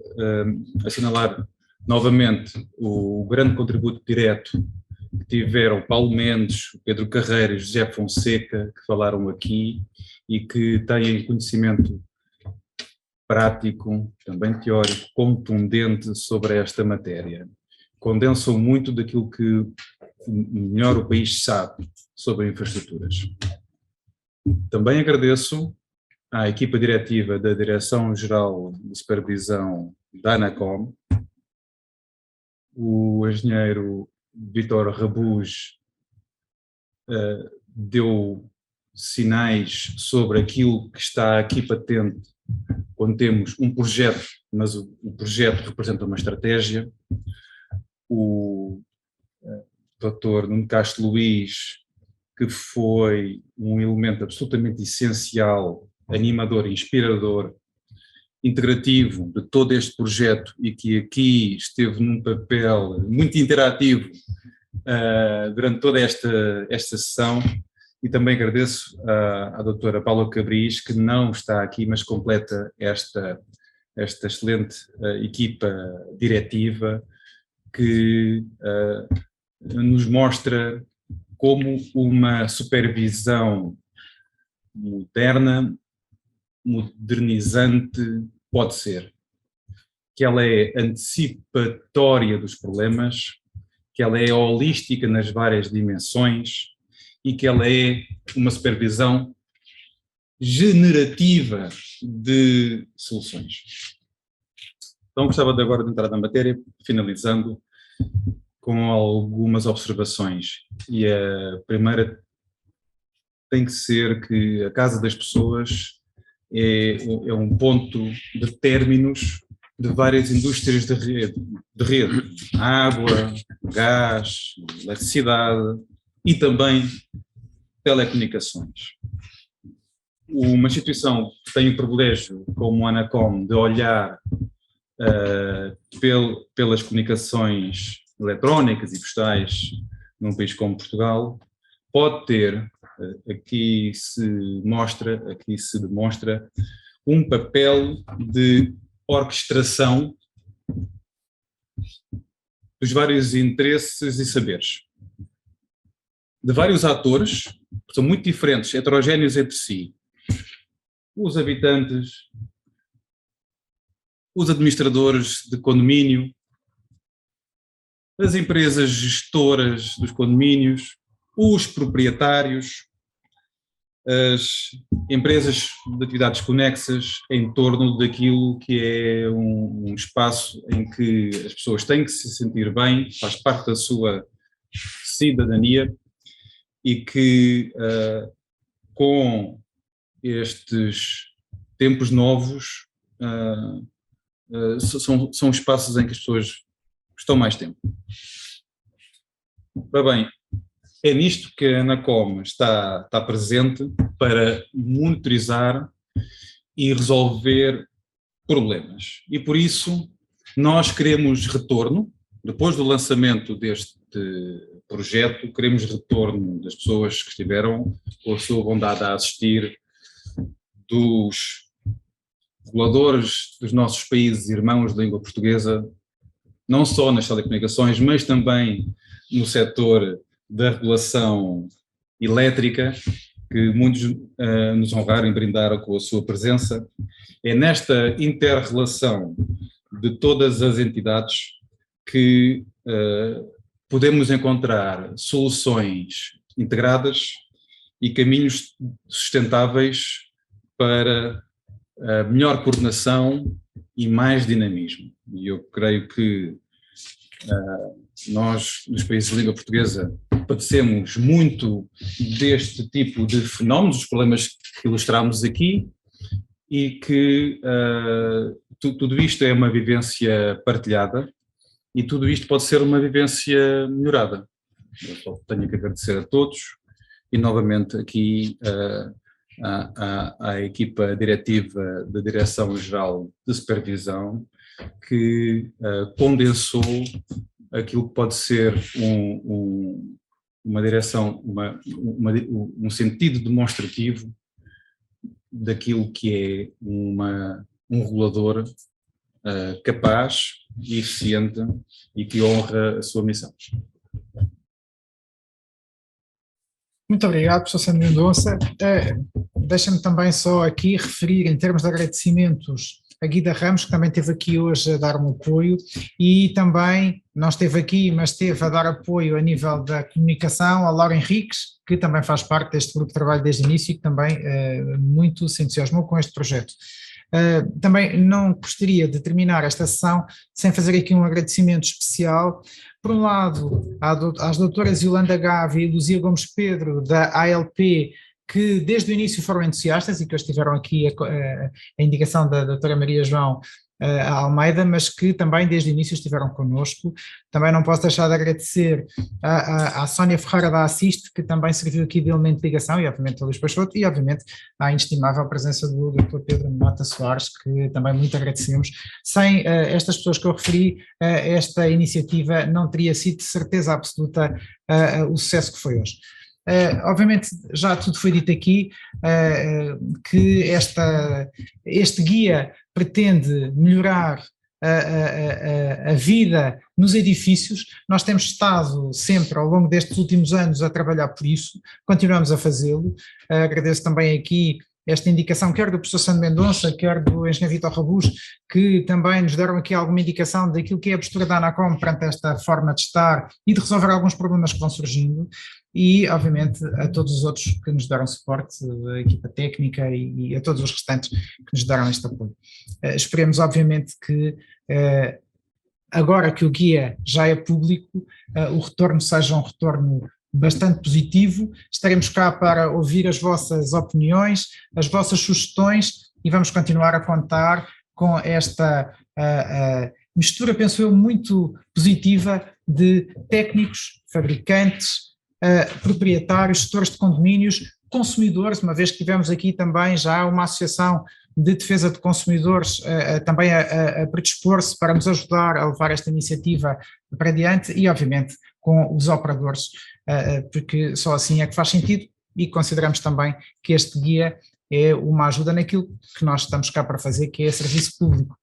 assinalar novamente o grande contributo direto que tiveram Paulo Mendes, Pedro Carreira e José Fonseca, que falaram aqui e que têm conhecimento prático, também teórico, contundente sobre esta matéria. Condensam muito daquilo que melhor o país sabe sobre infraestruturas. Também agradeço à equipa diretiva da Direção-Geral de Supervisão da ANACOM, o engenheiro Vítor Rabuge deu sinais sobre aquilo que está aqui patente quando temos um projeto, mas o projeto representa uma estratégia. O Dr. Nuno Castro Luís, que foi um elemento absolutamente essencial, animador, inspirador, integrativo de todo este projeto e que aqui esteve num papel muito interativo durante toda esta sessão, e também agradeço à doutora Paula Cabris, que não está aqui, mas completa esta excelente equipa diretiva que nos mostra como uma supervisão moderna, modernizante pode ser, que ela é antecipatória dos problemas, que ela é holística nas várias dimensões e que ela é uma supervisão generativa de soluções. Então gostava de agora de entrar na matéria, finalizando com algumas observações. E a primeira tem que ser que a casa das pessoas é um ponto de términos de várias indústrias de rede, água, gás, eletricidade e também telecomunicações. Uma instituição que tem o privilégio, como a ANACOM, de olhar pelas comunicações eletrónicas e postais num país como Portugal, pode ter, aqui se demonstra, um papel de orquestração dos vários interesses e saberes. De vários atores, que são muito diferentes, heterogéneos entre si. Os habitantes, os administradores de condomínio, as empresas gestoras dos condomínios, os proprietários, as empresas de atividades conexas em torno daquilo que é um espaço em que as pessoas têm que se sentir bem, faz parte da sua cidadania e que com estes tempos novos são espaços em que as pessoas estão mais tempo. Ora bem, é nisto que a ANACOM está presente para monitorizar e resolver problemas. E por isso nós queremos retorno, depois do lançamento deste projeto, queremos retorno das pessoas que estiveram com a sua bondade a assistir, dos reguladores dos nossos países irmãos de língua portuguesa, não só nas telecomunicações, mas também no setor da regulação elétrica, que muitos nos honraram e brindaram com a sua presença. É nesta inter-relação de todas as entidades que podemos encontrar soluções integradas e caminhos sustentáveis para a melhor coordenação e mais dinamismo. E eu creio que nós, nos países de língua portuguesa, padecemos muito deste tipo de fenómenos, os problemas que ilustramos aqui, e que tudo isto é uma vivência partilhada e tudo isto pode ser uma vivência melhorada. Eu só tenho que agradecer a todos e novamente aqui à equipa diretiva da Direção-Geral de Supervisão, que condensou aquilo que pode ser uma direção, um sentido demonstrativo daquilo que é um regulador capaz e eficiente e que honra a sua missão. Muito obrigado, professor Sandro Mendonça. Deixa-me também só aqui referir, em termos de agradecimentos, a Guida Ramos, que também esteve aqui hoje a dar-me apoio, e também, não esteve aqui, mas esteve a dar apoio a nível da comunicação, a Laura Henriques, que também faz parte deste grupo de trabalho desde o início e que também muito se entusiasmou com este projeto. Também não gostaria de terminar esta sessão sem fazer aqui um agradecimento especial, por um lado, às doutoras Yolanda Gavi e Luzia Gomes Pedro, da ALP, que desde o início foram entusiastas e que hoje tiveram aqui a indicação da doutora Maria João Almeida, mas que também desde o início estiveram connosco. Também não posso deixar de agradecer à Sónia Ferreira da Assiste, que também serviu aqui de elemento de ligação, e obviamente ao Luís Peixoto, e obviamente à inestimável presença do Dr. Pedro Mota Soares, que também muito agradecemos. Sem estas pessoas que eu referi, esta iniciativa não teria sido de certeza absoluta o sucesso que foi hoje. Obviamente já tudo foi dito aqui, que este guia pretende melhorar a vida nos edifícios. Nós temos estado sempre ao longo destes últimos anos a trabalhar por isso, continuamos a fazê-lo. Agradeço também aqui esta indicação, quer do professor Sandro Mendonça, quer do engenheiro Vítor Rabus, que também nos deram aqui alguma indicação daquilo que é a postura da ANACOM perante esta forma de estar e de resolver alguns problemas que vão surgindo. e, obviamente, a todos os outros que nos deram suporte, a equipa técnica e a todos os restantes que nos deram este apoio. Esperemos, obviamente, que agora que o guia já é público, o retorno seja um retorno bastante positivo. Estaremos cá para ouvir as vossas opiniões, as vossas sugestões, e vamos continuar a contar com esta mistura, penso eu, muito positiva de técnicos, fabricantes, proprietários, gestores de condomínios, consumidores, uma vez que tivemos aqui também já uma associação de defesa de consumidores também a predispor-se para nos ajudar a levar esta iniciativa para diante, e obviamente com os operadores, porque só assim é que faz sentido, e consideramos também que este guia é uma ajuda naquilo que nós estamos cá para fazer, que é serviço público.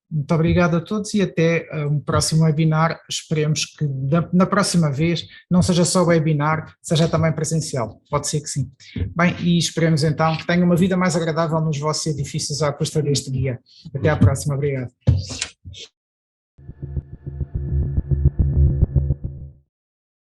Muito obrigado a todos e até um próximo webinar. Esperemos que na próxima vez não seja só webinar, seja também presencial. Pode ser que sim. Bem, e esperemos então que tenham uma vida mais agradável nos vossos edifícios à custa deste guia. Até à próxima. Obrigado.